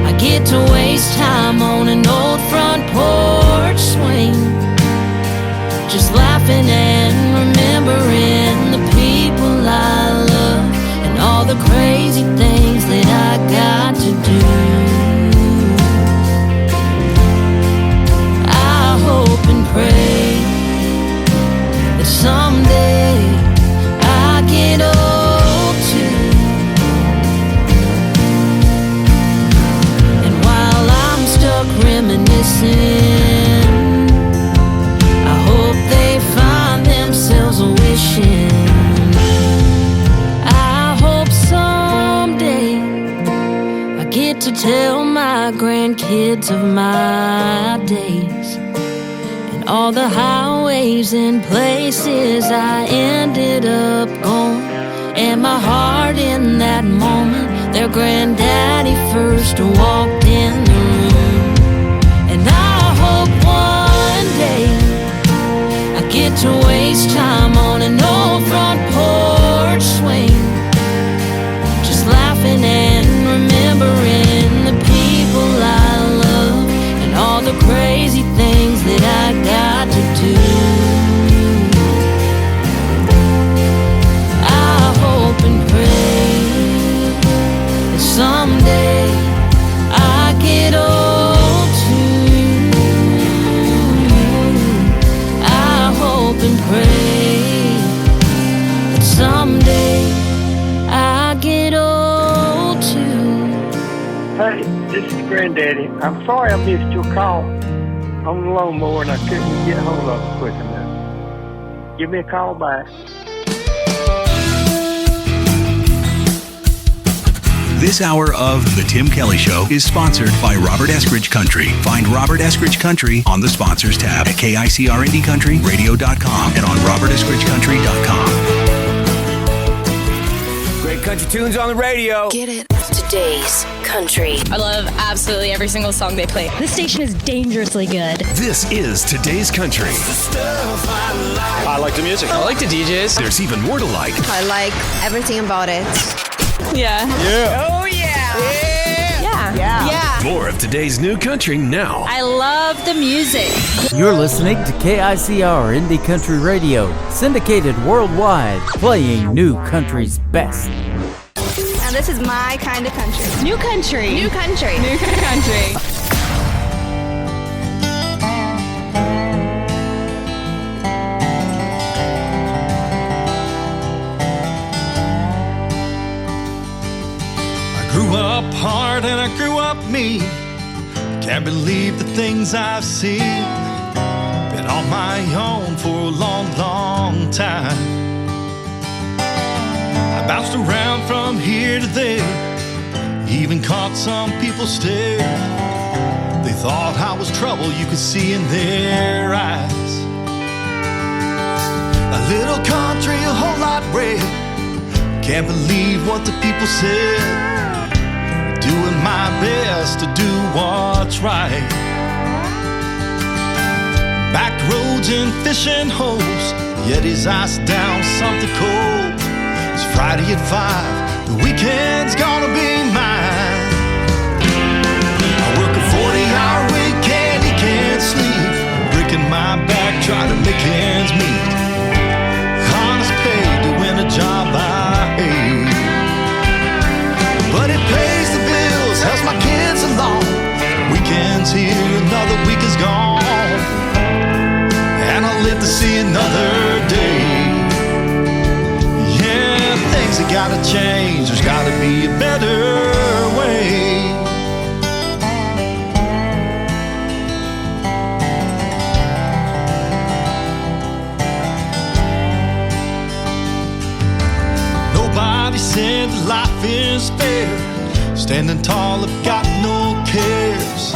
I get to waste time on an old front porch swing, just laughing and remembering the people I love, and all the crazy things that I got to do. I hope and pray that someday I get old too. And while I'm stuck reminiscing, I hope they find themselves wishing, get to tell my grandkids of my days, and all the highways and places I ended up going, and my heart in that moment their granddaddy first walked in the room. And I hope one day I get to waste time on an old front porch swing, just laughing and remembering the people I love, and all the crazy things that I got to do. I hope and pray that someday I get old too. I hope and pray that someday I get old too. Hey, this is Granddaddy. I'm sorry I missed your call on the lawnmower and I couldn't get hold of it quick enough. Give me a call back. This hour of The Tim Kelly Show is sponsored by Robert Eskridge Country. Find Robert Eskridge Country on the Sponsors tab at KICRIndieCountryRadio.com and on RobertEskridgeCountry.com. Great country tunes on the radio. Get it. Today's country. I love absolutely every single song they play. This station is dangerously good. This is Today's Country. I like the music. I like the DJs. There's even more to like. I like everything about it. Yeah. Yeah. Oh, yeah. Yeah. More of today's new country now. I love the music. You're listening to KICR Indie Country Radio, syndicated worldwide, playing New Country's best. And this is my kind of country. New country. New country. New country. I grew up hard and I grew up mean. Can't believe the things I've seen. Been on my own for a long, long time. I bounced around from here to there, even caught some people stare. They thought I was trouble, you could see in their eyes. A little country, a whole lot red. Can't believe what the people said. Doing my best to do what's right. Back roads and fishing holes, yet his ice down something cold. It's Friday at 5, the weekend's gonna be mine. I work a 40-hour weekend, he can't sleep. Breaking my back, trying to make ends meet. Honest pay to win a job I hate. But it pays the bills, helps my kids along. Weekend's here, another week is gone. And I'll live to see another day. Yeah, things have gotta change, there's gotta be a better way. Nobody said that life is fair. Standing tall, I've got no cares.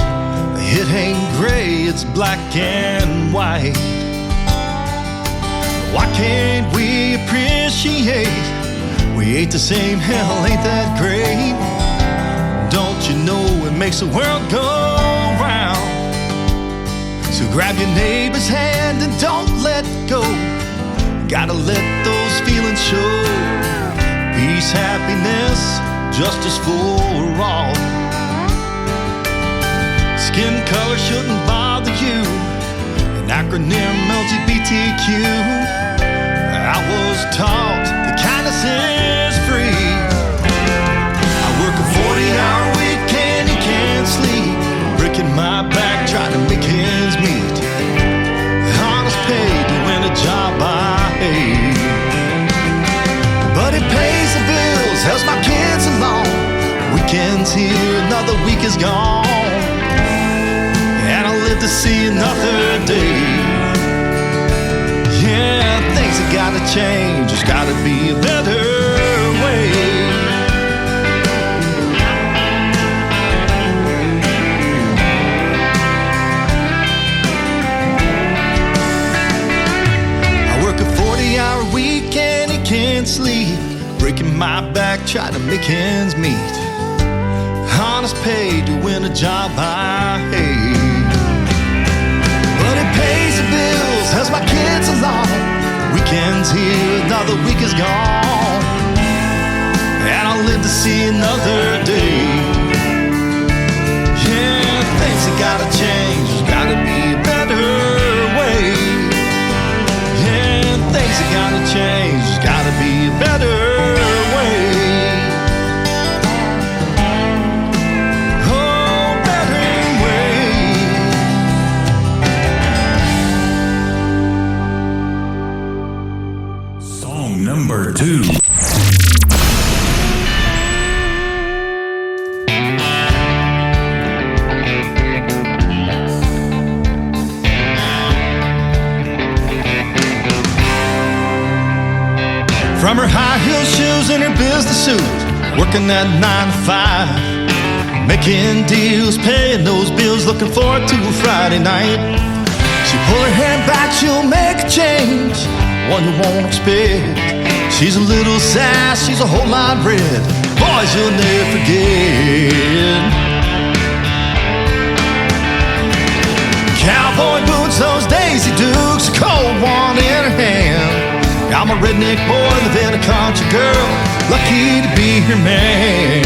It ain't gray, it's black and white. Why can't we appreciate? We ain't the same, hell, ain't that great? Don't you know it makes the world go round? So grab your neighbor's hand and don't let go. Gotta let those feelings show. Peace, happiness, justice for all. Skin color shouldn't bother you. An acronym LGBTQ. I was taught that kindness is free. I work a 40-hour weekend, he can't sleep. Breaking my back, trying to make ends meet. Honest pay to win a job I hate. But it pays the bills, helps my kids along. Weekend's here, another week is gone. And I'll live to see another day. Yeah, things have gotta change, there's gotta be a better way. I work a 40-hour weekend, he can't sleep. Breaking my back, trying to make ends meet. Honest pay to win a job I hate. But it pays the bills, helps my kids along. Weekend's here, another week is gone. And I'll live to see another day. Yeah, things have gotta change, there's gotta be a better way. Yeah, things have gotta change, there's gotta be a better way. Number 2. From her high heel shoes and her business suit, working that 9 to 5, making deals, paying those bills, looking forward to a Friday night. She pull her hand back, she'll make a change, one you won't expect. She's a little sass, she's a whole lot red. Boys, you'll never forget. Cowboy boots, those Daisy Dukes, a cold one in her hand. I'm a redneck boy, living a country girl, lucky to be her man.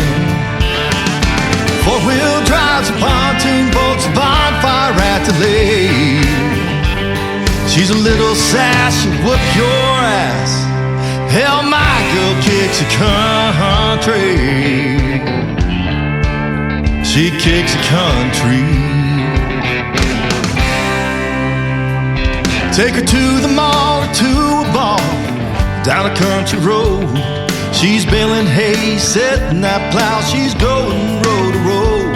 Four-wheel drives, a pontoon boats, a bonfire at the lake. She's a little sass, she'll whoop your ass Hell, my girl kicks the country. She kicks the country. Take her to the mall or to a bar down a country road. She's baling hay, setting that plow. She's going road to road.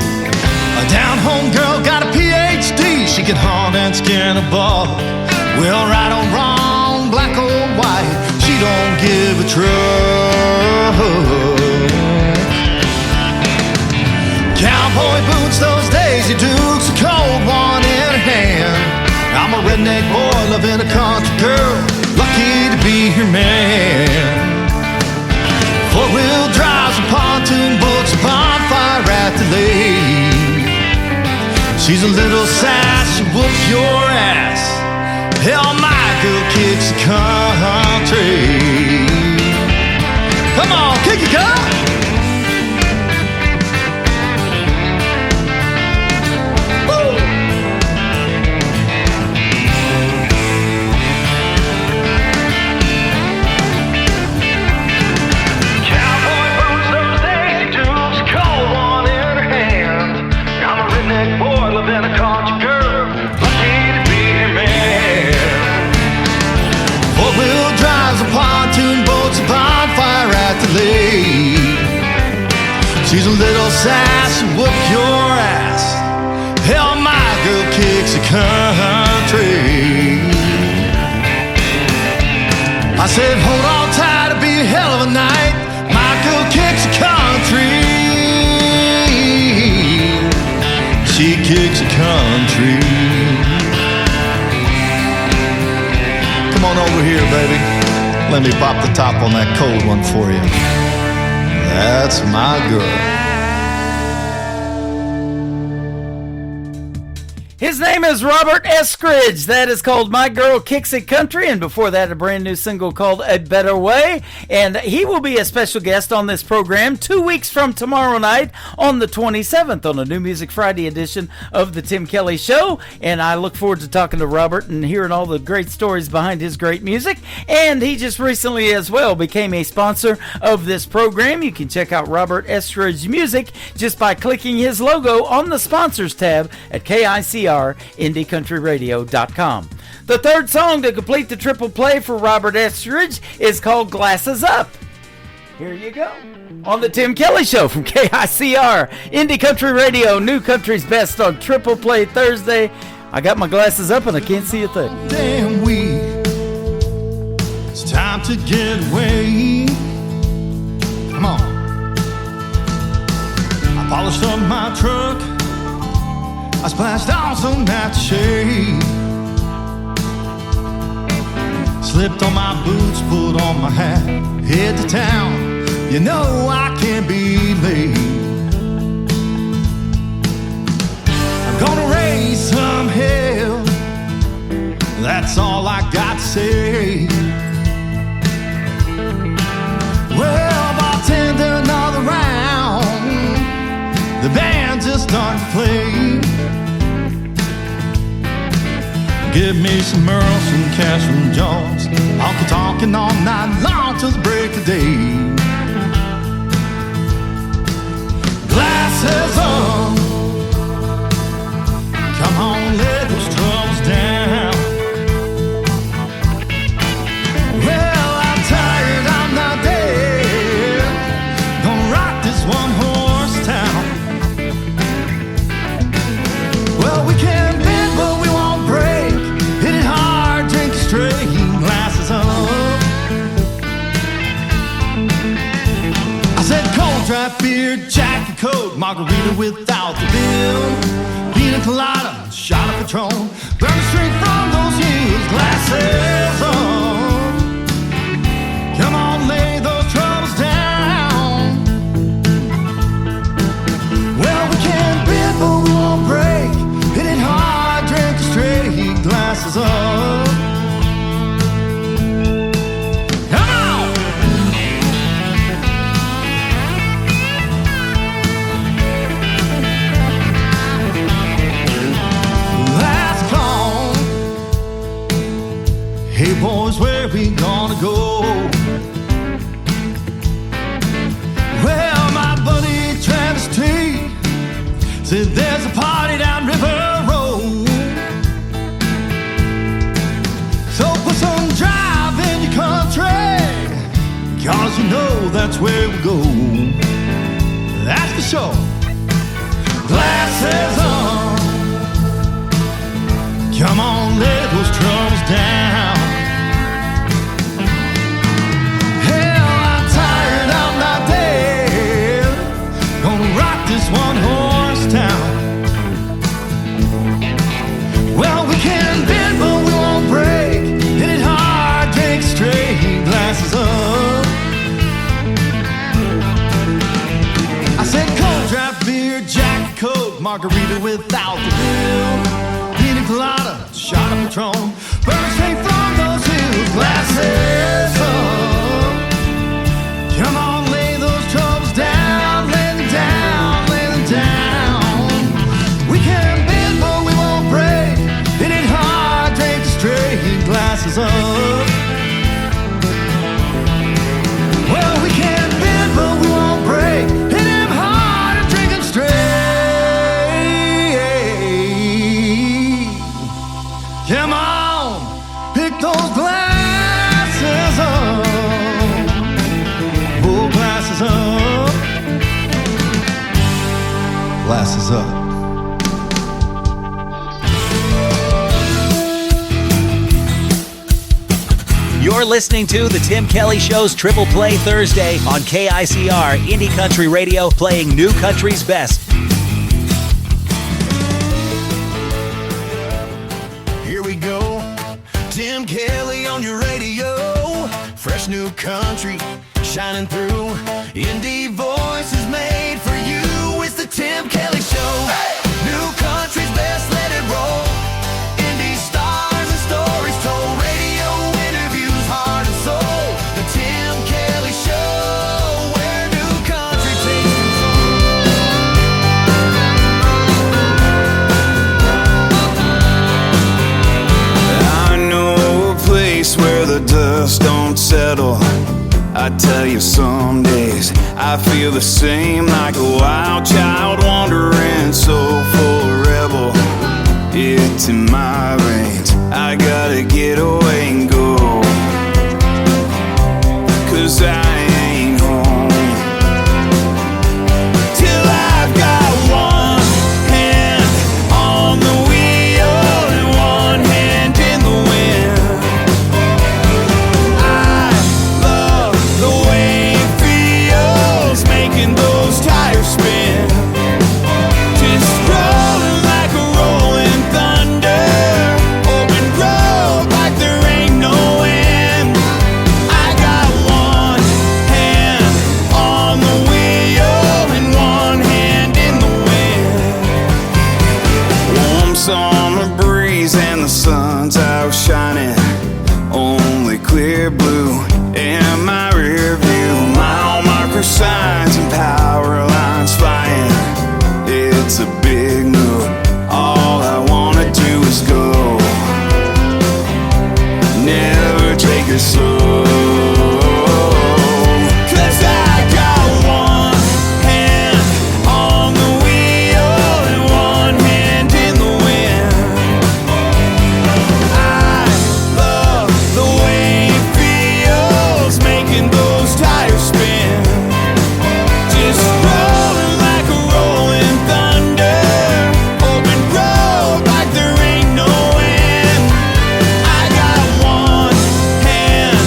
A down-home girl got a PhD. She can hunt and skin a bug. Well, right or wrong, black or white, she don't give a truck. Cowboy boots, those Daisy Dukes, a cold one in her hand. I'm a redneck boy loving a country girl, lucky to be her man. Four-wheel drives and pontoon boats, a bonfire at the lake. She's a little sass, she'll whoop your ass. Hell, my girl kicks the country. Come on, kick it, girl. She's a little sass, whoop your ass. Hell, my girl kicks the country. I said, hold on tight, it'll be a hell of a night. My girl kicks the country. She kicks the country. Come on over here, baby. Let me pop the top on that cold one for you. That's my girl. His name is Robert Eskridge. That is called My Girl Kicks It Country. And before that, a brand new single called A Better Way. And he will be a special guest on this program 2 weeks from tomorrow night on the 27th on a New Music Friday edition of The Tim Kelly Show. And I look forward to talking to Robert and hearing all the great stories behind his great music. And he just recently as well became a sponsor of this program. You can check out Robert Eskridge Music just by clicking his logo on the sponsors tab at KICR-IndieCountryRadio.com. The third song to complete the triple play for Robert Eskridge is called Glasses Up. Here you go. On the Tim Kelly Show from KICR, Indie Country Radio, New Country's Best on Triple Play Thursday. I got my glasses up and I can't see a thing. Damn weak. It's time to get away. Come on. I polished up my truck. I splashed on some aftershave. Slipped on my boots, put on my hat, head to town. You know I can't be late. I'm gonna raise some hell. That's all I got to say. Well, bartender, another round. The band just started to play. Give me some Merle, some cash from Jones. Honky tonkin' all night long till the break of day. Glasses on. Come on, let those troubles down. Well, I'm tired, I'm not dead. Gonna rock this one horse town. Well, we can bend, but we won't break. Hit it hard, drink it straight, glasses up. I said cold, dry beer, Jack and Coke, margarita without the bill, pina colada, shot of Patron, burn straight from those heels, glasses on. Come on, lay those troubles down. Well, we can't bend, but we won't break. Hit it hard, drink it straight, glasses up. Come on! Last call. Hey boys, where we gonna go? iced tea. Said there's a party down River Road. So put some drive in your country, 'cause you know that's where we go. That's for sure. Glasses on. Come on, lay those troubles down. Hell, I'm tired of not dead. Gonna rock this one-horse town. Well, we can bend, but we won't break. Hit it hard, drink straight, glasses up. I said cold draft beer, Jack Coke, margarita without the bill, pina colada, shot of Patron, burn straight from those hills, glasses up. Come on, lay those troubles down, lay them down, lay them down. We can bend, but we won't break. Hit it hard, drink straight, glasses up. Well, we can bend, but we won't break. Hit him hard and drink him straight. Come on, pick those glasses up. Oh, glasses up. Glasses up. You're listening to The Tim Kelly Show's Triple Play Thursday on KICR Indie Country Radio, playing new country's best. Here we go, Tim Kelly on your radio. Fresh new country shining through. Indie voices made for you. It's the Tim Kelly Show. Hey! New country's best, let it roll. Indie stars and stories told. Radio interviews, heart and soul. The Tim Kelly Show, where new country takes I know a place where the dust don't settle. I tell you, some days I feel the same, like a wild child wandering, soulful rebel. It's in my veins, I gotta get away and go, 'cause I ain't home till I've got one hand on the wheel and one hand in the wind. I love the way it feels, making those tires spin, just rolling like a rolling thunder, open road like there ain't no end. I got one hand on the wheel and one hand in the wind. Warm summer breeze and the sun's out shining, only clear blue in my rear view. Mile marker signs and power lines flying. It's a big move, all I wanna do is go, never take it slow. 'Cause I got one hand on the wheel and one hand in the wind. I love the way it feels, making those tires spin, just rolling like a rolling thunder, open road like there ain't no end. I got one hand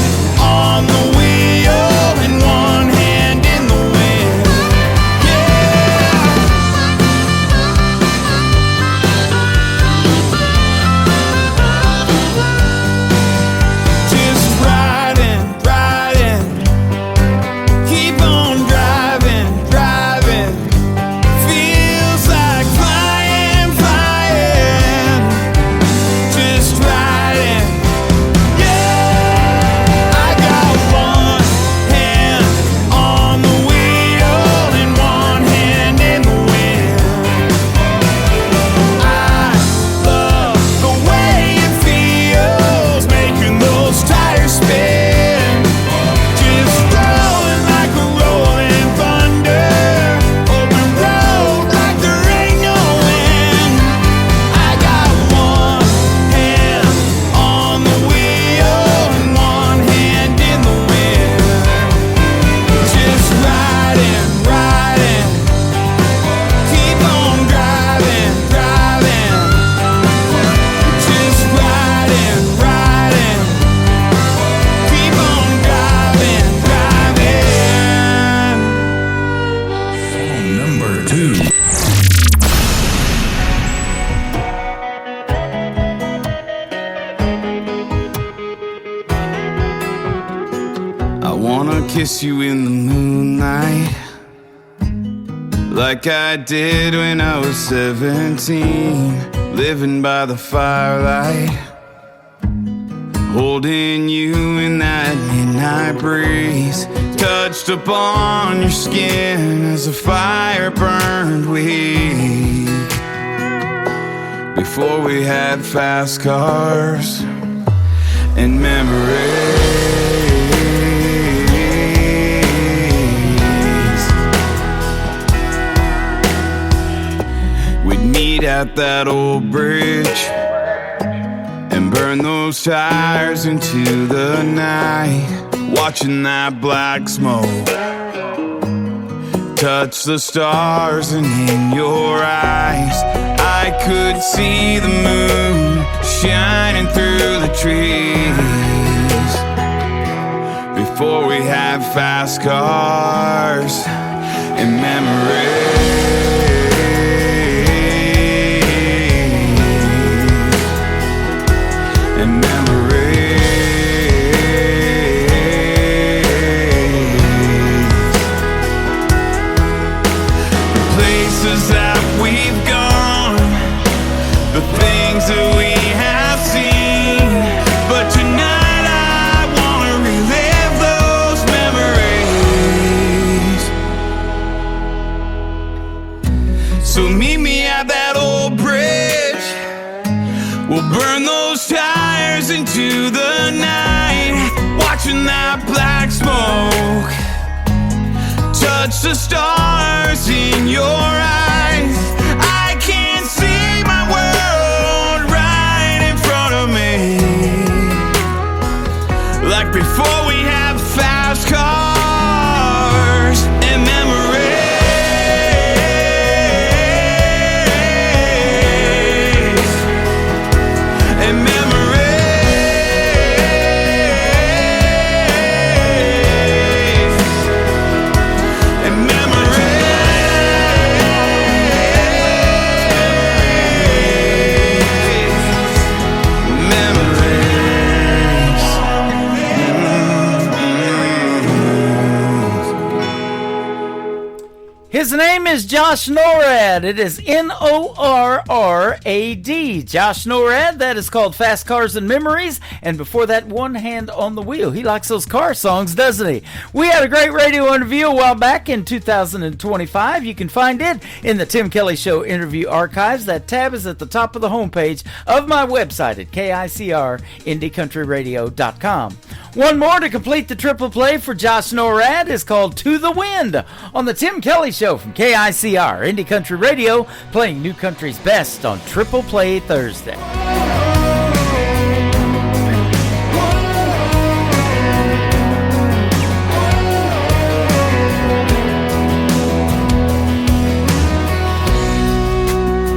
I wanna kiss you in the moonlight, like I did when I was 17, living by the firelight, holding you in that midnight breeze, touched upon your skin as the fire burned weak. Before we had fast cars and memories, we'd meet at that old bridge and burn those tires into the night, watching that black smoke touch the stars, and in your eyes I could see the moon shining through the trees. Before we had fast cars and memories, and the places that we've gone, the things that we have seen. But tonight I wanna relive those memories. So meet me at that old bridge, we'll burn those tires into the night, watching that black smoke touch the stars in your eyes. I can't see my world right in front of me, like before we had fast cars and memories. And His name is Josh Norrad. It is Norrad. Josh Norrad. That is called Fast Cars and Memories. And before that, One Hand on the Wheel. He likes those car songs, doesn't he? We had a great radio interview a while back in 2025. You can find it in the Tim Kelly Show interview archives. That tab is at the top of the homepage of my website at KICR-IndyCountryRadio.com. One more to complete the triple play for Josh Norrad is called To the Wind on the Tim Kelly Show from KICR, Indie Country Radio, playing new country's best on Triple Play Thursday.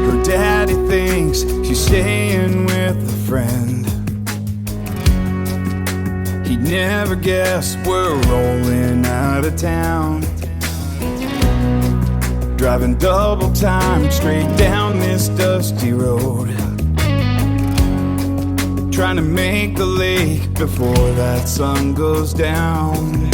Her daddy thinks she's staying with a friend. He'd never guess we're rolling out of town, driving double time straight down this dusty road, trying to make the lake before that sun goes down.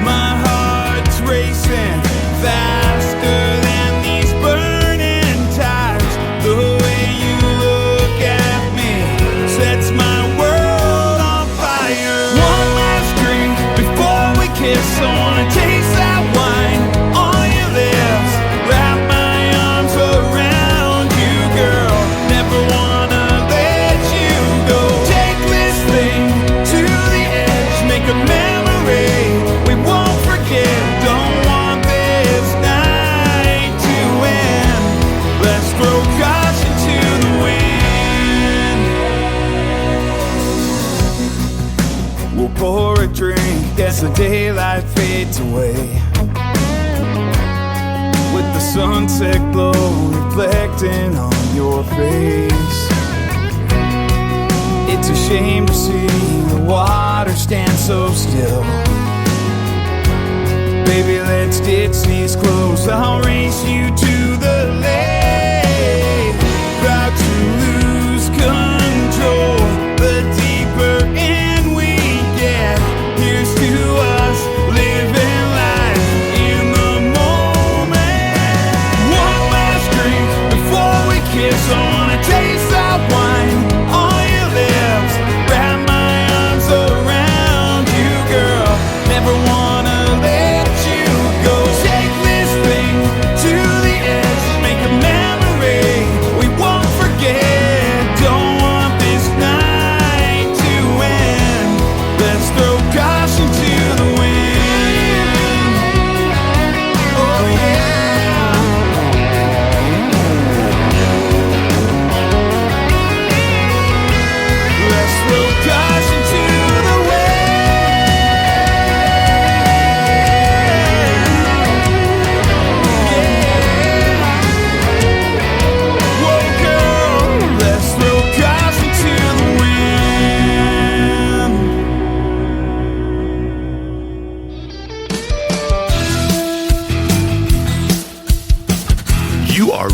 My heart's racing faster than these burning tires. The way you look at me sets my world on fire. One last drink before we kiss. I wanna taste that wine on your lips, wrap my arms around you, girl. Never wanna let you go. Take this thing to the edge, make a memory we won't forget. Don't want this night to end. Let's throw caution to the wind. We'll pour a drink as the daylight fades away, with the sunset glow reflecting on your face. It's a shame to see the water stand so still. Baby, let's ditch these clothes. I'll race you to the lake. Proud to lose control. The deeper in we get, here's to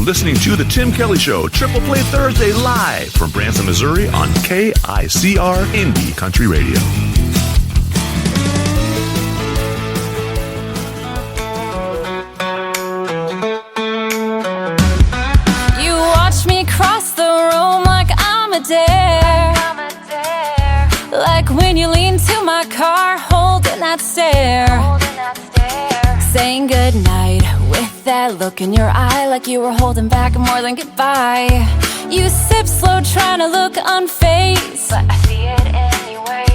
listening to The Tim Kelly Show, Triple Play Thursday, live from Branson, Missouri on KICR Indie Country Radio. You watch me cross the room like I'm a dare. Like when you lean to my car, holding that stare. Saying goodnight with that look in your eye, like you were holding back more than goodbye. You sip slow, trying to look unfazed, but I see it anyway.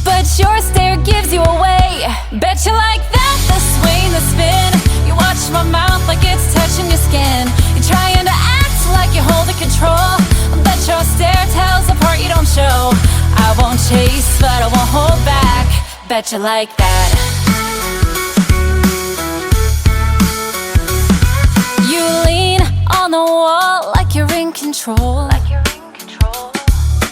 But your stare gives you away. Bet you like that, the sway and the spin. You watch my mouth like it's touching your skin. You're trying to act like you're holding control. Bet your stare tells the part you don't show. I won't chase, but I won't hold back. Bet you like that. You lean on the wall like you're in control.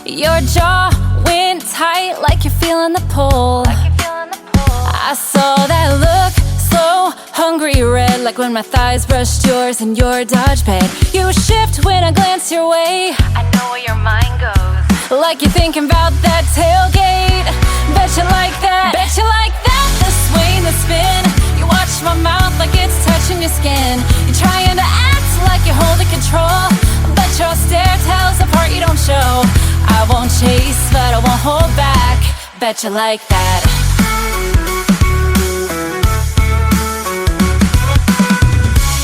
Your jaw went tight like you're feeling the pull. I saw that look, slow, hungry red, like when my thighs brushed yours in your Dodge bed. You shift when I glance your way. I know where your mind goes. Like you're thinking about that tailgate. Bet you like that. Bet you like that. The sway and the spin. You watch my mouth like it's touching your skin. You're trying to act like you're holding control. But your stare tells the part you don't show. I won't chase, but I won't hold back. Bet you like that.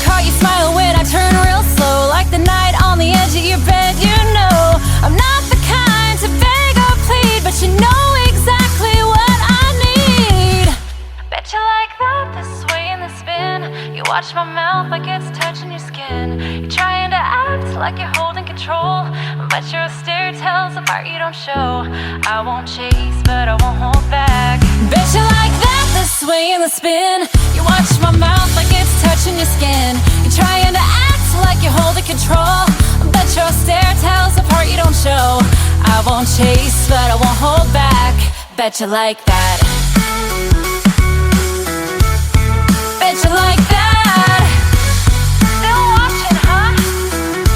Caught you smiling when I turn real slow, like the night on the edge of your bed. You know I'm not the kind to beg or plead, but you know exactly what I need. Bet you like that, the sway and the spin. You watch my mouth like it's touching your skin. You're trying to act like you're holding control, but your stare tells the part you don't show. I won't chase, but I won't hold back. Bet you like that, the sway and the spin. You watch my mouth like it's touching your skin. You're trying to act like you're holding control, but your stare tells the part you don't show. I won't chase, but I won't hold back. Bet you like that. Bet you like that. Still watching, huh?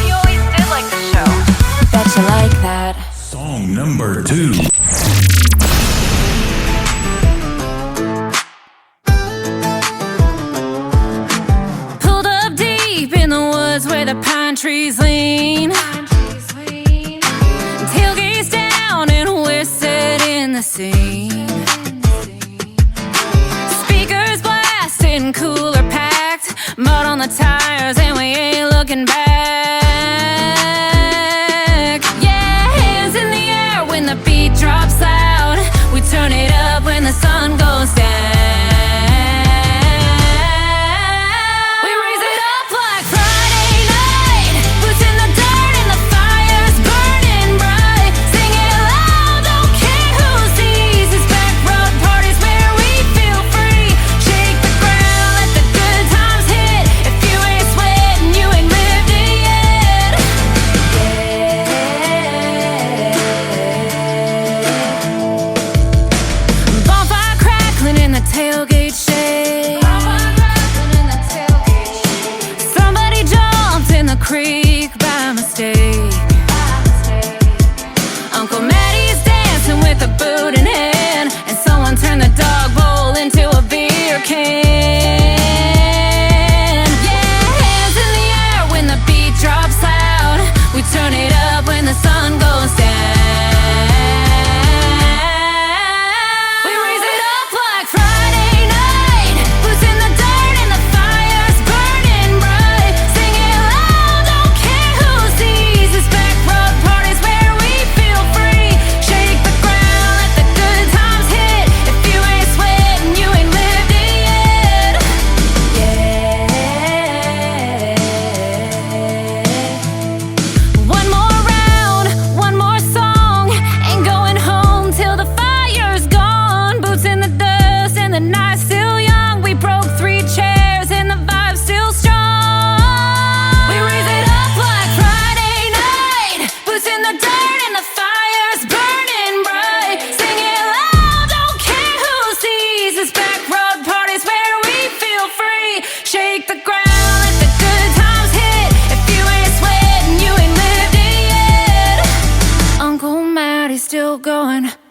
You always did like the show. Bet you like that. Song number 2. Pulled up deep in the woods where the pine trees lean. Tailgaze down and we're set in the scene. Speakers blasting, cooler packed, mud on the tires and we ain't looking back. Yeah, hands in the air when the beat drops loud. We turn it up when the sun goes down. We raise it up like Friday night. Boots in the dirt and the fire's burning bright. Sing it loud, don't care who sees. It's back road parties where we feel free. Shake the ground, let the good times hit. If you ain't sweating, you ain't lived it yet. Bonfire crackling in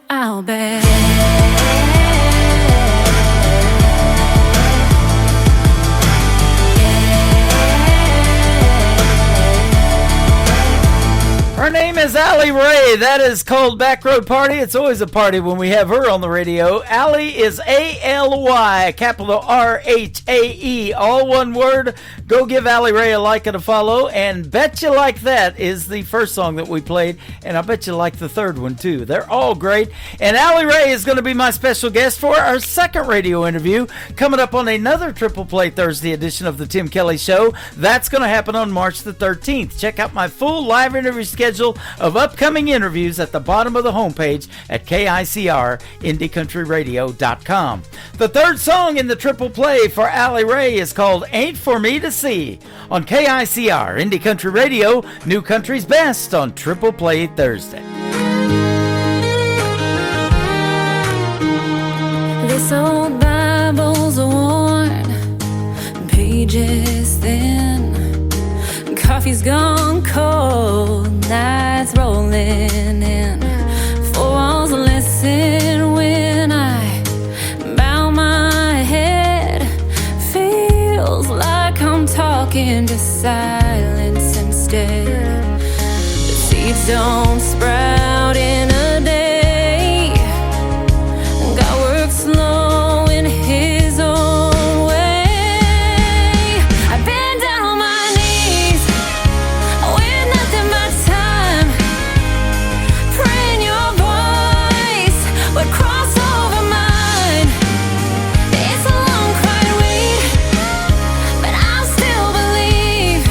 I'll bet. Her name is Allie Ray. That is called Back Road Party. It's always a party when we have her on the radio. Allie is A-L-Y, capital R-H-A-E, all one word. Go give Allie Ray a like and a follow. And Bet You Like That is the first song that we played. And I bet you like the third one, too. They're all great. And Allie Ray is going to be my special guest for our second radio interview coming up on another Triple Play Thursday edition of the Tim Kelly Show. That's going to happen on March the 13th. Check out my full live interview schedule of upcoming interviews at the bottom of the homepage at KICR-IndieCountryRadio.com. The third song in the triple play for Allie Ray is called Ain't For Me To See on KICR Indie Country Radio, New Country's Best on Triple Play Thursday. This old Bible's worn, pages thin, coffee's gone cold, nights rolling in. Four walls listen when I bow my head. Feels like I'm talking to silence instead. The seeds don't sprout in a day. God works slow in His own way. I've been down on my knees with nothing but time, praying Your voice would cross over mine. It's a long quiet wait, but I still believe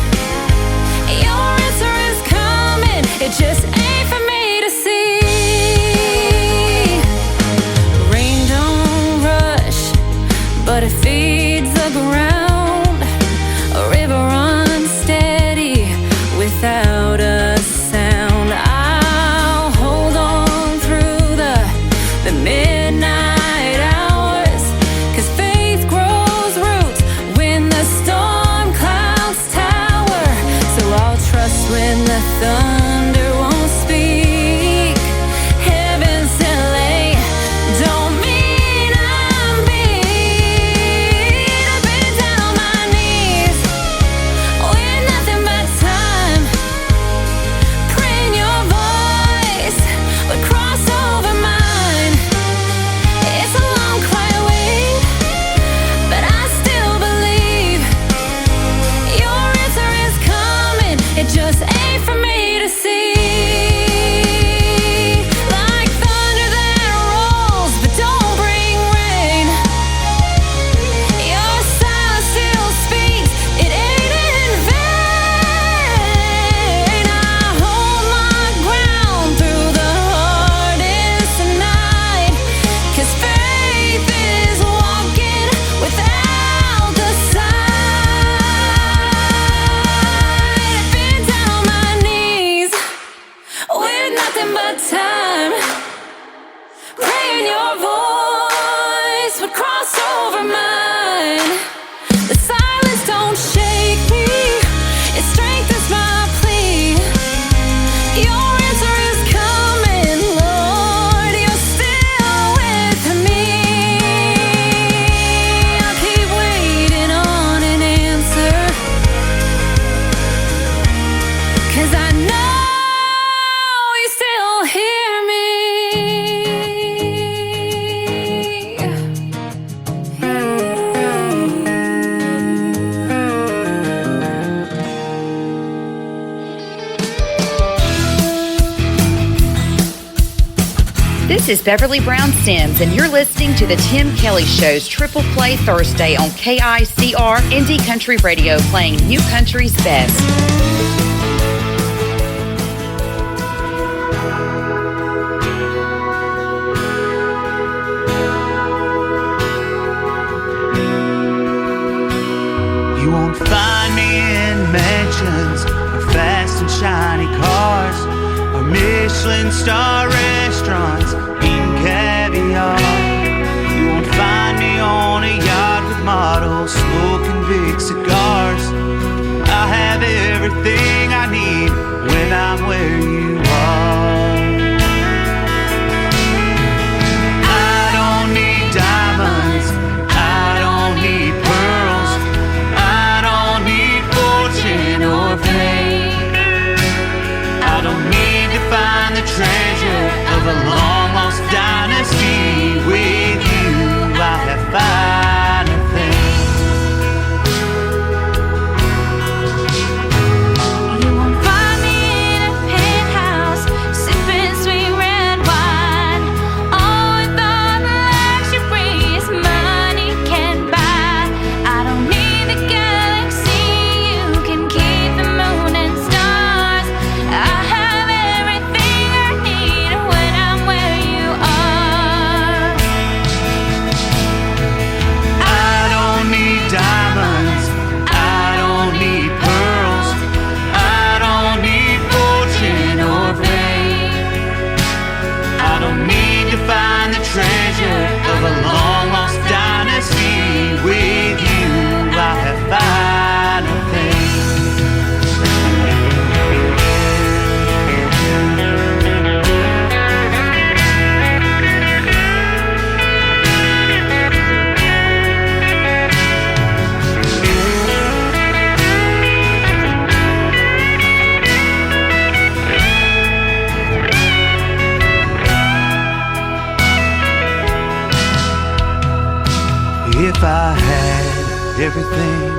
Your answer is coming. It just ain't for me to see. Rain don't rush, but it feeds the ground. A river runs steady without a sound. I'll hold on through the midnight hours, 'cause faith grows roots when the storm clouds tower. So I'll trust when the thunder won't speak. Heaven's delay don't mean I'm beat. I've been down on my knees with nothing but time, praying Your voice would cross over mine. It's a long quiet wait, but I still believe Your answer is coming. It just ain't for me to see. Like thunder that rolls but don't bring rain, Your silence still speaks, it ain't in vain. I hold my ground through the hardest night, 'cause faith is walking without the sight. I've been down on my knees with nothing but time, praying Your voice would cross over mine. The silence don't shake me, it strengthens my plea. Your answer is coming, Lord, You're still with me. I'll keep waiting on an answer, 'cause I know You still hear me. This is Beverly Brown Sims, and you're listening to the Tim Kelly Show's Triple Play Thursday on KICR Indie Country Radio, playing New Country's Best. You won't find me in mansions or fast and shiny cars or Michelin star restaurants eating caviar. You won't find me on a yacht with models smoking big cigars. I have everything I need when I'm where you are. If I had everything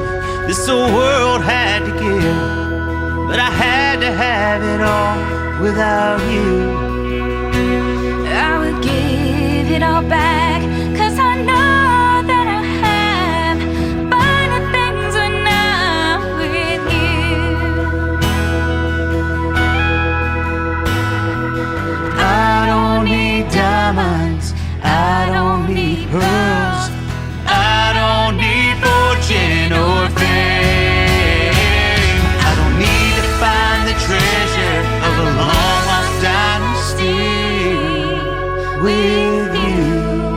this whole world had to give, but I had to have it all without you, I would give it all back, 'cause I know that I have finer things when I'm with you. I don't need diamonds, I don't need pearls, I don't need fortune or fame. I don't need to find the treasure of a long lost dynasty. With you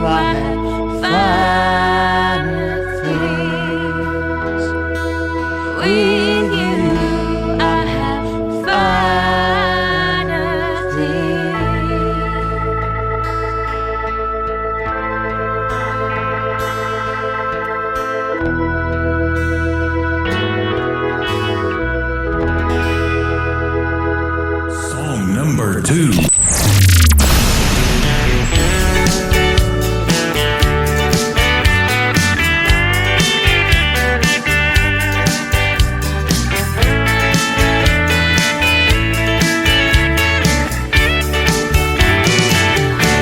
I have finer things. With you I have finer things. Song number 2.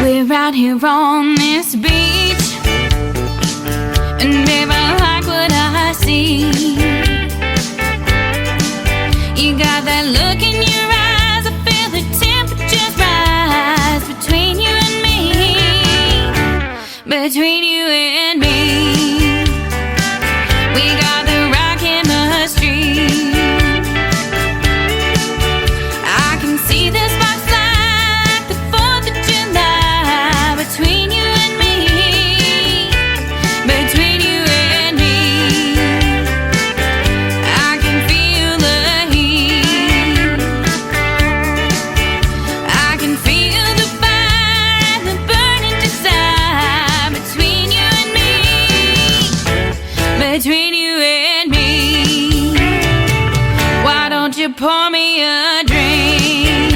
We're out here on this beach, and babe, I like what I see. You got that look in your eyes, I feel the temperatures rise between you and me, between you and me. We got the right chemistry. I can see the sparks like the 4th of July between you and me, between you and me. I can feel the heat, I can feel the fire and the burning desire between you and me, between you and me. Why don't you pour me a drink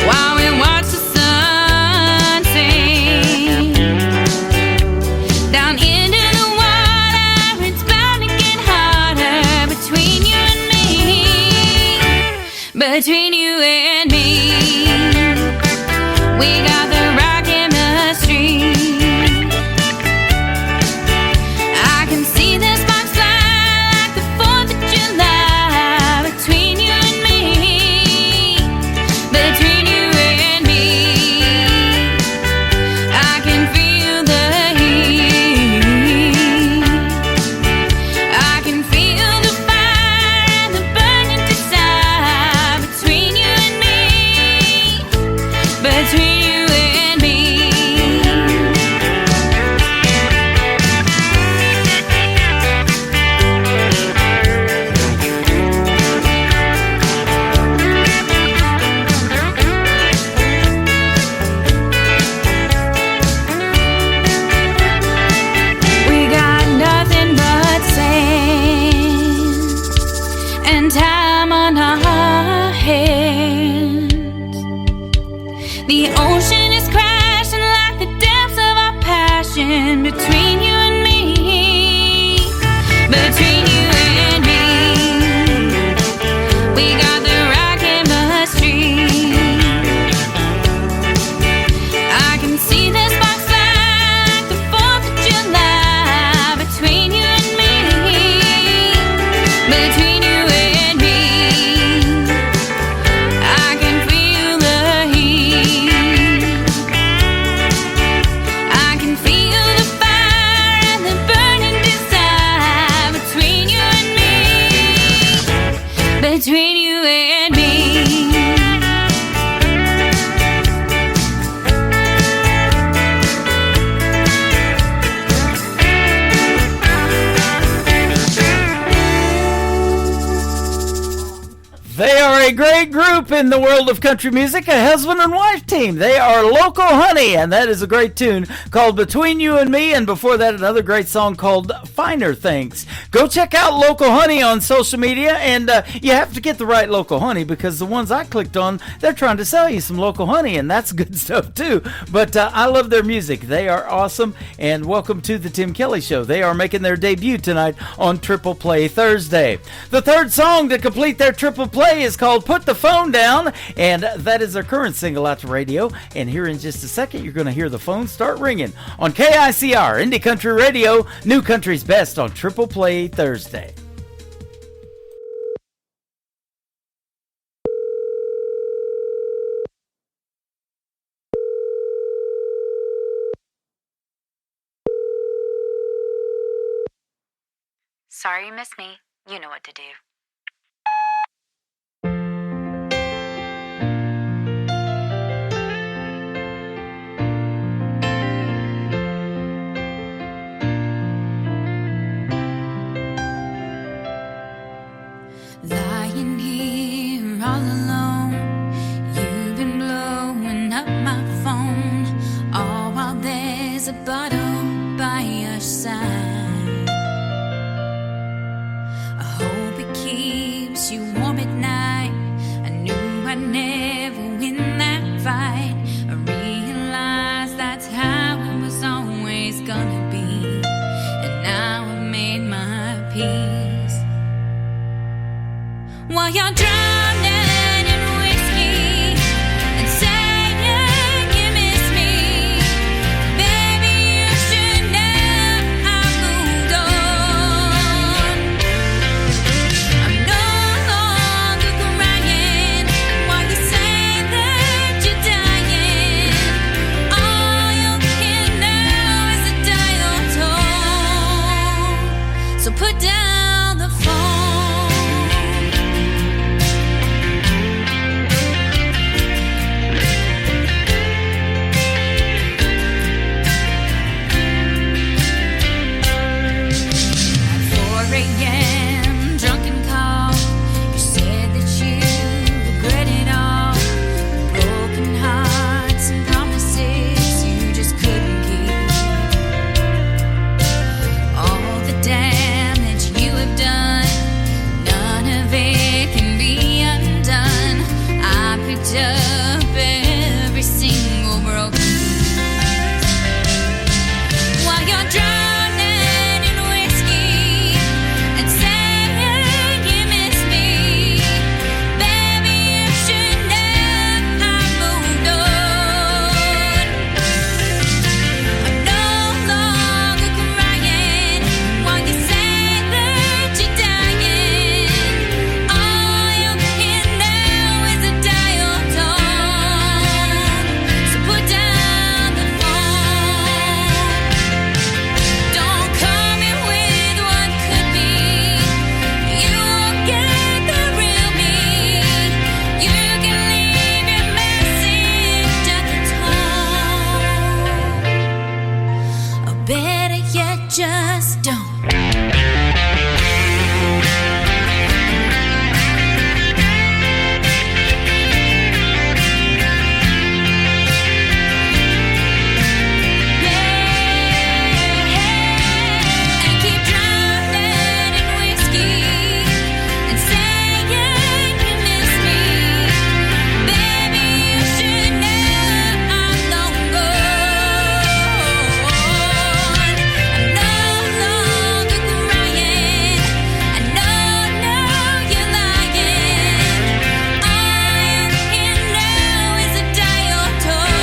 while we watch the sun sink down into the water? It's bound to get harder between you and me, between you and me. We got the right chemistry. I can see the sparks fly like the 4th of July between you and me, between you and me. I can feel the heat, I can feel the fire and the burning desire between you and me, between you and me. We got nothing but sand and time on our hands. The ocean is crashing like the depths of our passion between you and me, between you and me. We got the right chemistry. I can see the sparks fly like the 4th of July between you and me, between you and me. I can feel the heat, I can feel the fire a great group in the world of country music, a husband and wife team. They are Local Honey, and that is a great tune called Between You and Me, and before that, another great song called Finer Things. Go check out Local Honey on social media, and you have to get the right Local Honey, because the ones I clicked on, they're trying to sell you some local honey, and that's good stuff too. But I love their music. They are awesome, and welcome to the Tim Kelly Show. They are making their debut tonight on Triple Play Thursday. The third song to complete their Triple Play is called Put the Phone Down, and that is their current single out to radio. And here in just a second, you're going to hear the phone start ringing on KICR, Indie Country Radio, New Country's Best on Triple Play Thursday. Sorry you missed me. You know what to do. Lying here all alone, you've been blowing up my phone, all while there's a bottle by your side. I hope it keeps you warm at night. I knew I'd never win that fight. I realized that's how it was always gonna be, and now I've made my peace. While you're drowning in whiskey and saying you miss me, baby, you should know I moved on. I'm no longer crying while you say that you're dying. All you can now is a dial tone. So put down the phone. Up every single broken piece. While you're drowning in whiskey and saying you miss me, baby, you should know I moved on. I'm no longer crying while you say that you're dying. All you can know is a dial tone. So put down the phone. Don't come in with what could be. You won't get the real me. You can leave your message at the tone. Or better yet, just don't. And keep drowning in whiskey and saying you miss me, baby, you should know I'm long gone. I'm no longer crying. I know you're lying. All you can know is a dial tone.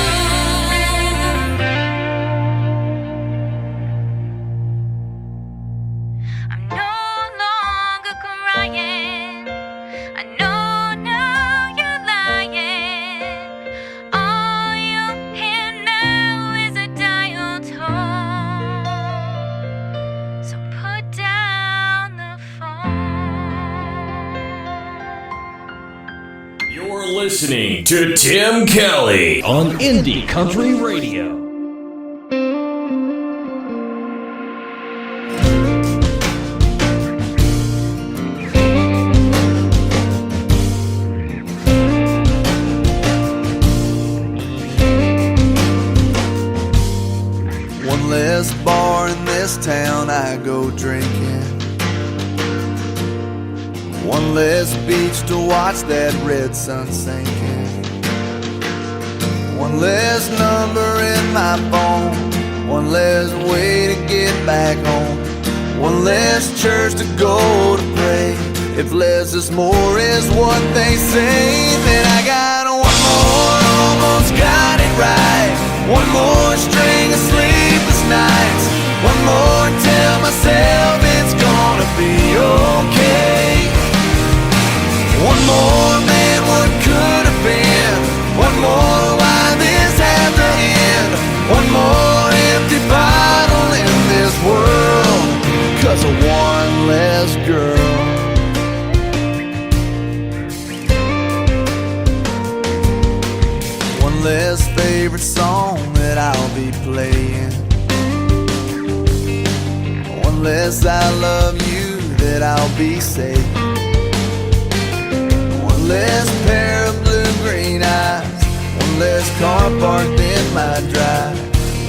I'm no longer crying. I know now you're lying. All you can know is a dial tone. So put down the phone. You're listening to Tim Kelly on Indie Country Radio. One less bar in this town I go drinking. One less beach to watch that red sun sinking. One less number in my phone. One less way to get back home. One less church to go to pray. If less is more is what they say, then I got one more, almost got it right. One more string of sleepless nights. One more, tell myself it's gonna be okay. One more, man, what could have been? One more, why this had to end? One more empty bottle in this world, 'cause of one less girl. One less favorite song that I'll be playing. One less I love you that I'll be saying. One less pair of blue-green eyes. One less car parked in my drive.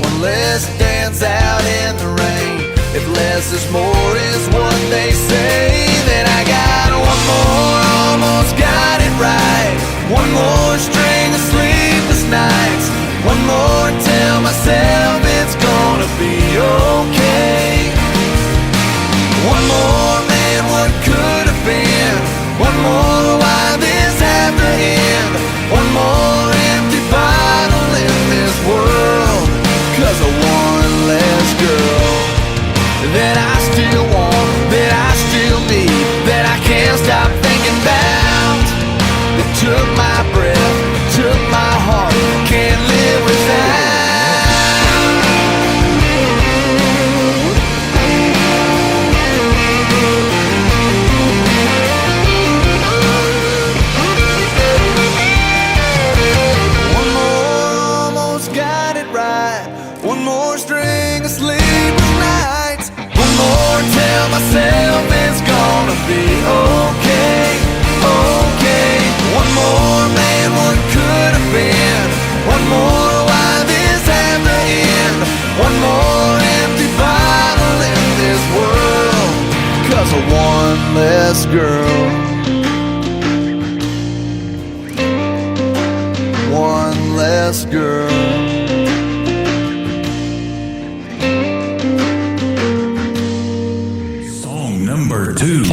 One less dance out in the rain. If less is more is what they say, then I got one more, almost got it right. One more string of sleepless nights. One more, tell myself it's gonna be okay. One more, man, what could have been? One more, why this had to end? One more empty bottle in this world, 'cause of one less girl that I still want, that I still need, that I can't stop thinking about. That took my breath, took my heart, can't live without. One more, almost got it right. One more string of sleepless nights. One more, tell myself it's gonna be okay, okay. One more, man, what could have been? One more, why this had to end? One more empty bottle in this world, 'cause of one less girl. One less girl. Song number 2.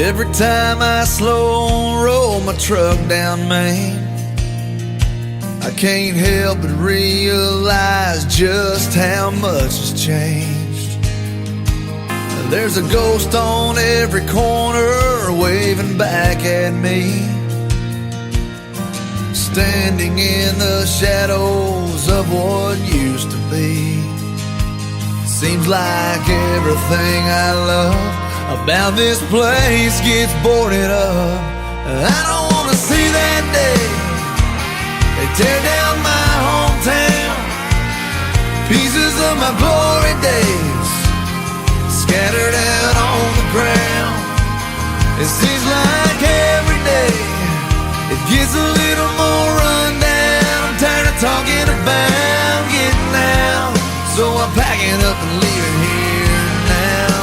Every time I slow roll my truck down Main, I can't help but realize just how much has changed. There's a ghost on every corner waving back at me, standing in the shadows of what used to be. Seems like everything I love about this place gets boarded up. I don't wanna see that day they tear down my hometown. Pieces of my glory days scattered out on the ground. It seems like every day it gets a little more run down. I'm tired of talking about getting out, so I'm packing up and leaving here now.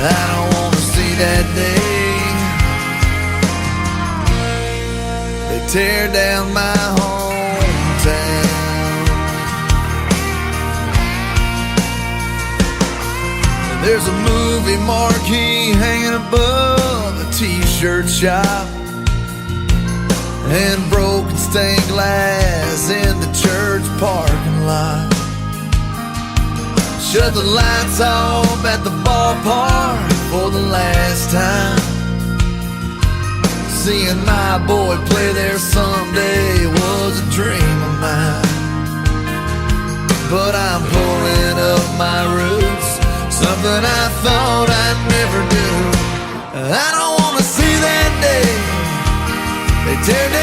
I don't wanna see that day they tear down my hometown. There's a movie marquee hanging above the t-shirt shop, and broken stained glass in the church parking lot. Shut the lights off at the ballpark for the last time. Seeing my boy play there someday was a dream of mine. But I'm pulling up my roots, something I thought I'd never do. I don't wanna see that day they tear down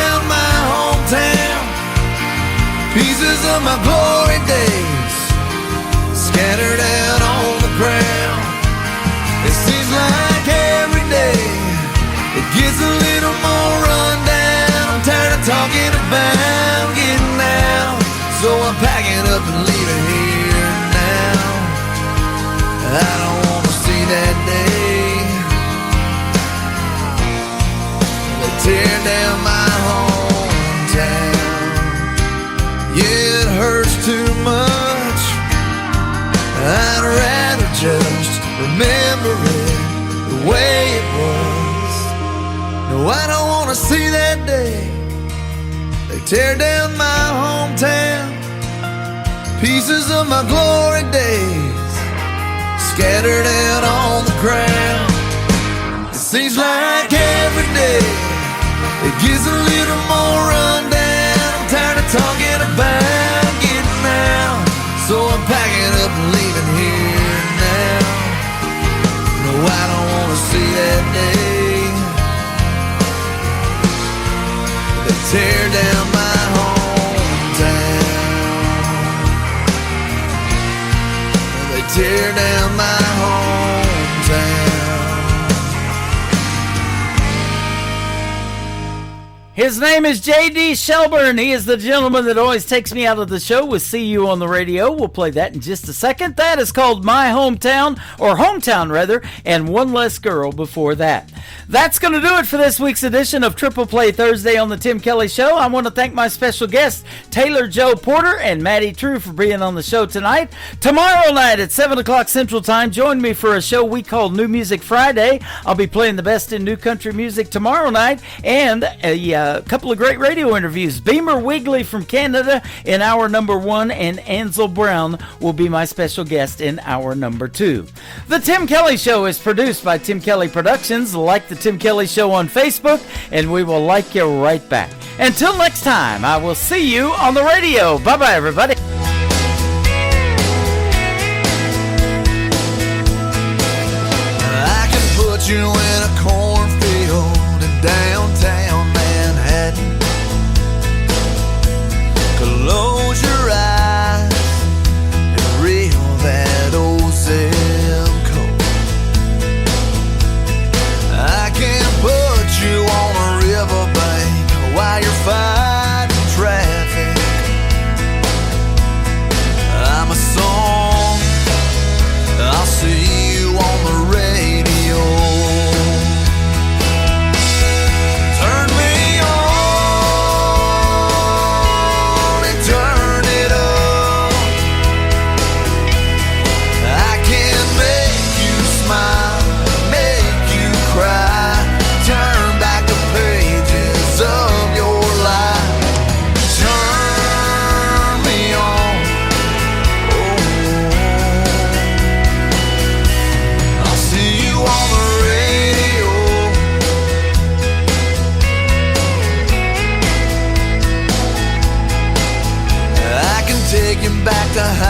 my glory days scattered out on the ground. It seems like every day it gets a little more rundown. I'm tired of talking about getting out, so I'm packing up and leaving here now. I don't want to see that day they tear down my hometown. Yeah, it hurts too much. I'd rather just remember it the way it was. No, I don't want to see that day they tear down my hometown. Pieces of my glory days scattered out on the ground. It seems like every day it gets a little more rundown. I'm tired of talking about getting out, so I'm packing up and leaving here now. No, I don't want to see that day they tear down my hometown. They tear down my hometown. His name is J.D. Shelburne. He is the gentleman that always takes me out of the show with See You on the Radio. We'll play that in just a second. That is called My Hometown, or Hometown rather, and One Less Girl before that. That's going to do it for this week's edition of Triple Play Thursday on the Tim Kelly Show. I want to thank my special guests, Taylor Joe Porter and Maddie True, for being on the show tonight. Tomorrow night at 7 o'clock Central Time, join me for a show we call New Music Friday. I'll be playing the best in new country music tomorrow night, and a couple of great radio interviews. Beamer Wigley from Canada in hour number 1, and Ansel Brown will be my special guest in hour number 2. The Tim Kelly Show is produced by Tim Kelly Productions. Like the Tim Kelly Show on Facebook, and we will like you right back. Until next time, I will see you on the radio. Bye-bye, everybody. I can put you in a cornfield in downtown Manhattan. Close your eyes and reel that old zip code. I can put you on a riverbank while you're fighting traffic. I'm a song, I'll see you on the radio. Turn me on and turn it up. I can make you smile, make you cry, turn back the pages of your life. Turn me on, oh, I'll see you on the radio. I can take you back to high